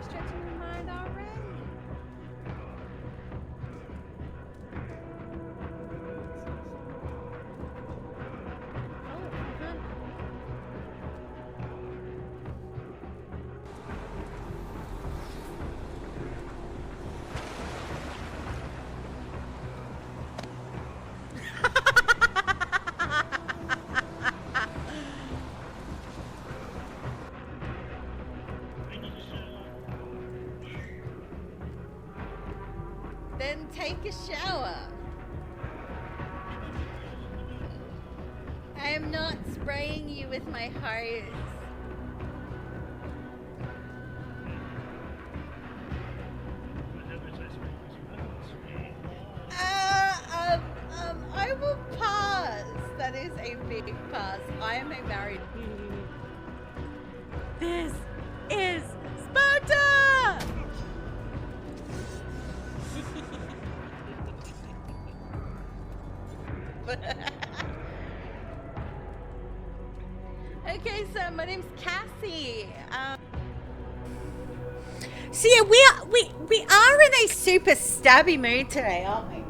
stretching your mind already. Then take a shower. I am not spraying you with my hose. I will pass. That is a big pass. I am a married. This is Sparta! Okay, so my name's Cassie. So yeah, we are in a super stabby mood today, aren't we?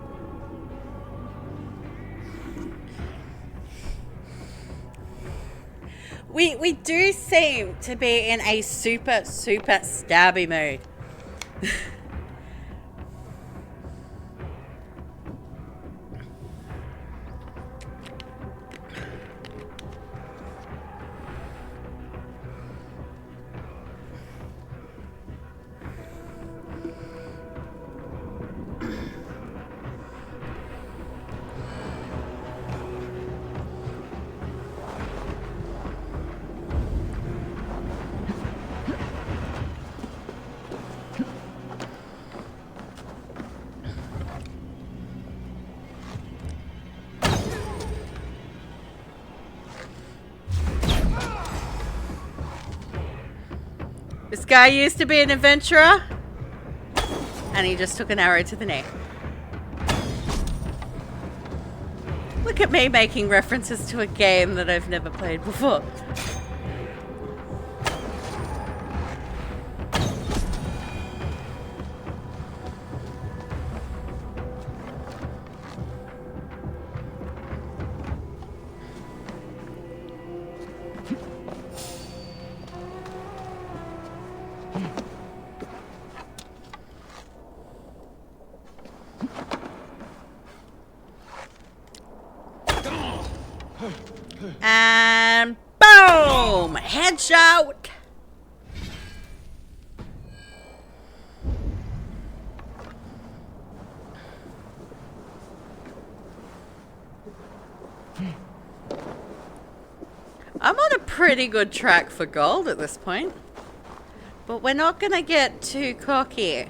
We do seem to be in a super stabby mood. This guy used to be an adventurer, and he just took an arrow to the knee. Look at me making references to a game that I've never played before. And boom! Headshot! I'm on a pretty good track for gold at this point. But we're not gonna get too cocky.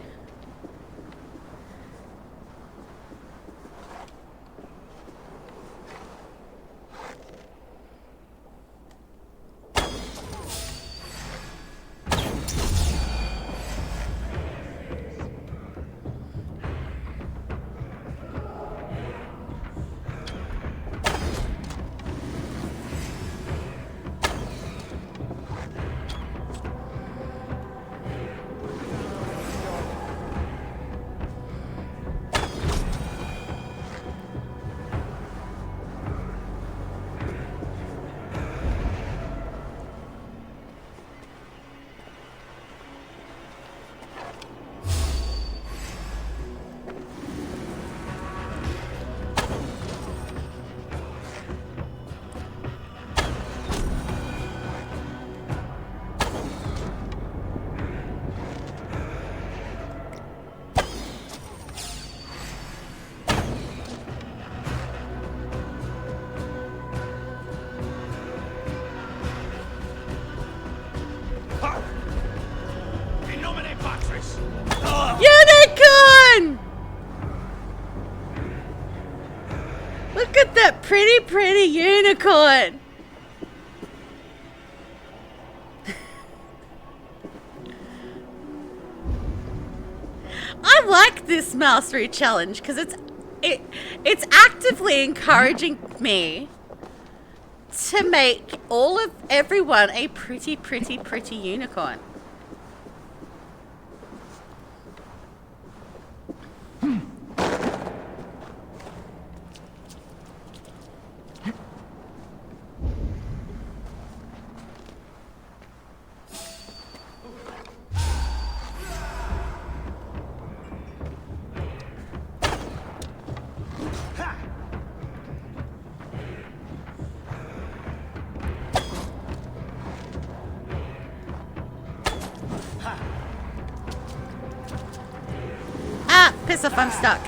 Unicorn! Look at that pretty unicorn. I like this mastery challenge because it's actively encouraging me to make everyone a pretty unicorn. Ah, piss off, I'm stuck.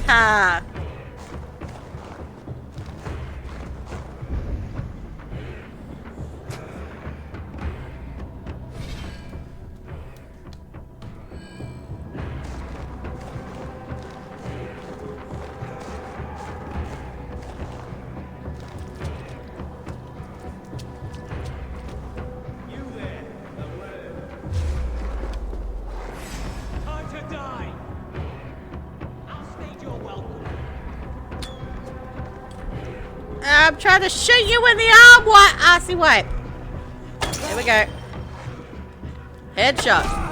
Ha! Time to die! I'll stage your welcome. I'm trying to shoot you in the arm. What? Icy wipe. There we go. Headshot.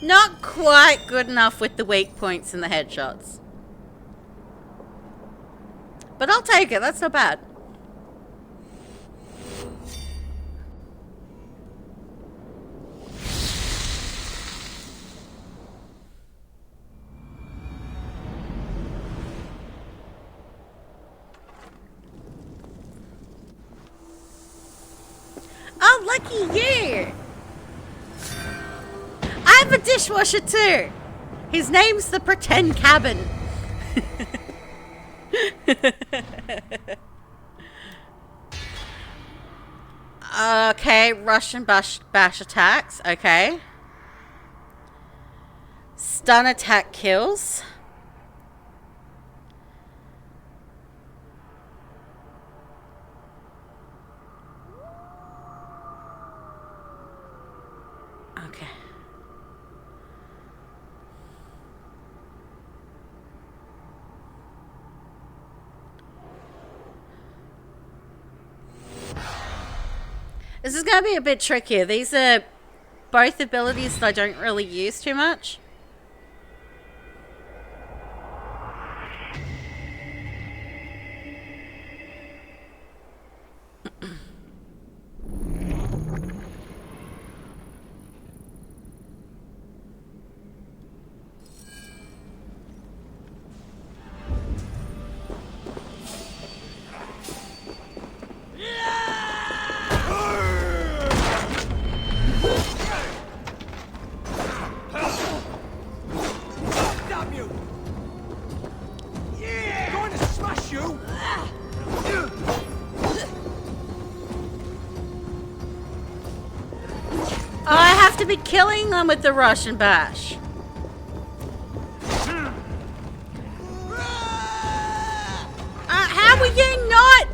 Not quite good enough with the weak points and the headshots. But I'll take it, that's not bad. Oh, lucky you! I have a dishwasher too! His name's the Pretend Cabin. Okay, Russian bash attacks, okay. Stun attack kills. Okay. This is going to be a bit trickier. These are both abilities that I don't really use too much. Damn you! Yeah! Going to smash you! I have to be killing them with the Russian bash. How are you not?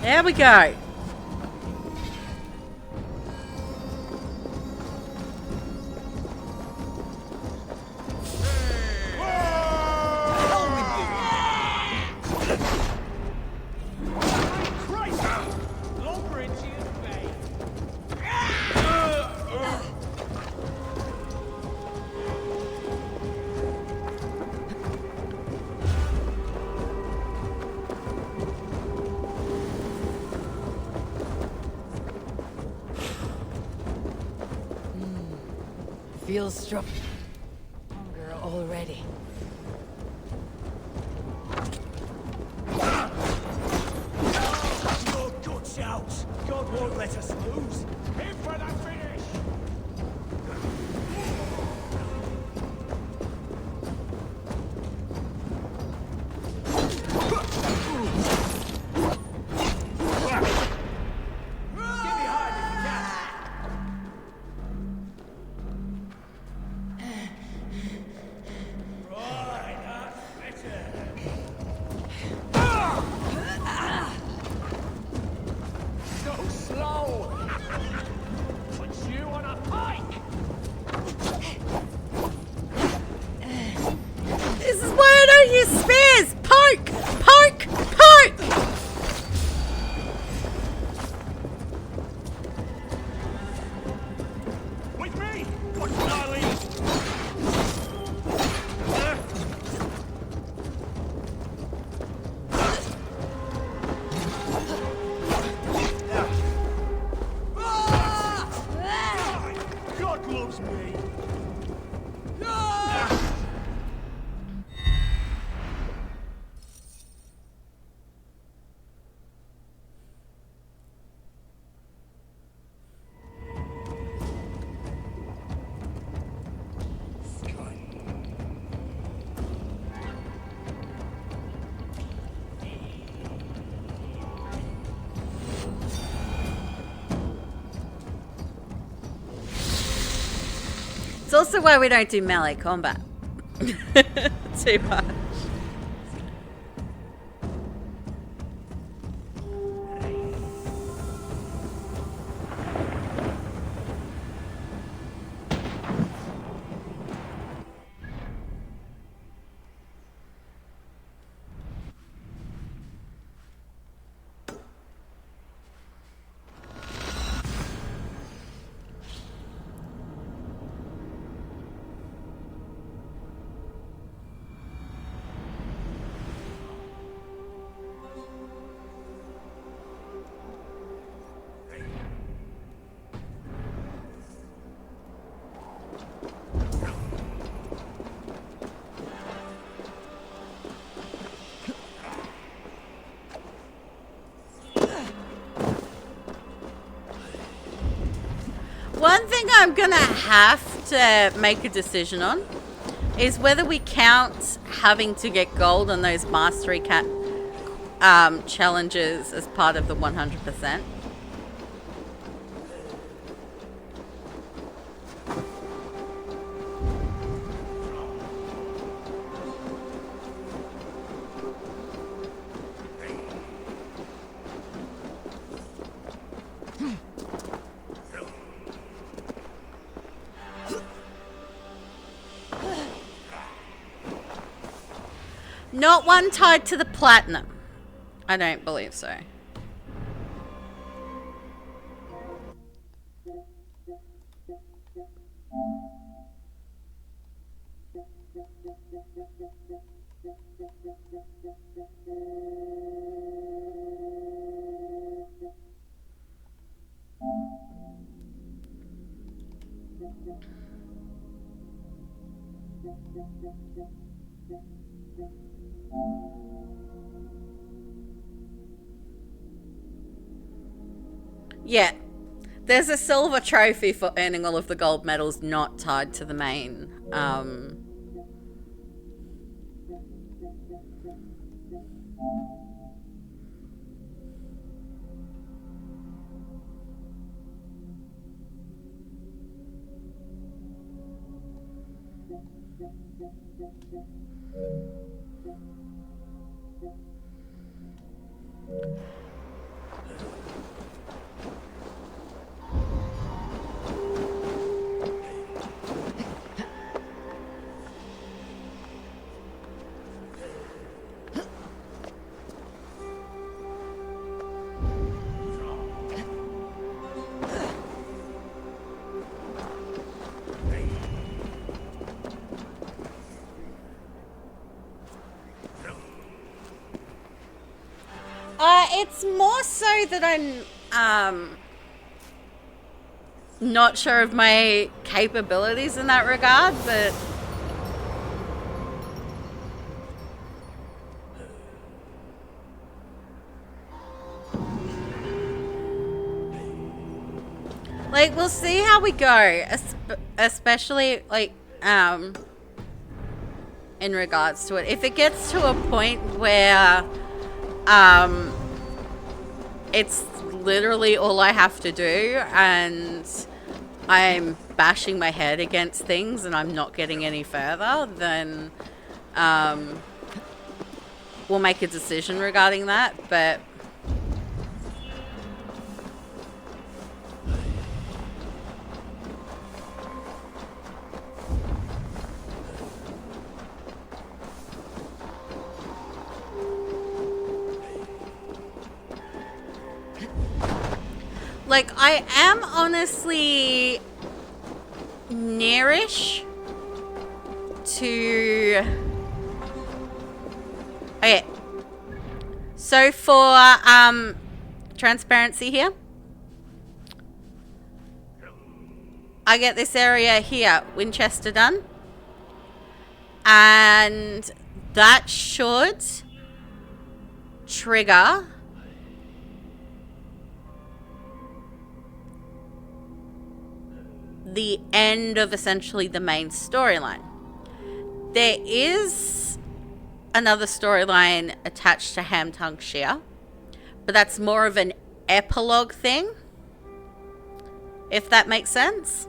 There we go. Feels strong. Stronger already. Your guts out! God won't let us lose! Aim for that finish! This is why I don't use spears! Poke! Poke! Poke! With me! What can I leave? God loves me! It's also why we don't do melee combat. Too much. One thing I'm gonna have to make a decision on. is whether we count having to get gold on those mastery challenges as part of the 100%. Not one tied to the platinum. I don't believe so. Yeah. There's a silver trophy for earning all of the gold medals not tied to the main. It's more so that I'm not sure of my capabilities in that regard, but like we'll see how we go, especially like in regards to it. If it gets to a point where it's literally all I have to do and I'm bashing my head against things and I'm not getting any further, then we'll make a decision regarding that. But like, I am honestly nearish to... Okay. So for transparency here, I get this area here, Winchester done. And that should trigger the end of essentially the main storyline. There is another storyline attached to Hamtung Shire, but that's more of an epilogue thing, if that makes sense.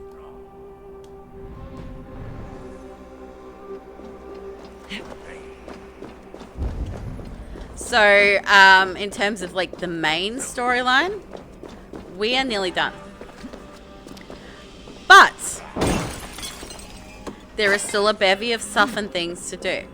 So in terms of like the main storyline, we are nearly done. But there is still a bevy of stuff and things to do.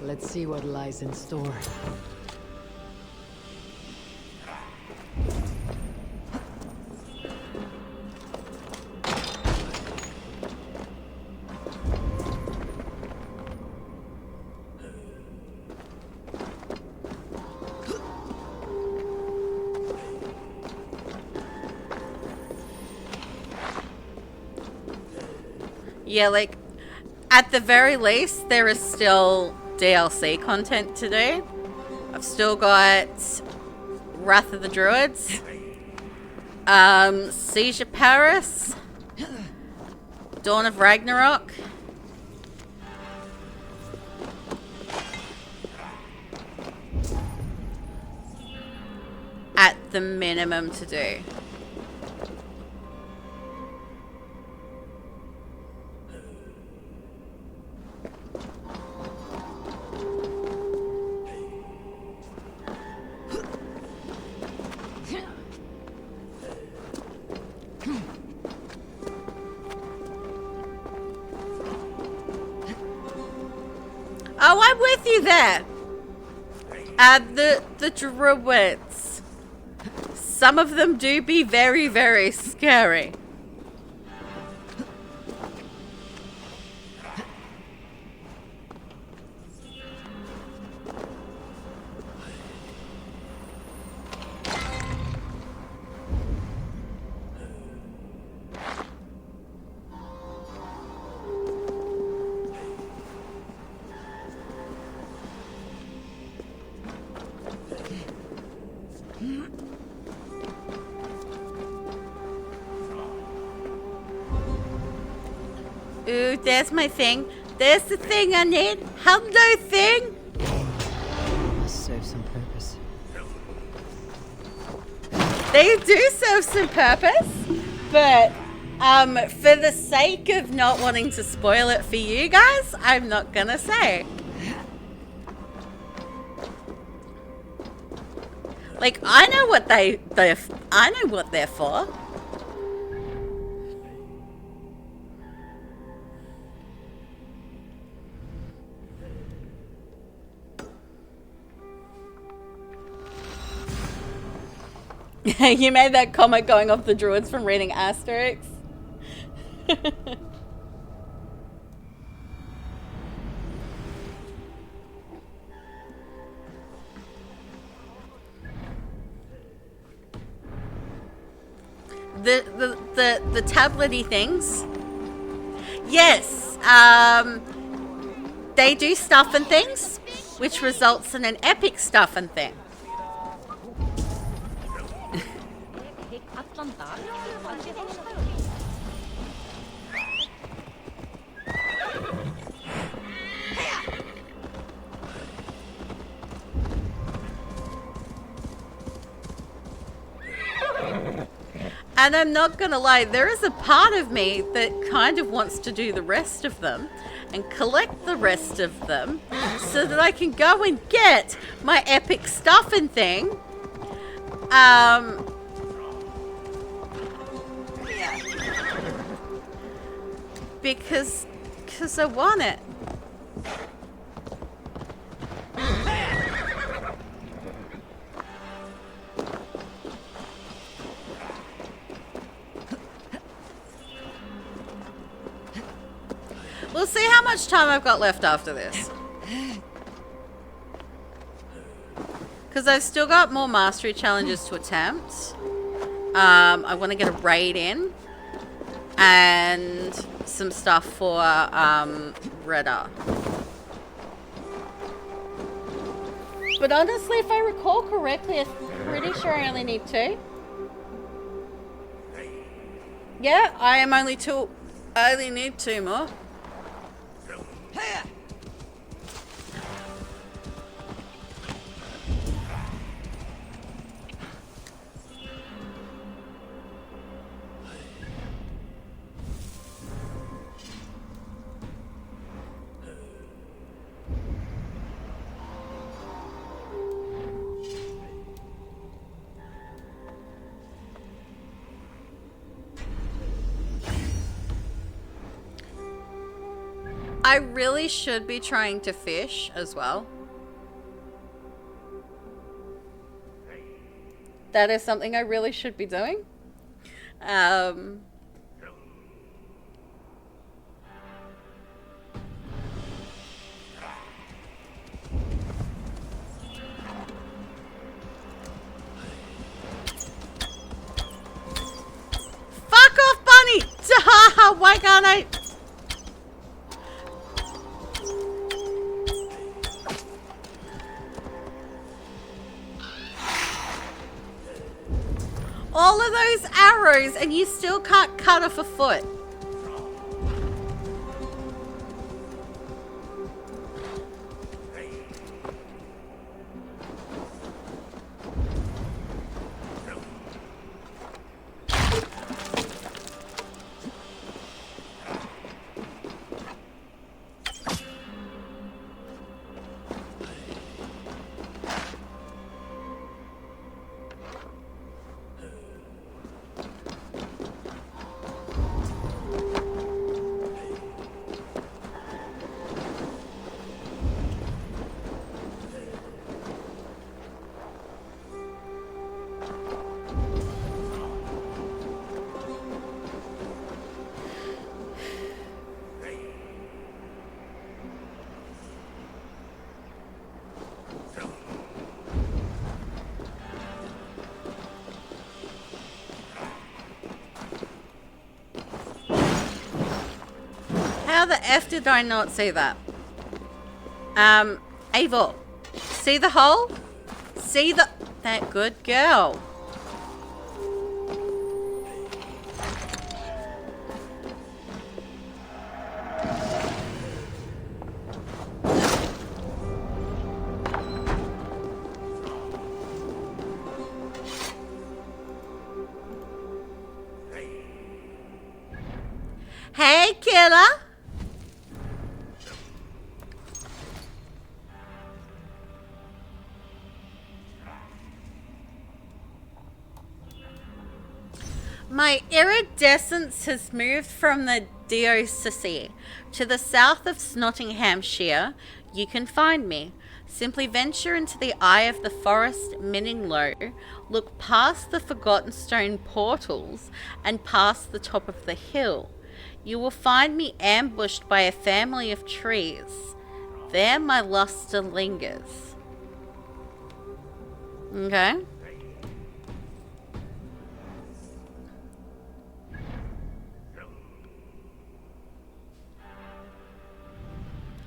Let's see what lies in store. Yeah, like, at the very least, there is still DLC content to do. I've still got Wrath of the Druids, Siege of Paris, Dawn of Ragnarok. At the minimum to do. Oh, I'm with you there. The druids. Some of them do be very, very scary. Ooh, there's my thing. There's the thing I need. Hello, thing. Must serve some purpose. They do serve some purpose, but for the sake of not wanting to spoil it for you guys, I'm not gonna say. Like, I know what I know what they're for. You made that comment going off the druids from reading Asterix. the tablety things. Yes, they do stuff and things, which results in an epic stuff and thing. And I'm not gonna lie, there is a part of me that kind of wants to do the rest of them and collect the rest of them so that I can go and get my epic stuff and thing. Because I want it. We'll see how much time I've got left after this. Because I've still got more mastery challenges to attempt. I want to get a raid in. And some stuff for Redder. But honestly, if I recall correctly, I'm pretty sure I only need 2. Yeah, I am only 2. I only need 2 more. I really should be trying to fish as well. That is something I really should be doing. Fuck off, bunny! Why can't I? all of those arrows and you still can't cut off a foot. How the F did I not see that? Eivor, see the hole? See the... That good girl. Hey, killer. My iridescence has moved from the diocese to the south of Nottinghamshire. You can find me. Simply venture into the eye of the forest Minninglow, look past the Forgotten Stone portals, and past the top of the hill. You will find me ambushed by a family of trees. There my luster lingers. Okay.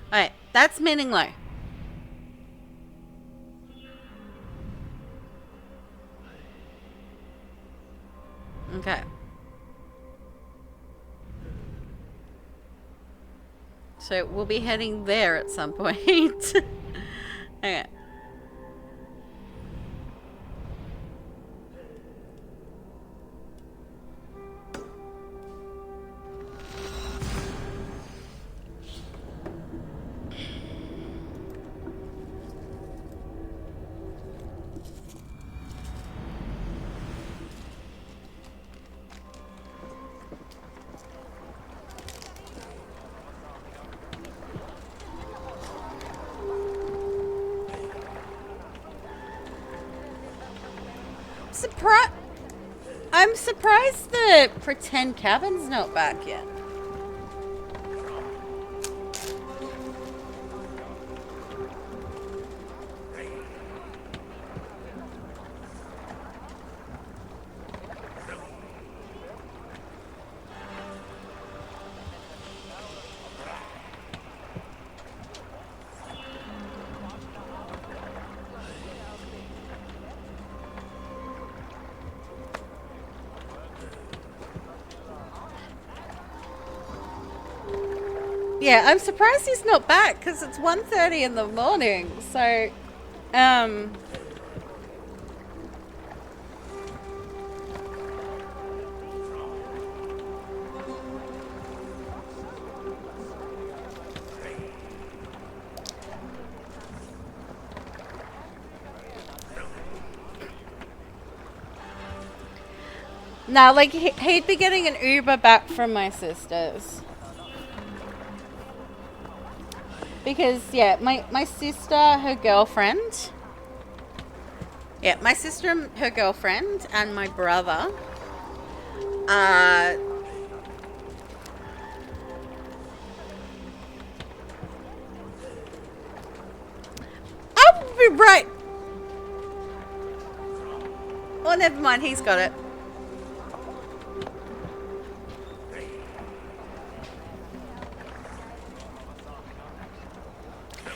Alright, that's Minninglow. Okay. So we'll be heading there at some point. Okay. I'm surprised the pretend cabin's not back yet. Yeah, I'm surprised he's not back because it's 1:30 in the morning. So, now, like he'd be getting an Uber back from my sister's. Because, yeah, my sister, her girlfriend. Yeah, my sister and her girlfriend and my brother. I'll be right. Oh, never mind, he's got it.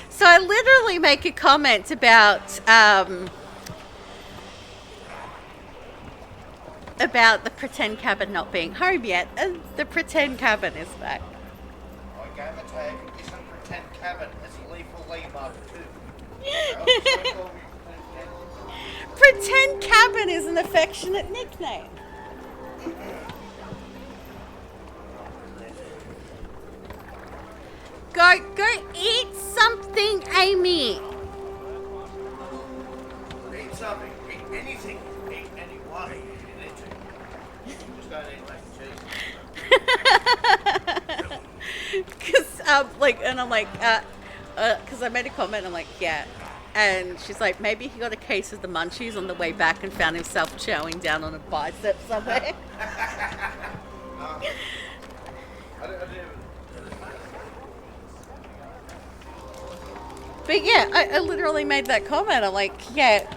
So I literally make a comment about about the pretend cabin not being home yet, and the pretend cabin is back. My gamer tag isn't pretend cabin, it's lethal Lee Mark 2. Pretend cabin is an affectionate nickname. Go eat something, Amy. Eat something, eat anything, eat anyone, eat anything. Just don't eat mac and cheese. Cause and I'm like, cause I made a comment. I'm like, yeah, and she's like, maybe he got a case of the munchies on the way back and found himself chowing down on a bicep somewhere. But yeah, I literally made that comment. I'm like, yeah,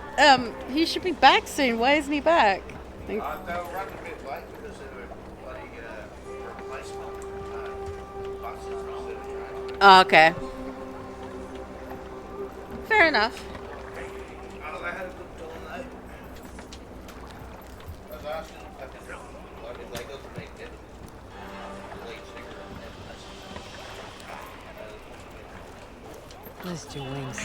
he should be back soon. Why isn't he back? They were running a bit late because they were bloody replacement buses instead of trains. Oh, okay. Fair enough. Oh, they had a good dawn though. I was asking them if they got to make it. Let's do wings.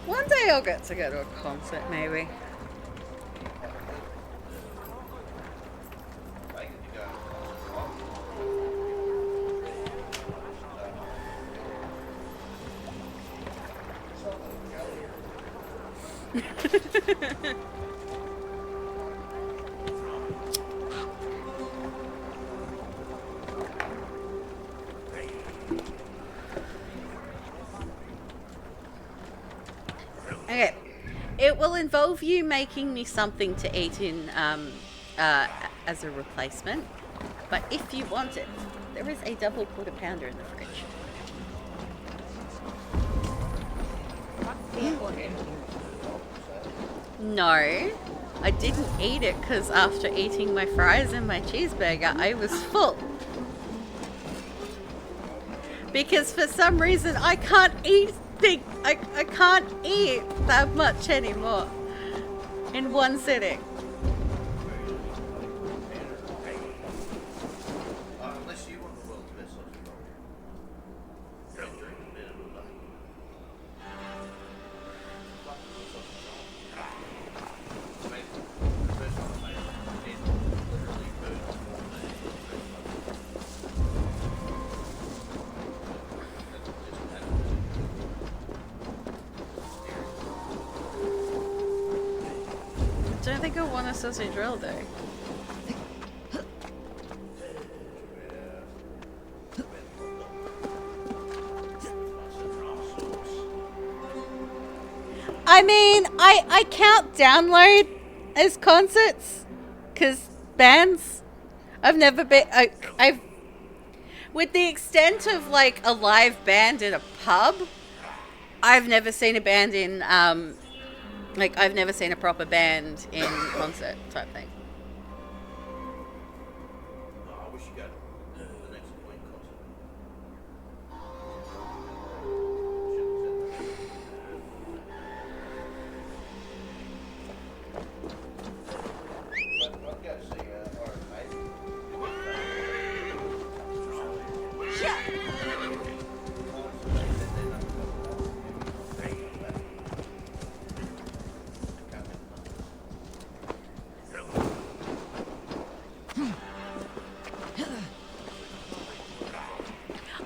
One day I'll get to go to a concert, maybe. Okay, it will involve you making me something to eat in as a replacement, but if you want it, there is a double quarter pounder in the fridge. No, I didn't eat it because after eating my fries and my cheeseburger, I was full. Because for some reason I can't eat I can't eat that much anymore in one sitting. Unless you want the world's best sausage roll. Don't drink a bit of it. The first one I made, it literally burned off all the Don't think I want a sausage roll though. I mean, I can't download as concerts because bands. I've never been. I've with the extent of like a live band in a pub. I've never seen a band in like I've never seen a proper band in concert type thing. I wish you got the next Queen concert. I'd go see Iron Maiden.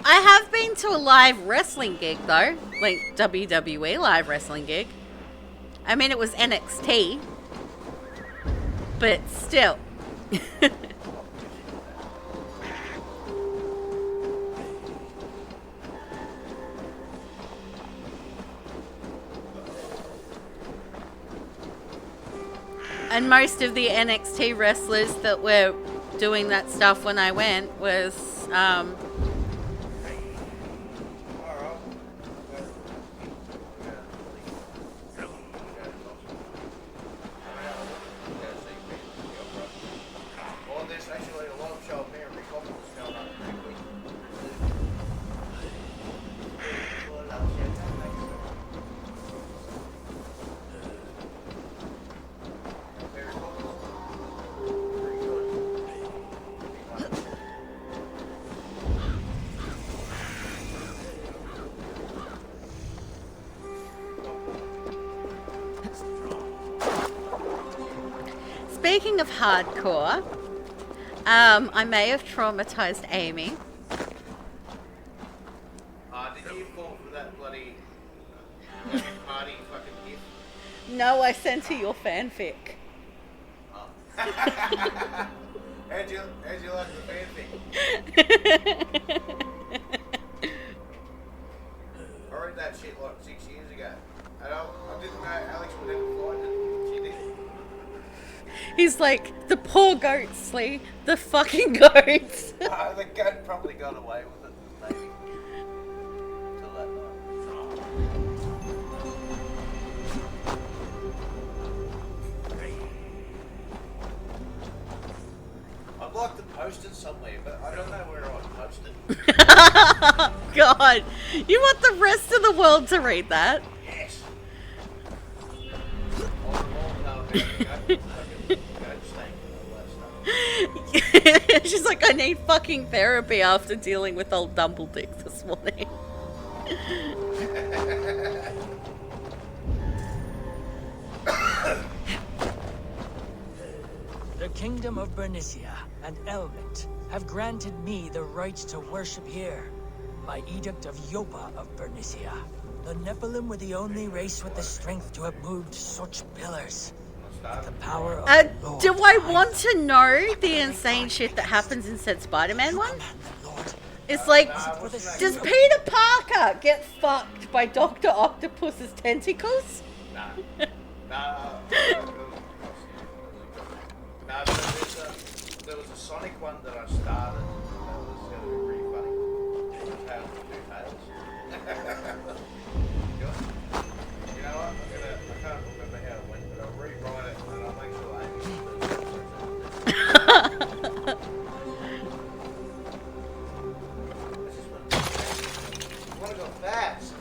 I have been to a live wrestling gig though, like WWE live wrestling gig. I mean, it was NXT, but still. And most of the NXT wrestlers that were doing that stuff when I went was Well, there's actually a live show of Mary Poppins going on next week. speaking of hardcore, I may have traumatized Amy. Did you fall for that bloody party fucking gift? No, I sent her your fanfic. Oh. How'd you like the fanfic? I read that shit like 6 years ago. And I didn't know Alex would ever find it. She did. He's like, the poor goats, Lee. The fucking goats. The goat probably got away with it, maybe. Till that night. I'd like to post it somewhere, but I don't know where I'd post it. God, you want the rest of the world to read that? Yes. She's like, I need fucking therapy after dealing with old Dumbledick this morning. The kingdom of Bernicia and Elmet have granted me the right to worship here. By edict of Yopa of Bernicia, the Nephilim were the only race with the strength to have moved such pillars. The power of the Lord do I want to know the insane shit that happens in said Spider-Man one? It's like, does Peter Parker get fucked by Dr. Octopus's tentacles? Nah, there was a Sonic one that I started that was going to be pretty funny. It had two tails. You know what? I can't remember how it went, but I'll rewrite it and I'll make sure I want to go fast.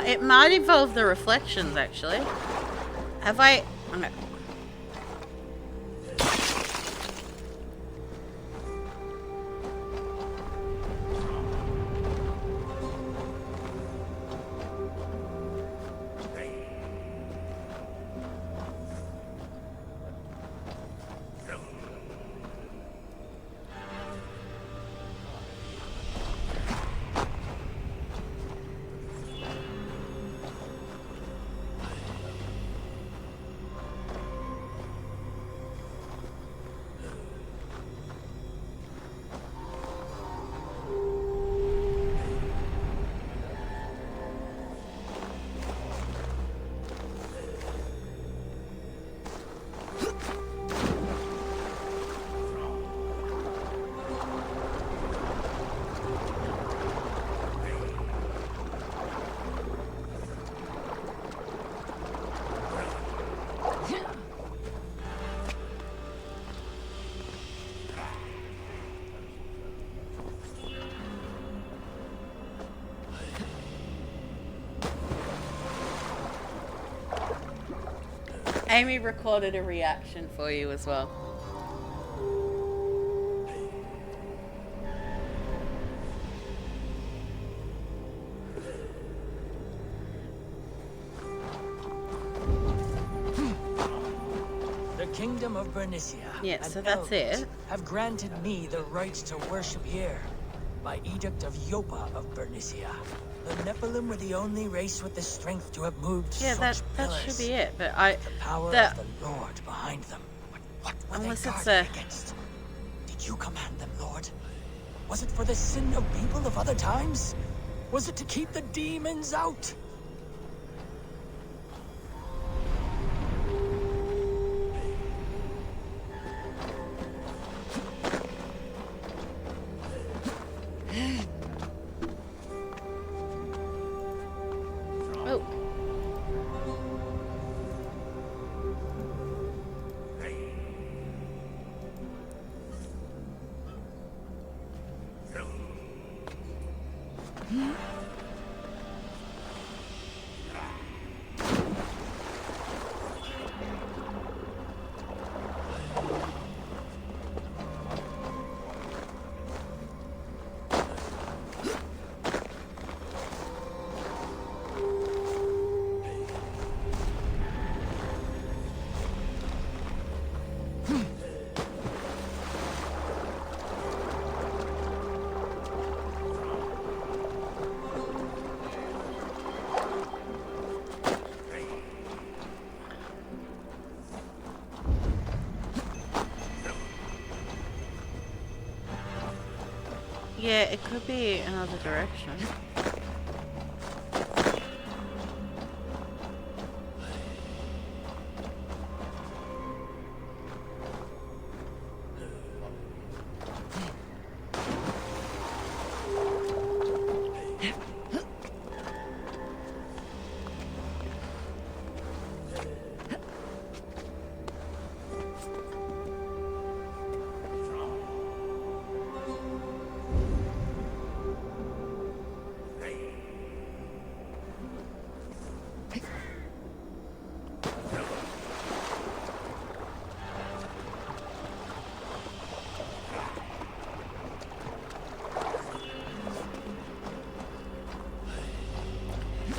It might involve the reflections, actually. Have I... Okay. Amy recorded a reaction for you as well. The kingdom of Bernicia Yeah, and so that's Elmet it. have granted me the right to worship here. By edict of Yopa of Bernicia, the Nephilim were the only race with the strength to have moved Yeah, such that pillars. should be it, but I... The power the- of the Lord behind them. What were Unless they it's guarding against? Did you command them, Lord? Was it for the sin of people of other times? Was it to keep the demons out? Oh. Yeah, it could be another direction.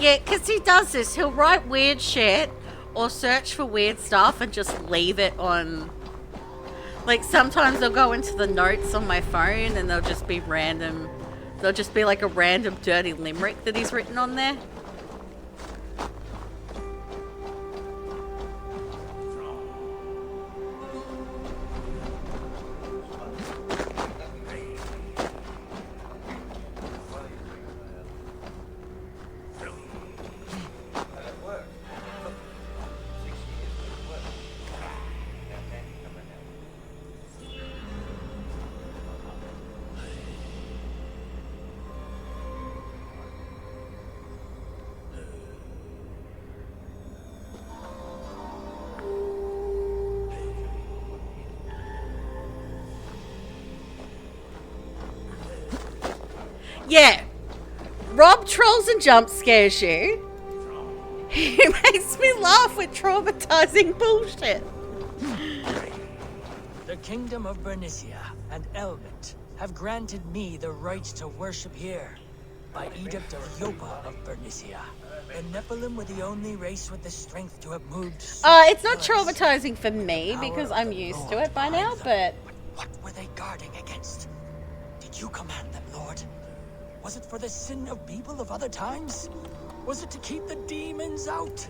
Yeah, because he does this. He'll write weird shit or search for weird stuff and just leave it on. Like, sometimes I'll go into the notes on my phone and they'll just be random. There'll just be like a random dirty limerick that he's written on there. Yeah. Rob trolls and jump scares you. He makes me laugh with traumatizing bullshit. The kingdom of Bernicia and Elmet have granted me the right to worship here. By edict of Yopa of Bernicia, the Nephilim were the only race with the strength to have moved. It's not traumatizing for me because I'm used to it by now, but what were they guarding against? Did you command them, Lord? Was it for the sin of people of other times? Was it to keep the demons out?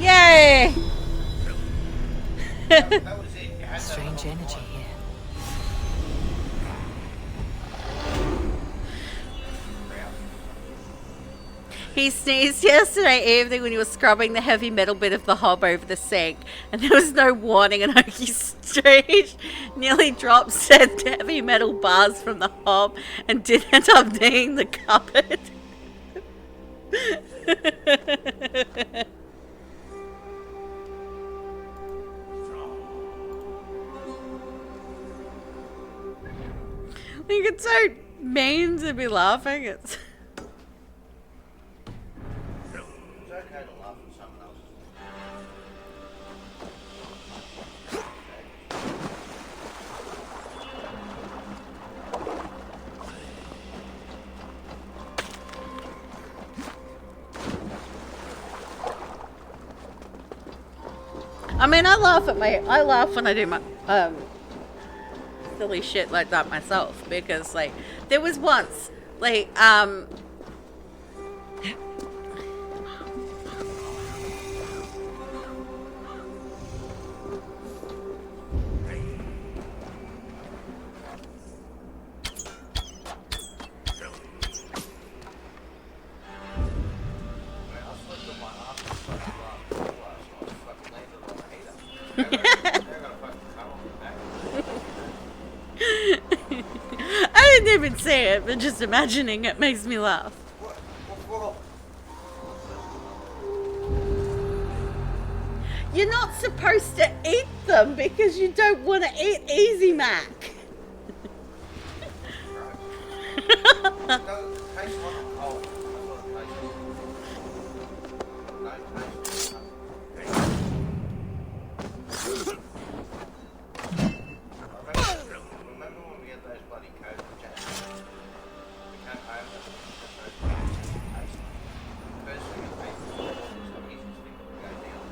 yay! Strange energy here. He sneezed yesterday evening when he was scrubbing the heavy metal bit of the hob over the sink, and there was no warning, and Oki Street nearly dropped said heavy metal bars from the hob and did end up kneeing the cupboard. Like, it's so mean to be laughing. It's okay to laugh at someone else's. I mean, I laugh when I do my silly shit like that myself, because like there was once like didn't even say it, but just imagining it makes me laugh. You're not supposed to eat them because you don't want to eat Easy Mac. Remember when we had those bloody codes of Jack? We came home and those codes were tasty. First thing it tastes was the easiest thing to go down.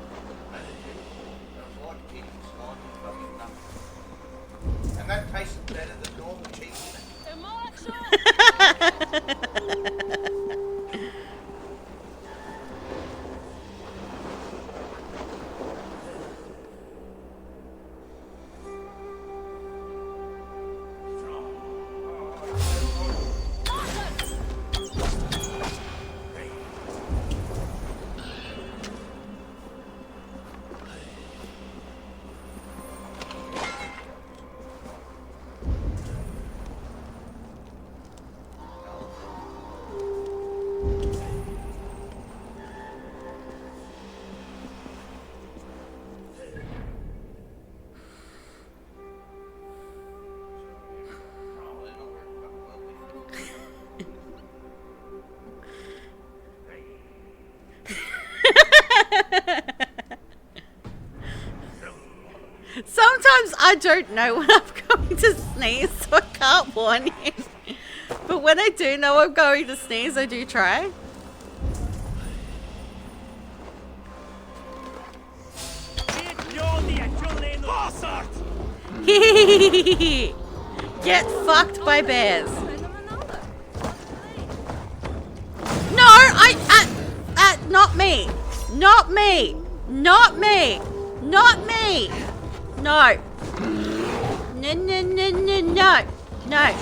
And it was like eating slime and fucking nothing. And that tasted better than normal cheese. Sometimes I don't know when I'm going to sneeze, so I can't warn you. But when I do know I'm going to sneeze, I do try. Get fucked by bears. No, not me. Not me. Not me. Not me. No. No, no, no, no, no. No.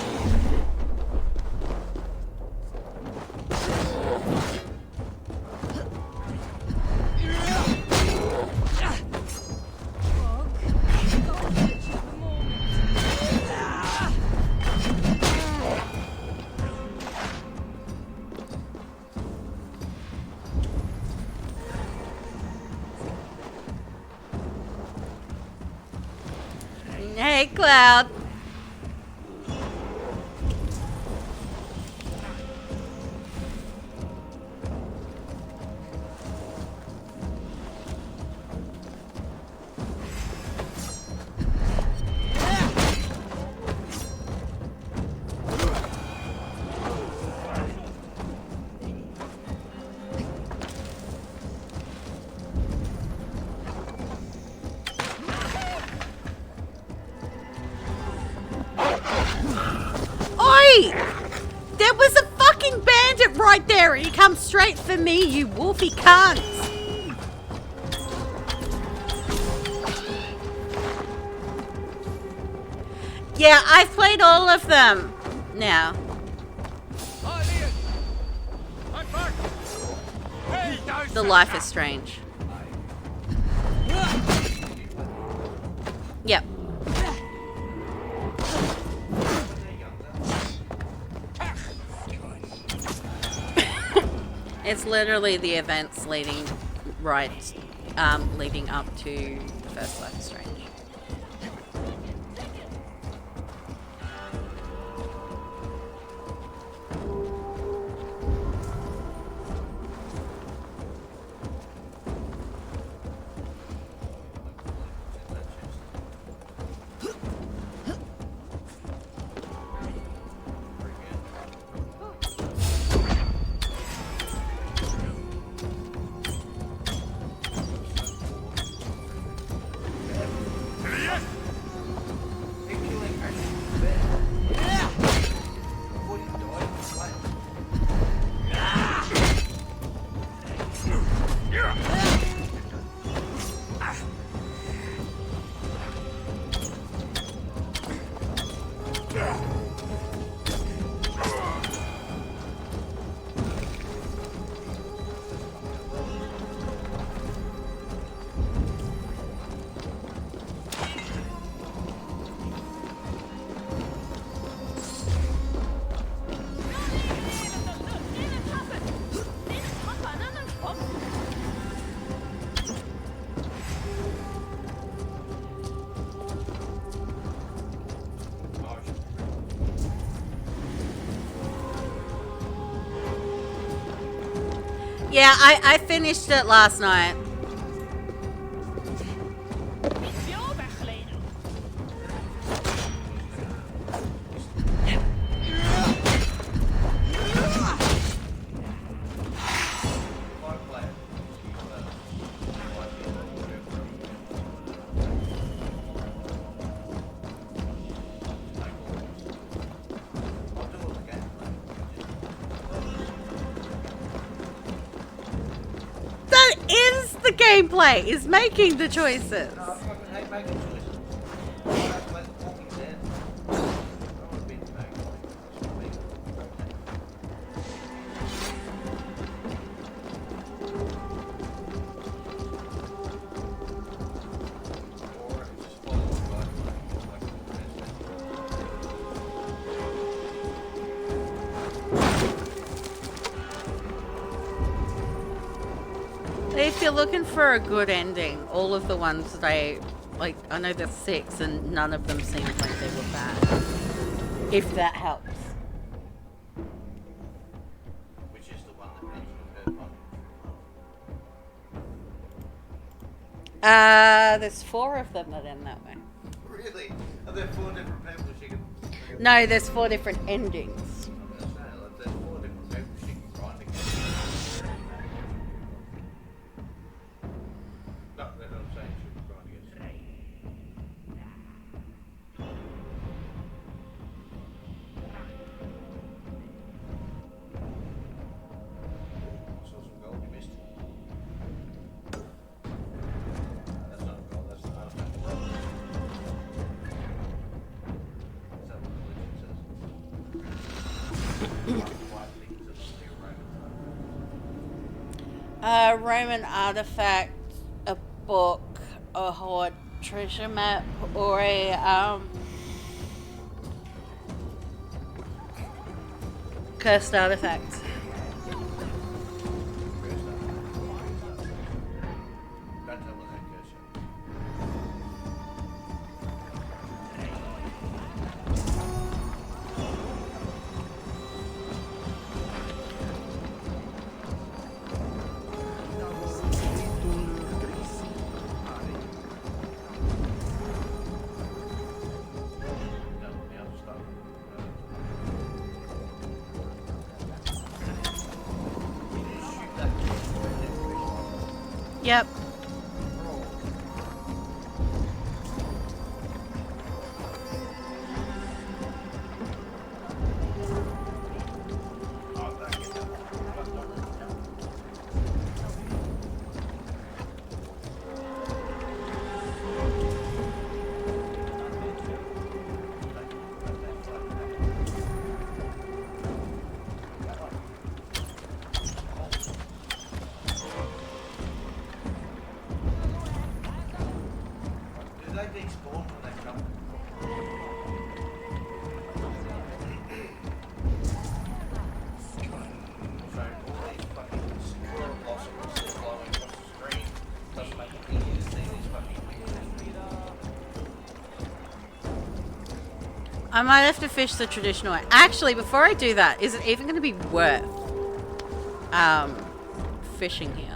Hey, Cloud. There was a fucking bandit right there and he comes straight for me, you wolfy cunt. Yeah, I've played all of them now. The Life is Strange. Yep. It's literally the events leading leading up to the first Life is Strange. Yeah, I finished it last night. That is the gameplay, is making the choices. If you're looking for a good ending, all of the ones that I know there's 6 and none of them seemed like they were bad. If that helps. Which is the one that ends with her body? There's 4 of them that end that way. Really? Are there 4 different people she can... No, there's 4 different endings. I'm gonna say, like, there's 4 different people she can grind against. No, that's what I'm saying, she can grind against. Saw some gold, you missed. That's not gold, that's an artifact. Is that what the legend says? White things that look like a Roman artifact, a book, a hoard, treasure map, or a cursed artifact. Yep. I might have to fish the traditional way. Actually, before I do that, is it even going to be worth fishing here?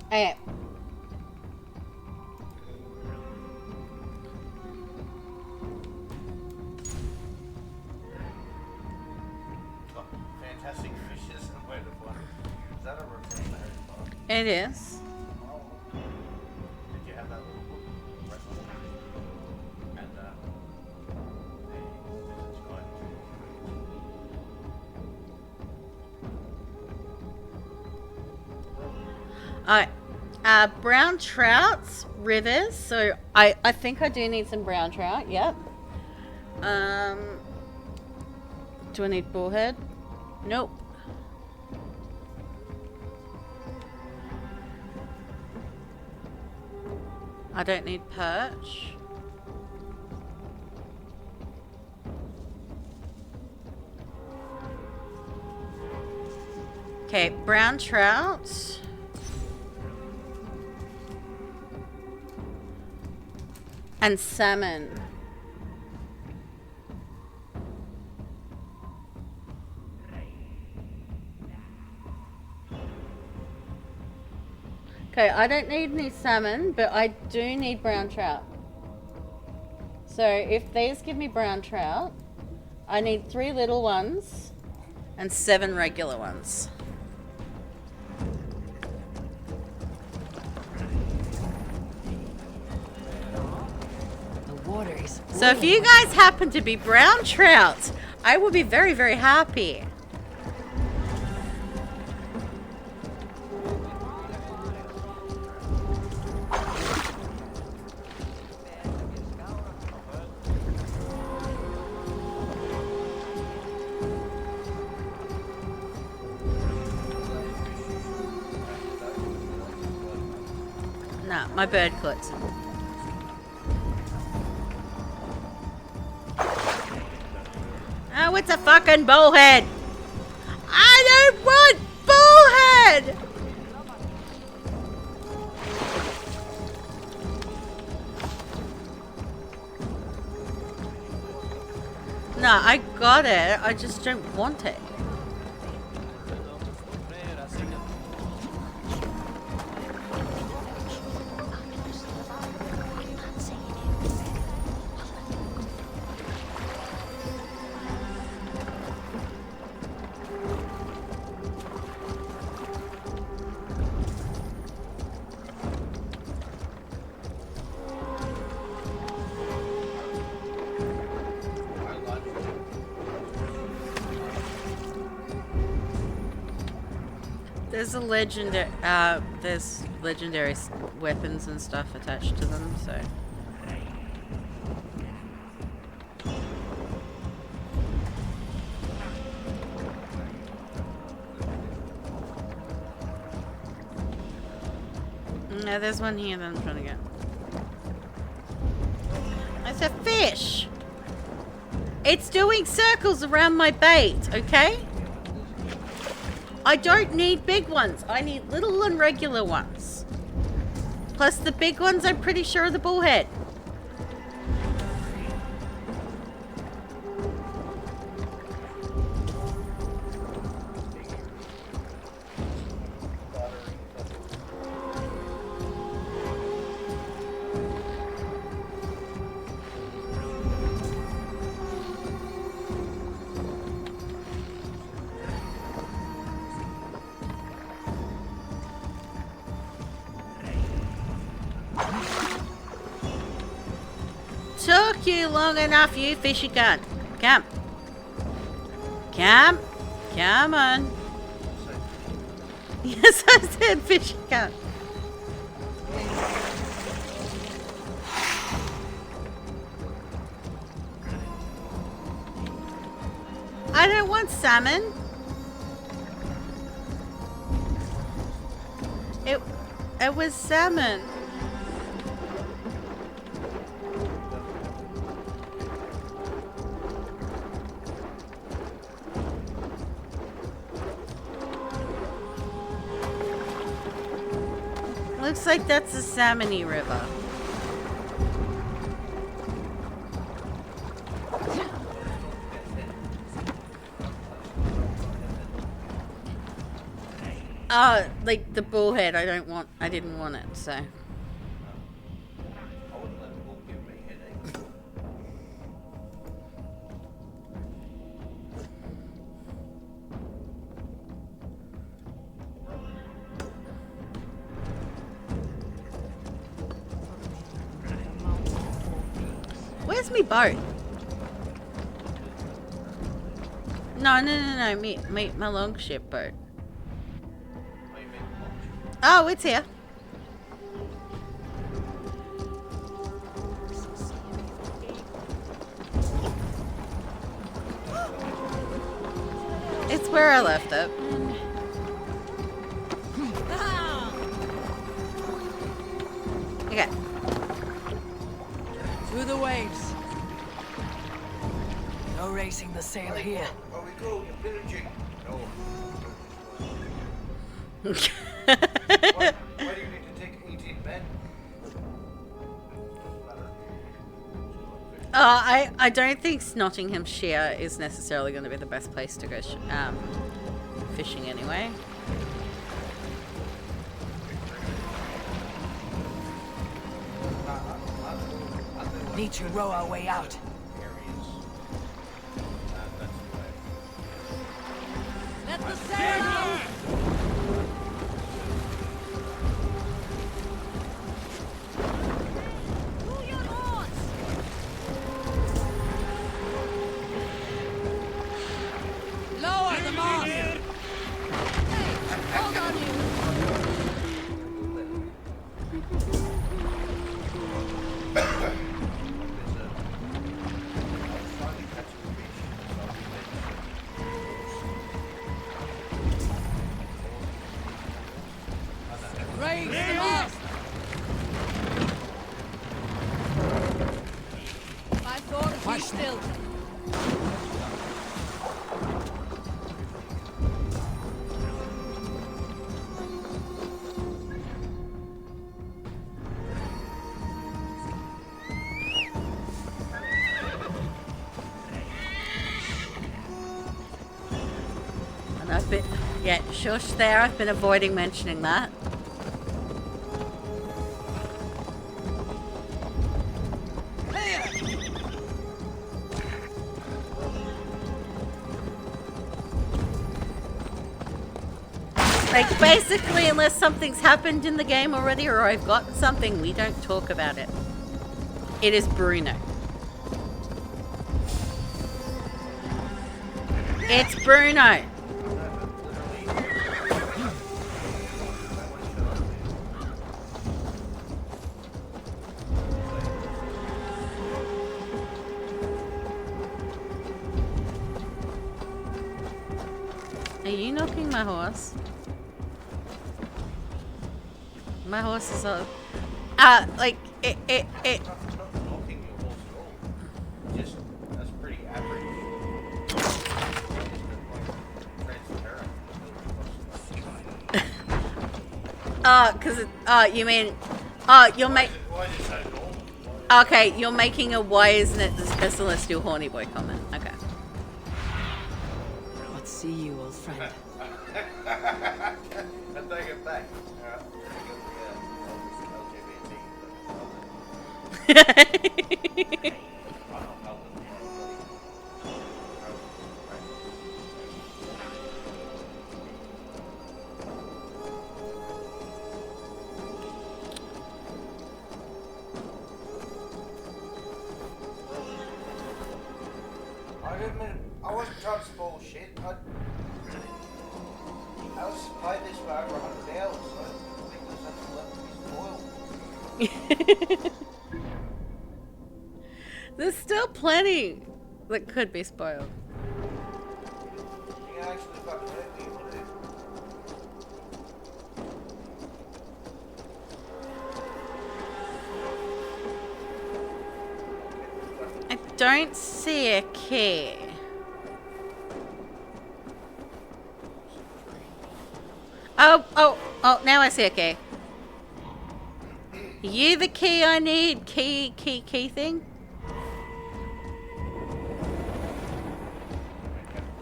Okay. fantastic fishes and where to find. Is that a reference to Harry Potter? It is. Did you have that little book? And Brown trouts, rivers. So I think I do need some brown trout. Yep. Do I need bullhead? Nope. I don't need perch. Okay, brown trout. And salmon. Okay, I don't need any salmon, but I do need brown trout. So if these give me brown trout, I need 3 little ones and 7 regular ones. The water is So if you guys happen to be brown trout, I will be very, very happy. No, my bird caught. Oh, it's a fucking bullhead! I don't want bullhead! No, I got it. I just don't want it. There's legendary weapons and stuff attached to them, so. No, there's one here that I'm trying to get. It's a fish! It's doing circles around my bait, okay? I don't need big ones. I need little and regular ones. Plus the big ones I'm pretty sure are the bullhead. Took you long enough, you fishy cunt. Come. Come. Come on. Yes, I said fishy cunt. I don't want salmon. It was salmon. Looks like that's the Salmony River. Like the bullhead, I didn't want it, so. Where's me boat? No, my longship boat. Oh, it's here. It's where I left it. Okay. Through the waves. No racing the sail here. Why do you need to take 18 men? I don't think Nottinghamshire is necessarily going to be the best place to go fishing anyway. Need to row our way out. Let the sail out! Pull your oars! Lower the mast! Hold on, you! Raise the mast! My sword, be still. And I've been, yeah, shush there. I've been avoiding mentioning that. Like, basically, unless something's happened in the game already or I've got something, we don't talk about it. It is Bruno. It's Bruno. Are you knocking my horse? My horse is all... like, it... Knocking your horse at all. Just, that's pretty average. you mean... you're okay, you're making a why isn't it a celestial horny boy comment. Okay. Let's see you, old friend. I take it back. I wasn't trying to spoil shit. I was playing this for over 100 hours, so I think there's nothing left to be spoiled. There's still plenty that could be spoiled. You can actually fucking hurt me with it. I don't see a key. Oh, now I see a key. You the key I need? Key thing?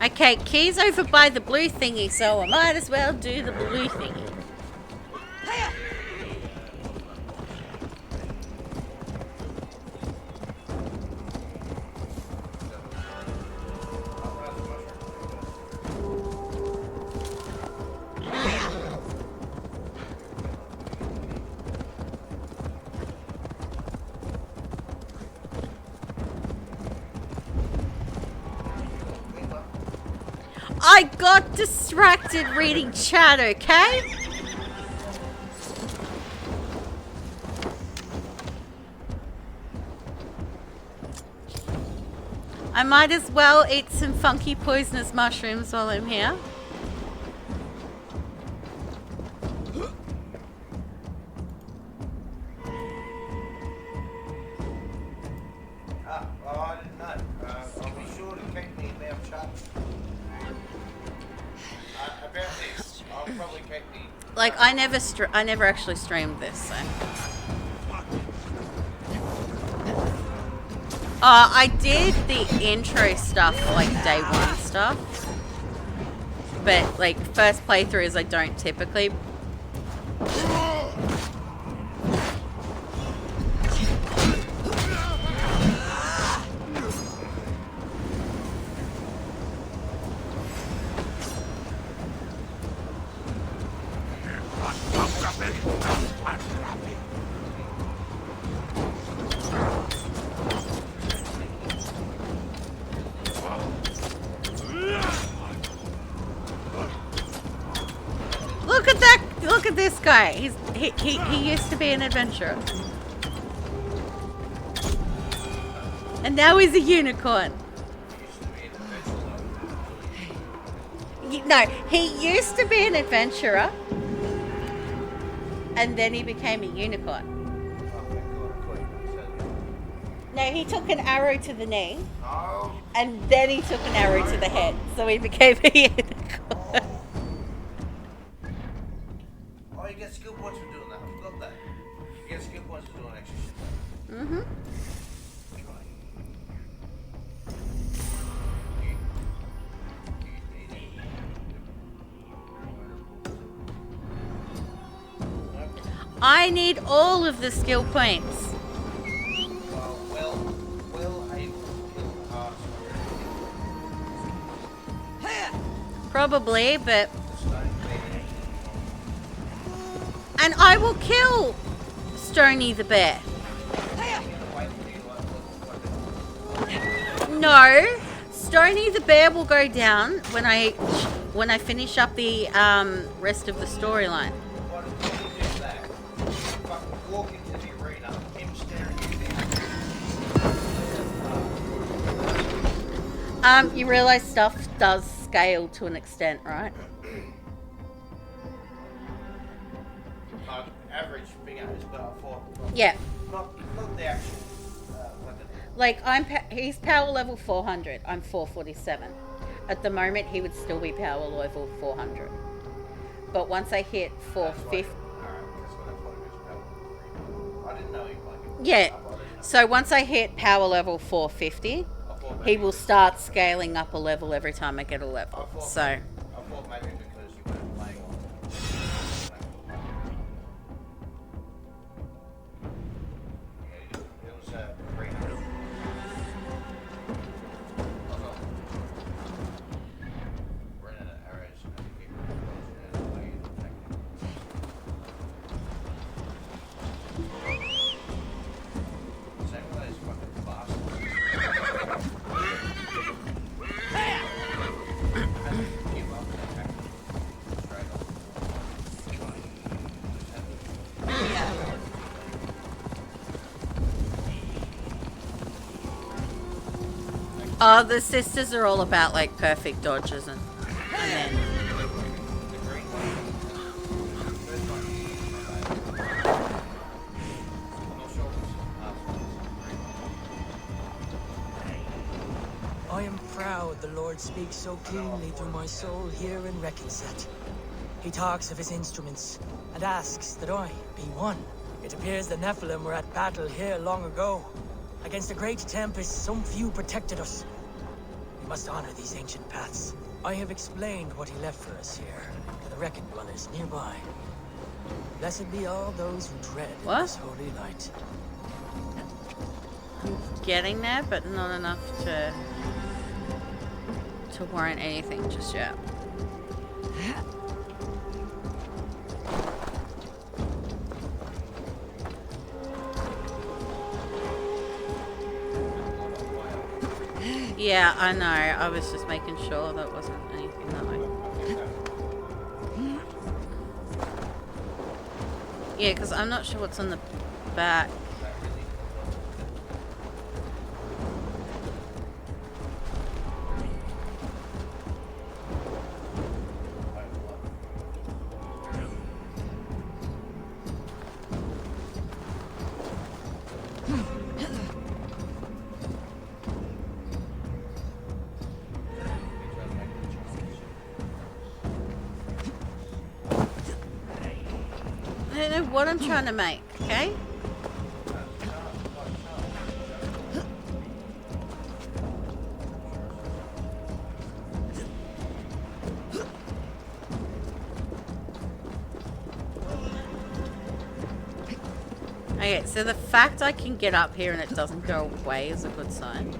Okay, key's over by the blue thingy, so I might as well do the blue thingy. I got distracted reading chat, okay? I might as well eat some funky poisonous mushrooms while I'm here. Well, I didn't know. I'll be sure to keep me mouth shut. About this, I'll probably keep me Like, I never actually streamed this, so. I did the intro stuff, like day one stuff. But, like, first playthroughs I don't typically. Look at that! Look at this guy. He used to be an adventurer, and now he's a unicorn. No, he used to be an adventurer, and then he became a unicorn. No, he took an arrow to the knee, and then he took an arrow to the head, so he became a unicorn. Oh, you get skill points for doing that. I forgot that. You get skill points for doing extra shit. Mm-hmm. I need all of the skill points. Probably, but... And I will kill Stony the bear. No, Stony the bear will go down when I finish up the rest of the storyline. You realize stuff does scale to an extent, right? Average beginners, but for Yeah. Not the actual Like he's power level 400. I'm 447. At the moment, he would still be power level 400. But once I hit 450, I didn't know you like yeah. So once I hit power level 450, he will start scaling up a level every time I get a level. So. I thought maybe because you weren't playing on. It was 300. Running arrows and people away and attacking. Same with those fucking bastards. Oh, the sisters are all about like perfect dodges and then. I am proud the Lord speaks so cleanly through my soul here in Reckonset. He talks of his instruments and asks that I be one. It appears the Nephilim were at battle here long ago. Against a great tempest, some few protected us. We must honor these ancient paths. I have explained what he left for us here, to the Reckon dwellers nearby. Blessed be all those who tread in this holy light. I'm getting there, but not enough to warrant anything just yet. Yeah, I know. I was just making sure that wasn't anything that way. Yeah, because I'm not sure what's on the back. know what I'm trying to make, okay? Okay, so the fact I can get up here and it doesn't go away is a good sign.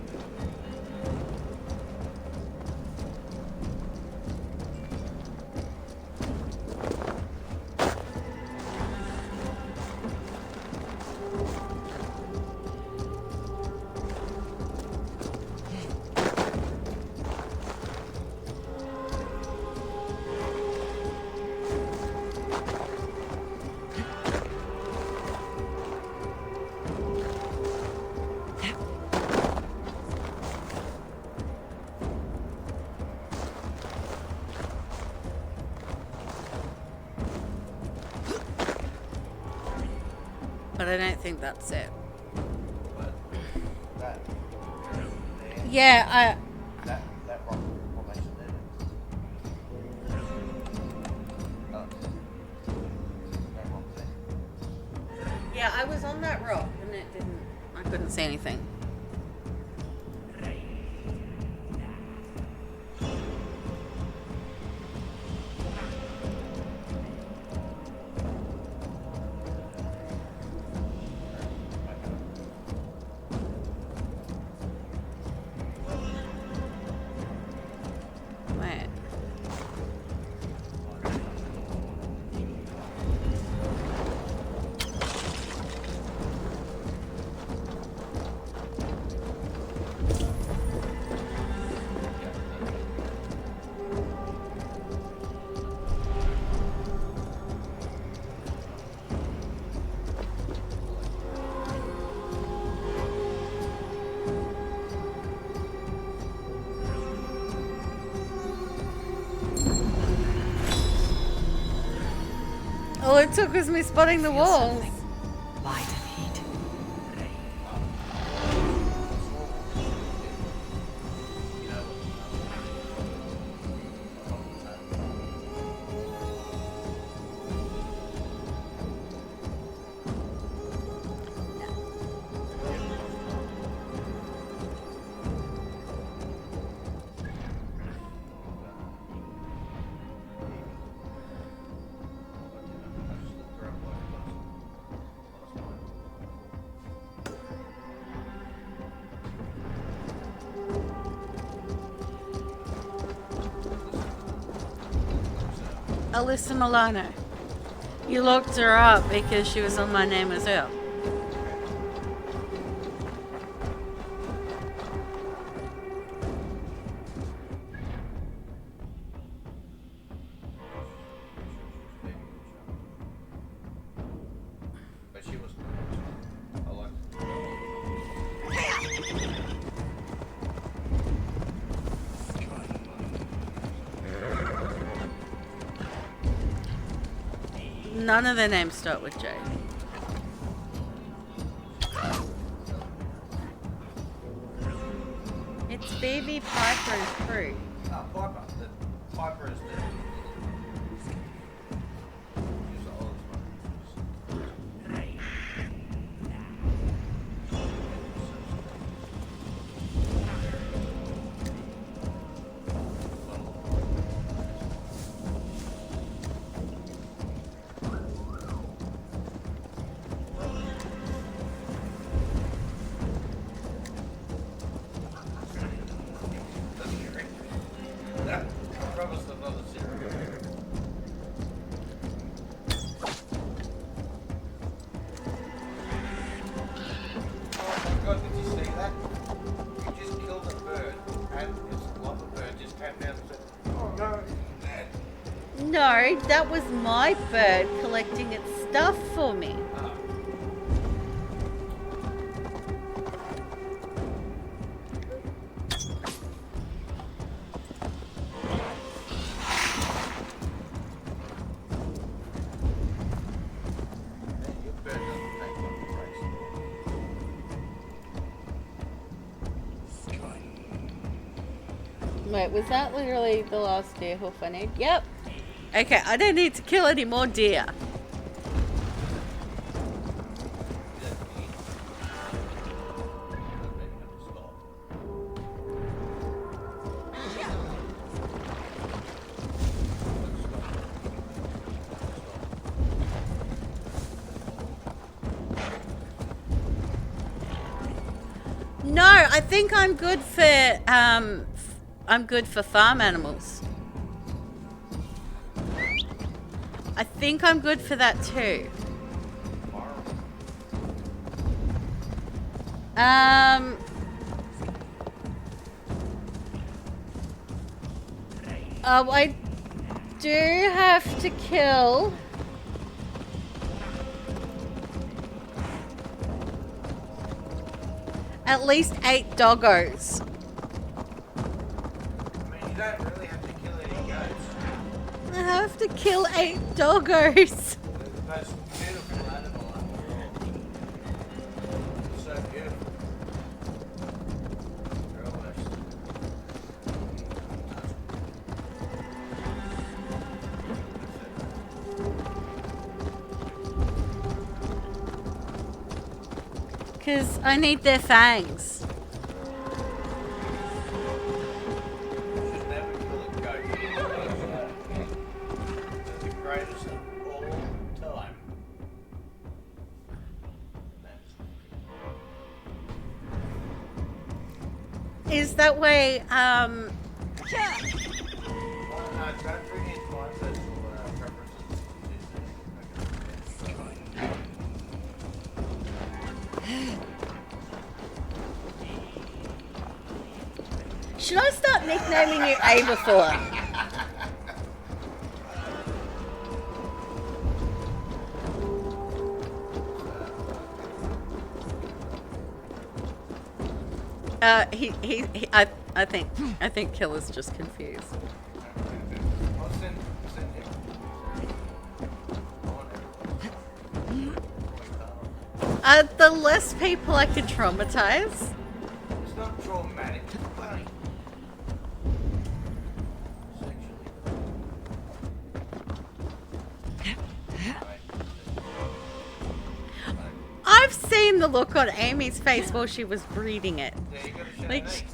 But I don't think that's it. Yeah, That rock formation there. That rock there. yeah, I was on that rock and it didn't. I couldn't see anything. Wait. All it took was me spotting the walls. Light and heat. Alyssa Milano. You looked her up because she was on my name as well. But she was. I like. None of their names start with J. It's Phoebe, Piper, and Crew. Piper. Piper is the. She's the oldest one. I promise another series. Oh my god, did you see that? You just killed a bird, and this other bird just came down and said, oh no, he's dead. No, that was my bird collecting its stuff for me. Your bird doesn't take one for racing. Wait, was that literally the last deer hoof I need? Yep. Okay, I don't need to kill any more deer. I think I'm good for farm animals. I think I'm good for that too. I do have to kill at least 8 doggos. I mean, you don't really have to kill any goats. I have to kill 8 doggos. They're the most beautiful animal after all. So beautiful. They're almost... Because I need their fangs. Should never kill a goat. They're the greatest of all time. Is that way, Oh, no, don't bring in my personal preferences. should I start nicknaming you Aberfor? I think Killer's just confused. I'll send him. The less people I can traumatize. It's not traumatic, it's funny. I've seen the look on Amy's face while she was breeding it. Yeah, you gotta show Like, next.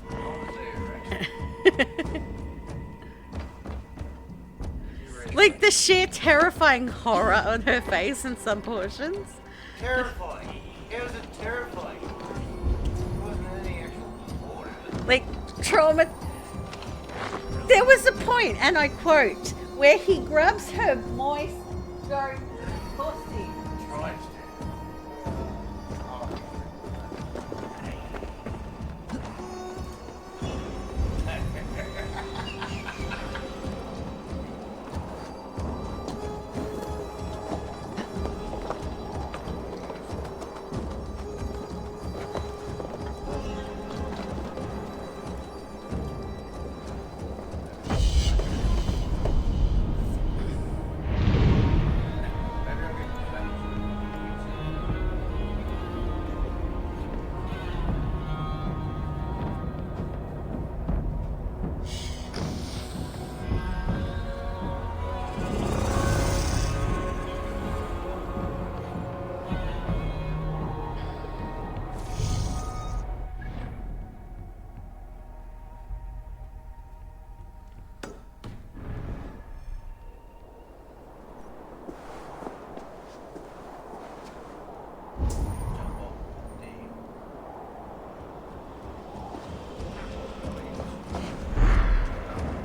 like the sheer terrifying horror on her face in some portions. Terrifying. How is it terrifying? There wasn't any actual horror in it. Like, trauma. There was a point, and I quote, where he grabs her moist, dark pussy. Tries to.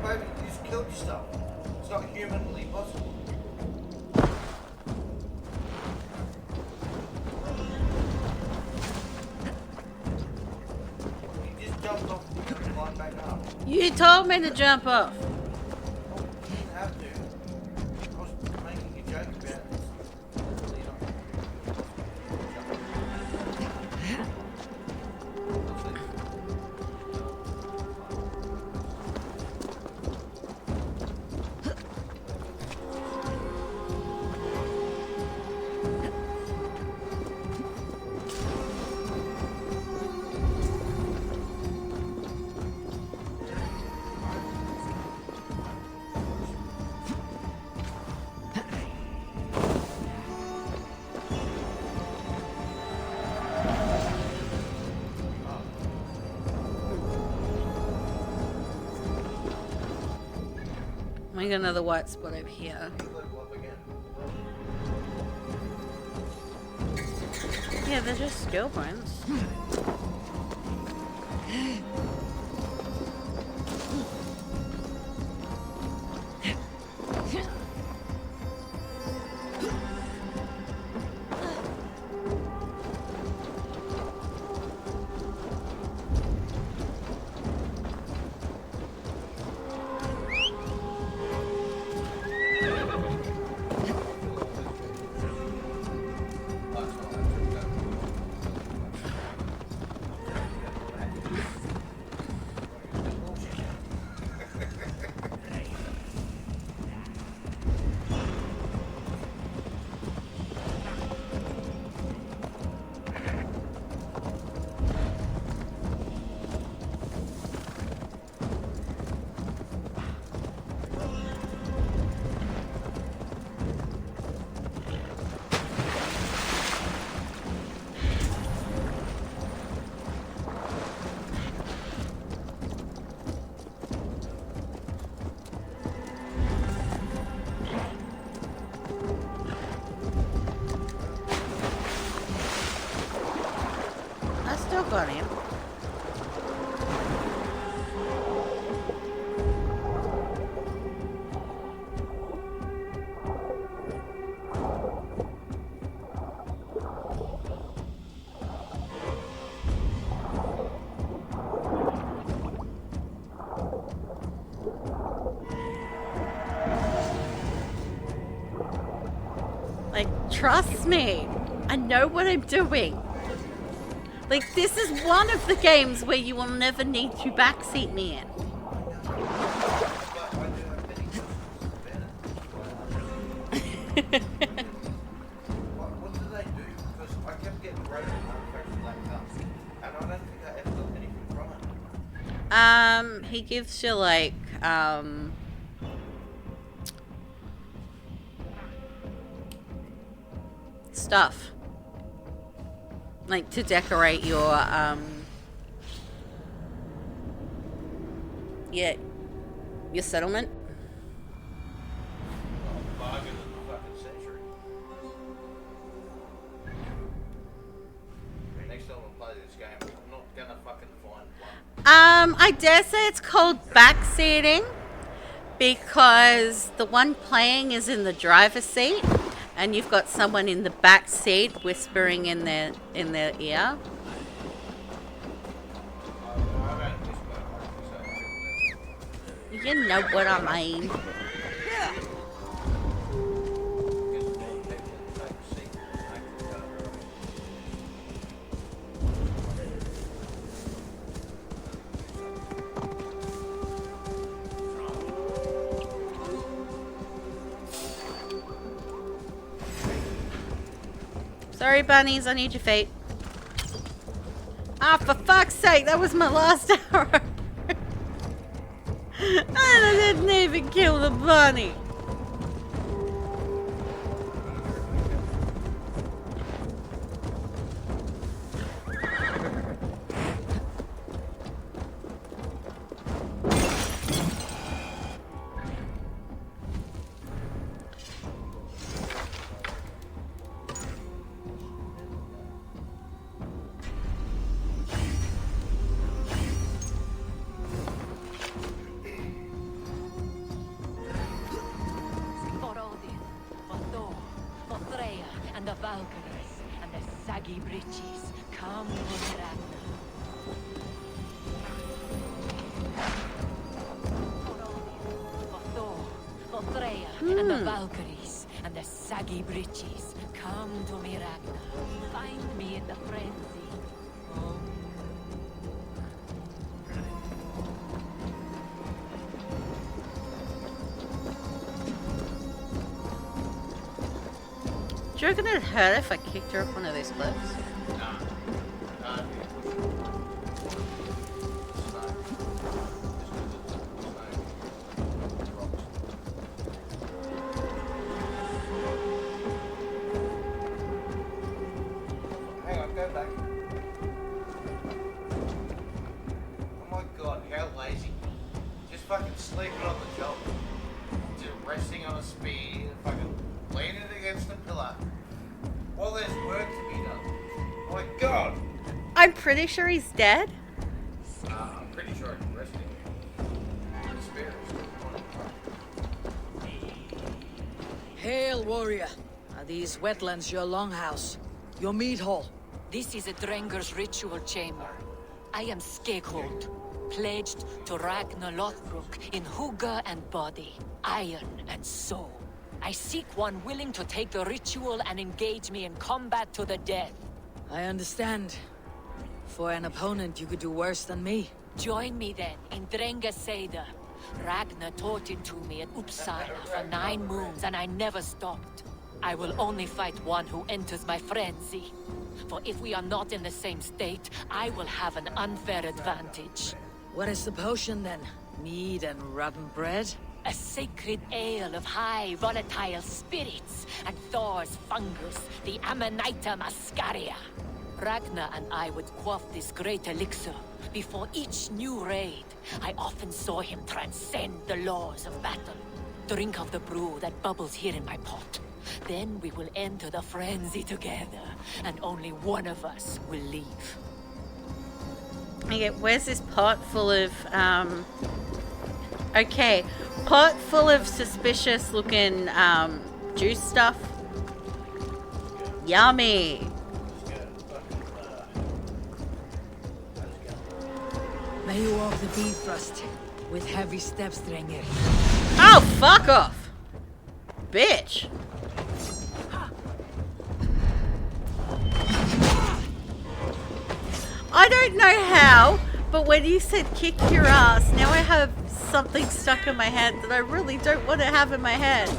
Baby, you just killed yourself. It's not humanly possible. You just jumped off and you're gonna climb back up. You told me to jump off. You didn't have to. I was making a joke about it. Really not. I got another white spot over here. Yeah, they're just skill points. funny. Like, trust me. I know what I'm doing. Like, this is one of the games where you will never need to backseat me in. What did they do? Because I kept getting broken manufactured laptops, and I don't think I ever got anything from it. He gives you like, stuff. Like to decorate your, yeah, your settlement. Bargain of the fucking century. Next time I play this game, I'm not gonna fucking find one. I dare say it's called backseating because the one playing is in the driver's seat and you've got someone in the back seat whispering in their ear. You know what I mean. Sorry, bunnies, I need your fate. Ah, for fuck's sake, that was my last arrow. And I didn't even kill the bunny. And the Valkyries and the saggy breeches, come to me, Ragnar. Find me in the frenzy. Do you reckon it'd hurt if I kicked her off one of these cliffs? Hang on, go back. Oh my god, how lazy. Just fucking sleeping on the job. Just resting on a speed and fucking leaning against a pillar. While there's work to be done. Oh my god! I'm pretty sure he's dead. I'm pretty sure I'm resting. The spirit is Hail, warrior. Are these wetlands your longhouse? Your mead hall? This is a Drenger's ritual chamber. I am Skegghold, pledged to Ragnar Lothbrok in hugger and body, iron and soul. I seek one willing to take the ritual and engage me in combat to the death. I understand. For an opponent, you could do worse than me. Join me then in Drenga Seder. Ragnar taught it to me at Uppsala for 9 moons and I never stopped. I will only fight one who enters my frenzy. For if we are not in the same state, I will have an unfair advantage. What is the potion then? Mead and rotten bread? A sacred ale of high volatile spirits and Thor's fungus, the Amanita muscaria. Ragnar and I would quaff this great elixir. Before each new raid, I often saw him transcend the laws of battle. Drink of the brew that bubbles here in my pot. Then we will enter the frenzy together, and only one of us will leave. Okay, where's this pot full of, okay, pot full of suspicious looking, juice stuff. Yummy. May you walk the Bifrost with heavy steps, Drengir. Oh, fuck off! Bitch! I don't know how, but when you said kick your ass, now I have something stuck in my head that I really don't want to have in my head.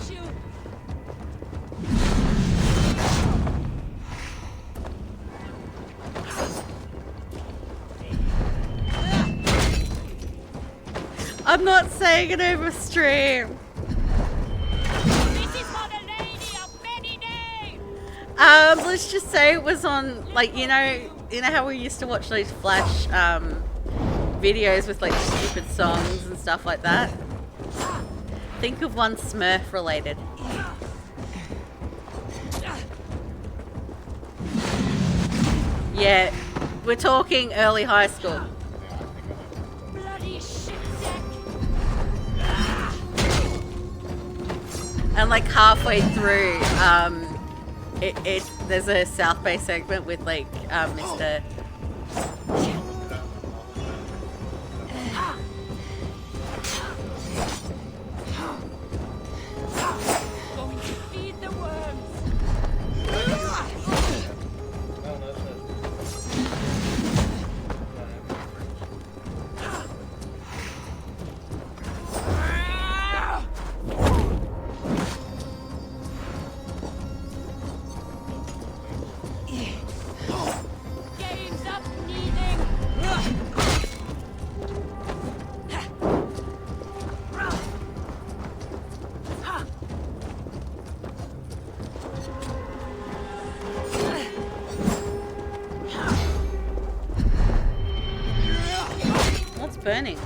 I'm not saying it over stream. Let's just say it was on, like, you know how we used to watch those Flash videos with like stupid songs and stuff like that? Think of one Smurf related. Yeah, we're talking early high school. And like halfway through, there's a South Bay segment with like Mr. Going to feed the worms. Game's up, needing. What's burning?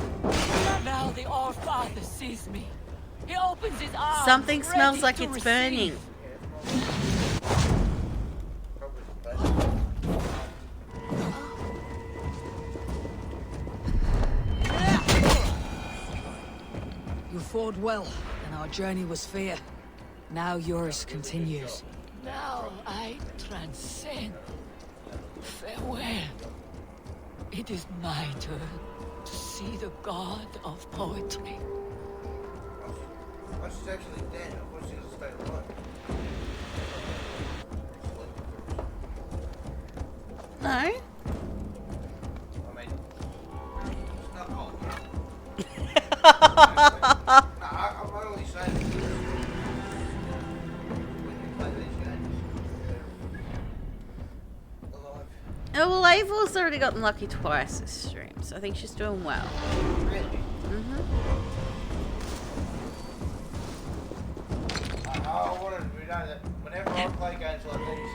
Now the All-Father sees me. He opens his arms. Something smells ready like to it's receive. burning. You fought well, and our journey was fair. Now yours continues. Now I transcend. Farewell. It is my turn to see the god of poetry. Oh, she's actually dead. Of course she's gonna stay alive. No? I mean, it's not called I'm only saying when you play these games, they're alive. Oh, well, Avel's already gotten lucky twice this stream, so I think she's doing well. Really? I wanted to know that whenever I play games like these,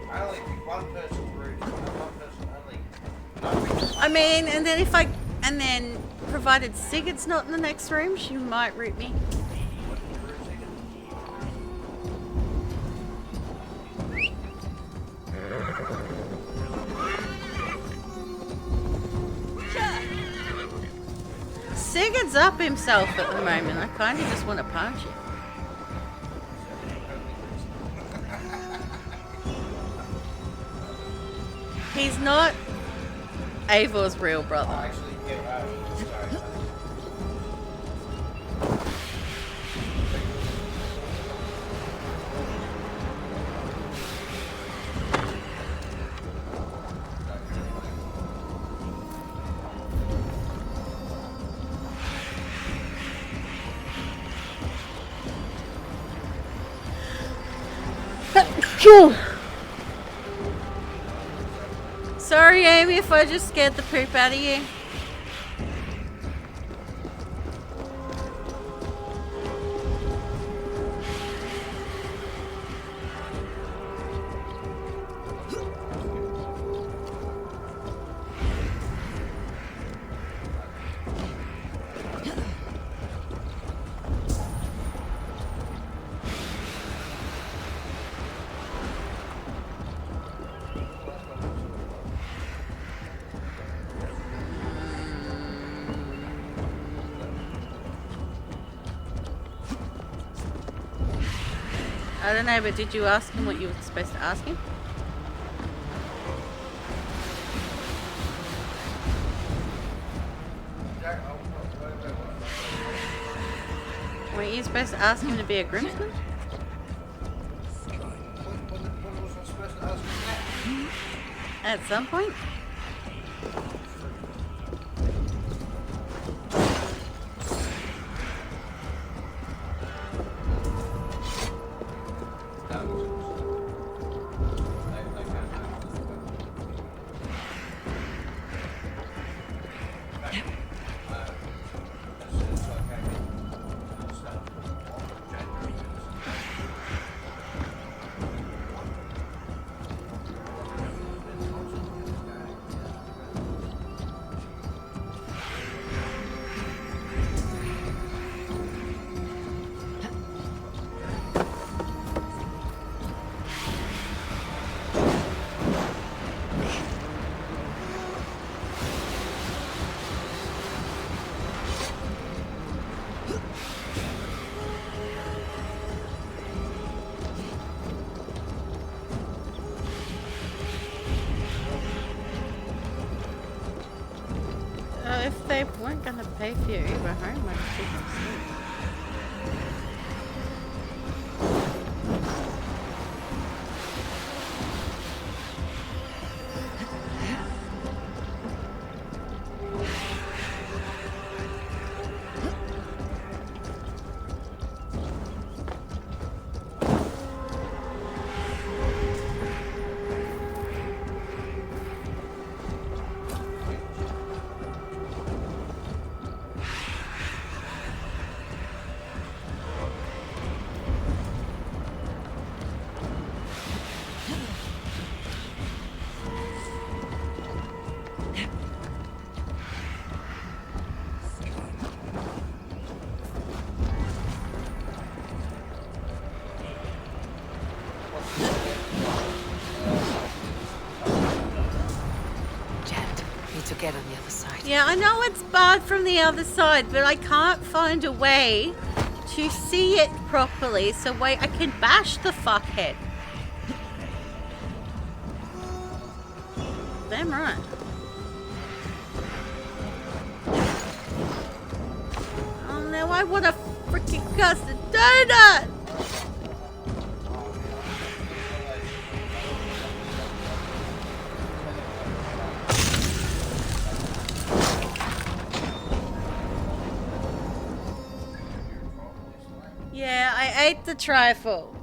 I only pick one person rude and one person only. I mean, and then provided Sigurd's not in the next room, she might root me. Sigurd's up himself at the moment. I kind of just want to punch him. He's not Avor's real brother. Sorry, Amy, if I just scared the poop out of you. I don't know, but did you ask him what you were supposed to ask him? Weren't you supposed to ask him to be a groomsman? At some point? If they weren't gonna pay for your Uber home, I'd keep them asleep. Get on the other side. Yeah, I know it's barred from the other side, but I can't find a way to see it properly so I can bash the fuckhead. Damn right. Oh no, I want a freaking custard donut! Yeah, I ate the trifle.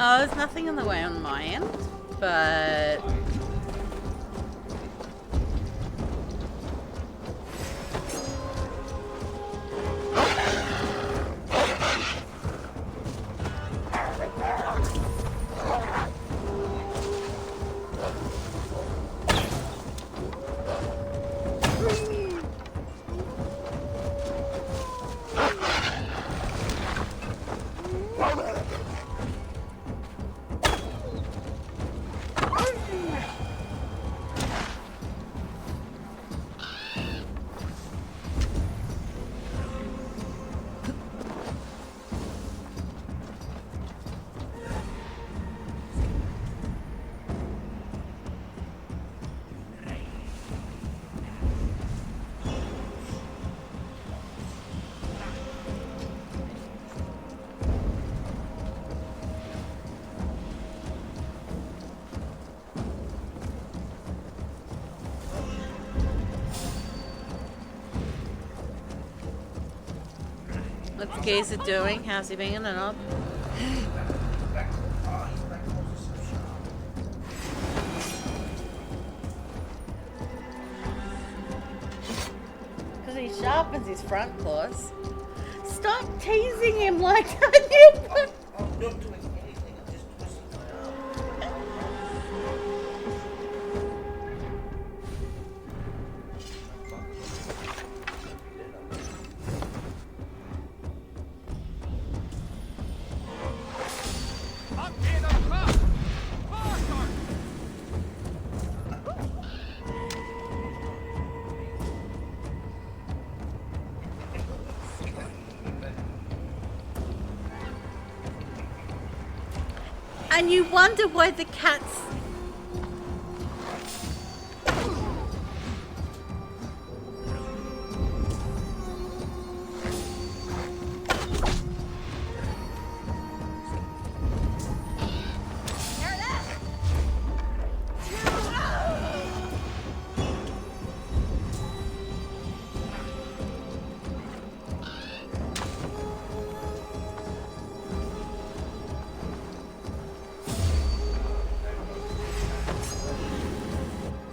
Oh, there's nothing in the way on my end, but... What's Gazer doing? How's he being in and up? Because he sharpens his front claws. Stop teasing him like that. I'm not doing anything, I'm just twisting my arm. And you wonder why the cats...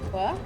What?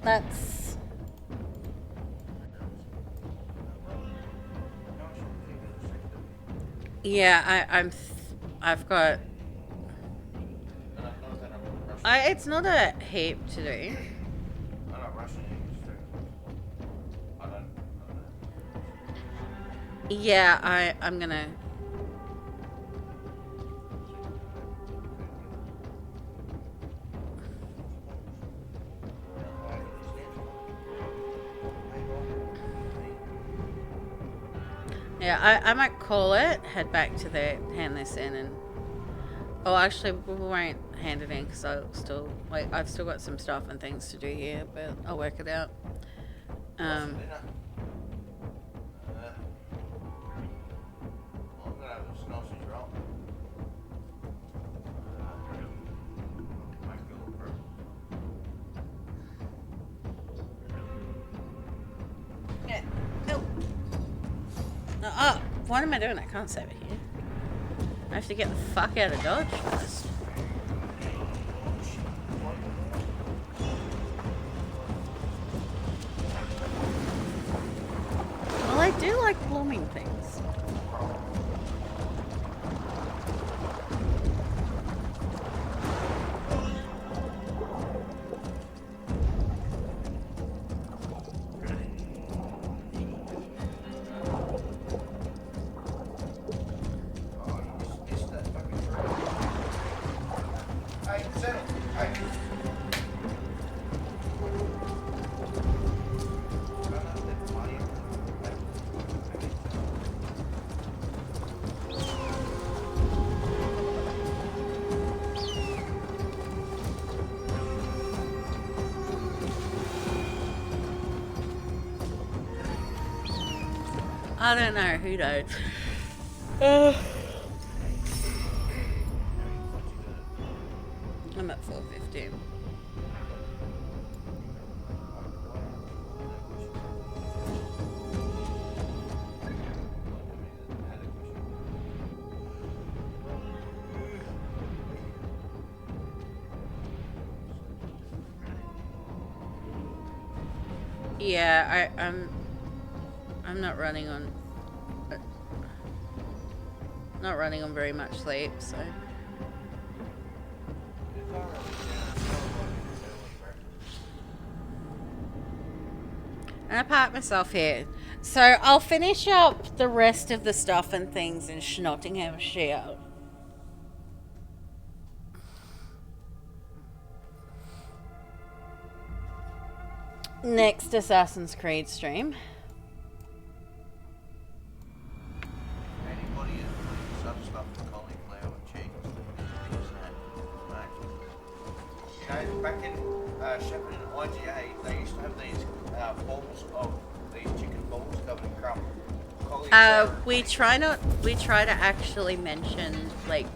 That's... Yeah, I've got... it's not a heap to do. Yeah, I'm gonna... Yeah, I might call it, head back to there, hand this in, and... Oh, actually, we won't hand it in, because I've still got some stuff and things to do here, but I'll work it out. Oh, what am I doing? I can't save it here. I have to get the fuck out of Dodge first. do like blooming things. Hey, settle. Hey. I don't know who knows. I'm at 450. Yeah, I'm not running on very much sleep, so I park myself here. So I'll finish up the rest of the stuff and things in Nottinghamshire. Next Assassin's Creed stream. Anybody is putting some stuff in cauliflower chickens that you know, back in Shepard and IGA, they used to have these balls of these chicken balls covered in crumb. We try to actually mention, like,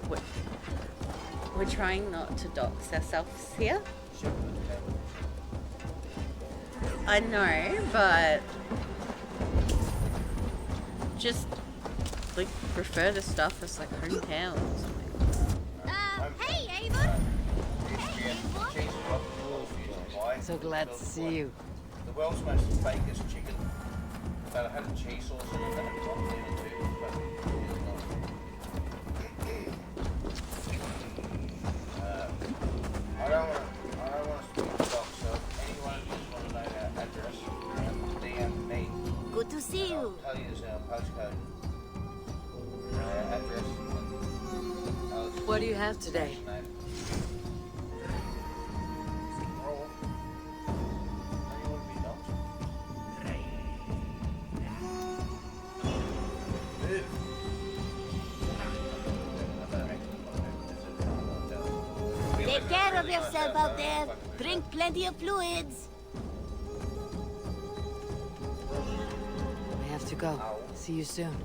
we're trying not to dox ourselves here. I know, but just like refer to stuff as like hometown or something. Hey, Avon! Hey, Avon! So glad to see you. The world's most fakest chicken. But I had a cheese sauce in it and it was on there too. But I don't want to speak to dogs, so if anyone just want to know our address, DM me. Good to see you. I'll tell you the postcode. Address. What do you have today? Take care of yourself out there. Drink plenty of fluids. I have to go. See you soon.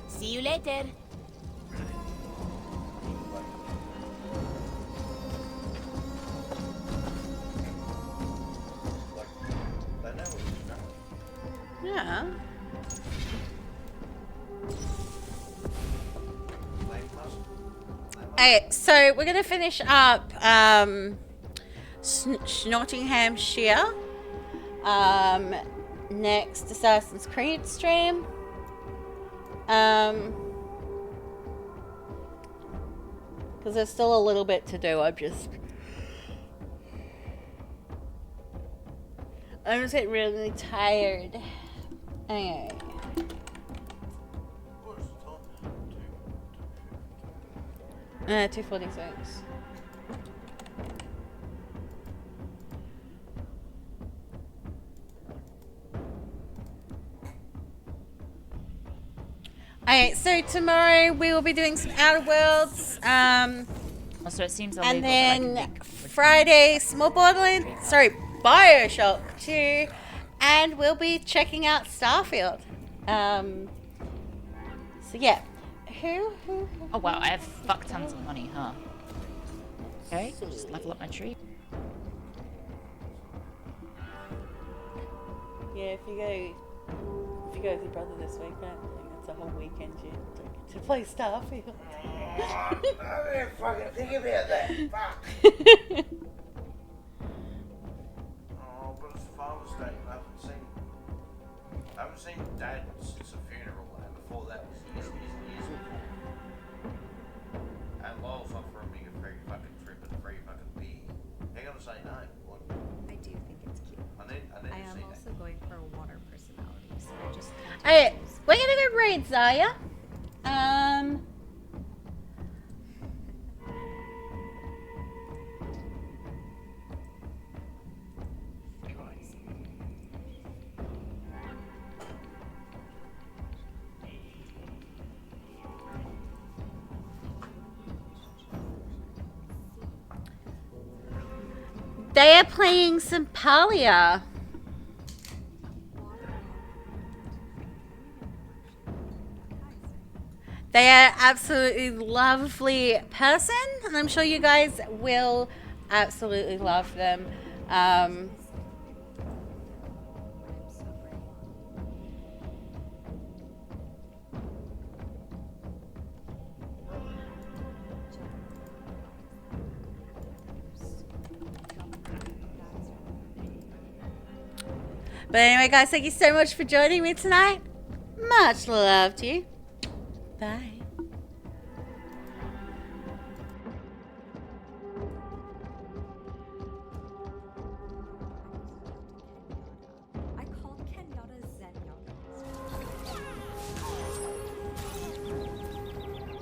See you later. Yeah. Alright, so we're gonna finish up Nottinghamshire. Next Assassin's Creed stream. Because there's still a little bit to do. I'm just getting really tired. Anyway. 2:46. Alright, so tomorrow we will be doing some Outer Worlds. Also, it seems and then Friday, Bioshock 2, and we'll be checking out Starfield. So yeah. Who? Oh wow, I have fuck tons of money, huh? Okay, just level up my tree. Yeah, if you go with your brother this week, I think it's a whole weekend to play Starfield. I didn't fucking think about that. Fuck. Oh, but it's Father's Day. I haven't seen Dad Alright, we're gonna go raid Zaya. They are playing Sympalia. They are absolutely lovely person, and I'm sure you guys will absolutely love them. But anyway, guys, thank you so much for joining me tonight. Much love to you. Bye. I called Kenyatta Zenyatta.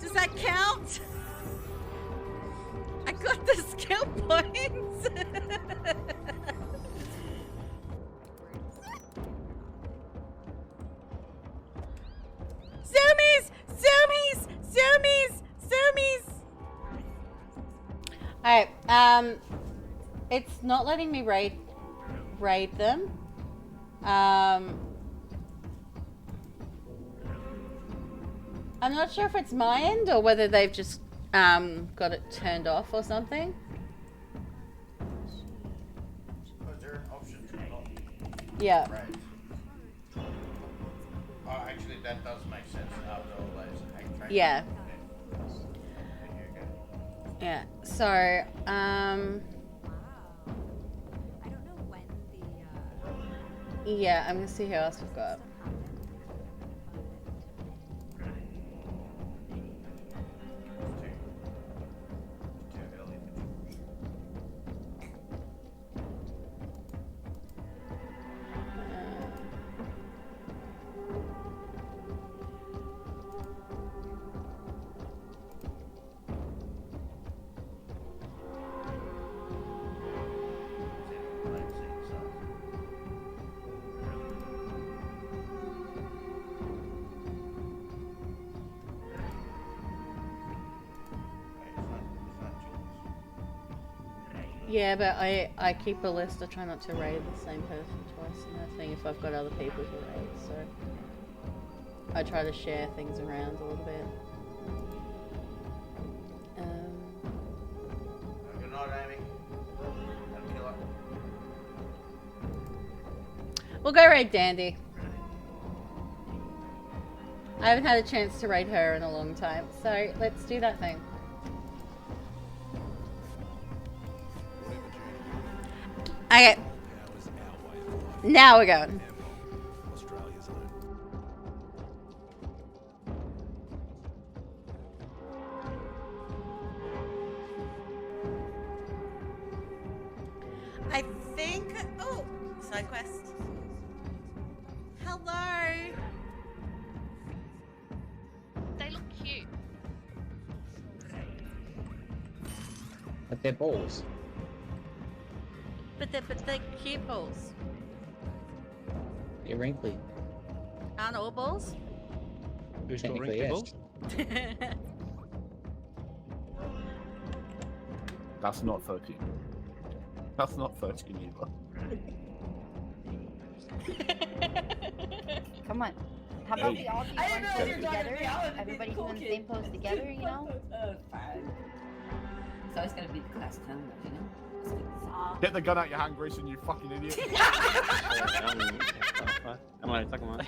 Does that count? I got the skill points. Zoomies! Zoomies! Zoomies! Zoomies! Alright, it's not letting me raid them. I'm not sure if it's my end or whether they've just got it turned off or something. Was there an option to not? Yeah. Right. Oh, actually, that does make sense after all those hack tracks. Yeah. Here you go. Yeah. So, I don't know when the yeah, I'm gonna see who else we've got. Yeah, but I keep a list. I try not to raid the same person twice and that thing if I've got other people to raid, so I try to share things around a little bit. Good night, Amy. And Killer. We'll go raid Dandy. I haven't had a chance to raid her in a long time, so let's do that thing. Okay. Now we're going. I think. Oh, side quest. Hello. They look cute. But they're balls. But they're cute balls. They're wrinkly. Aren't all balls? Who's got Technically, wrinkly yes. balls? That's not 13. That's not 13 either. Come on. How about Hey. we all do I one didn't know pose you were together? talking to me. Everybody Cool doing the kid. same pose together, you know? Fine. It's always gonna be the class clown, you know? Get the gun out your hand, Grayson, you fucking idiot. I'm talking about.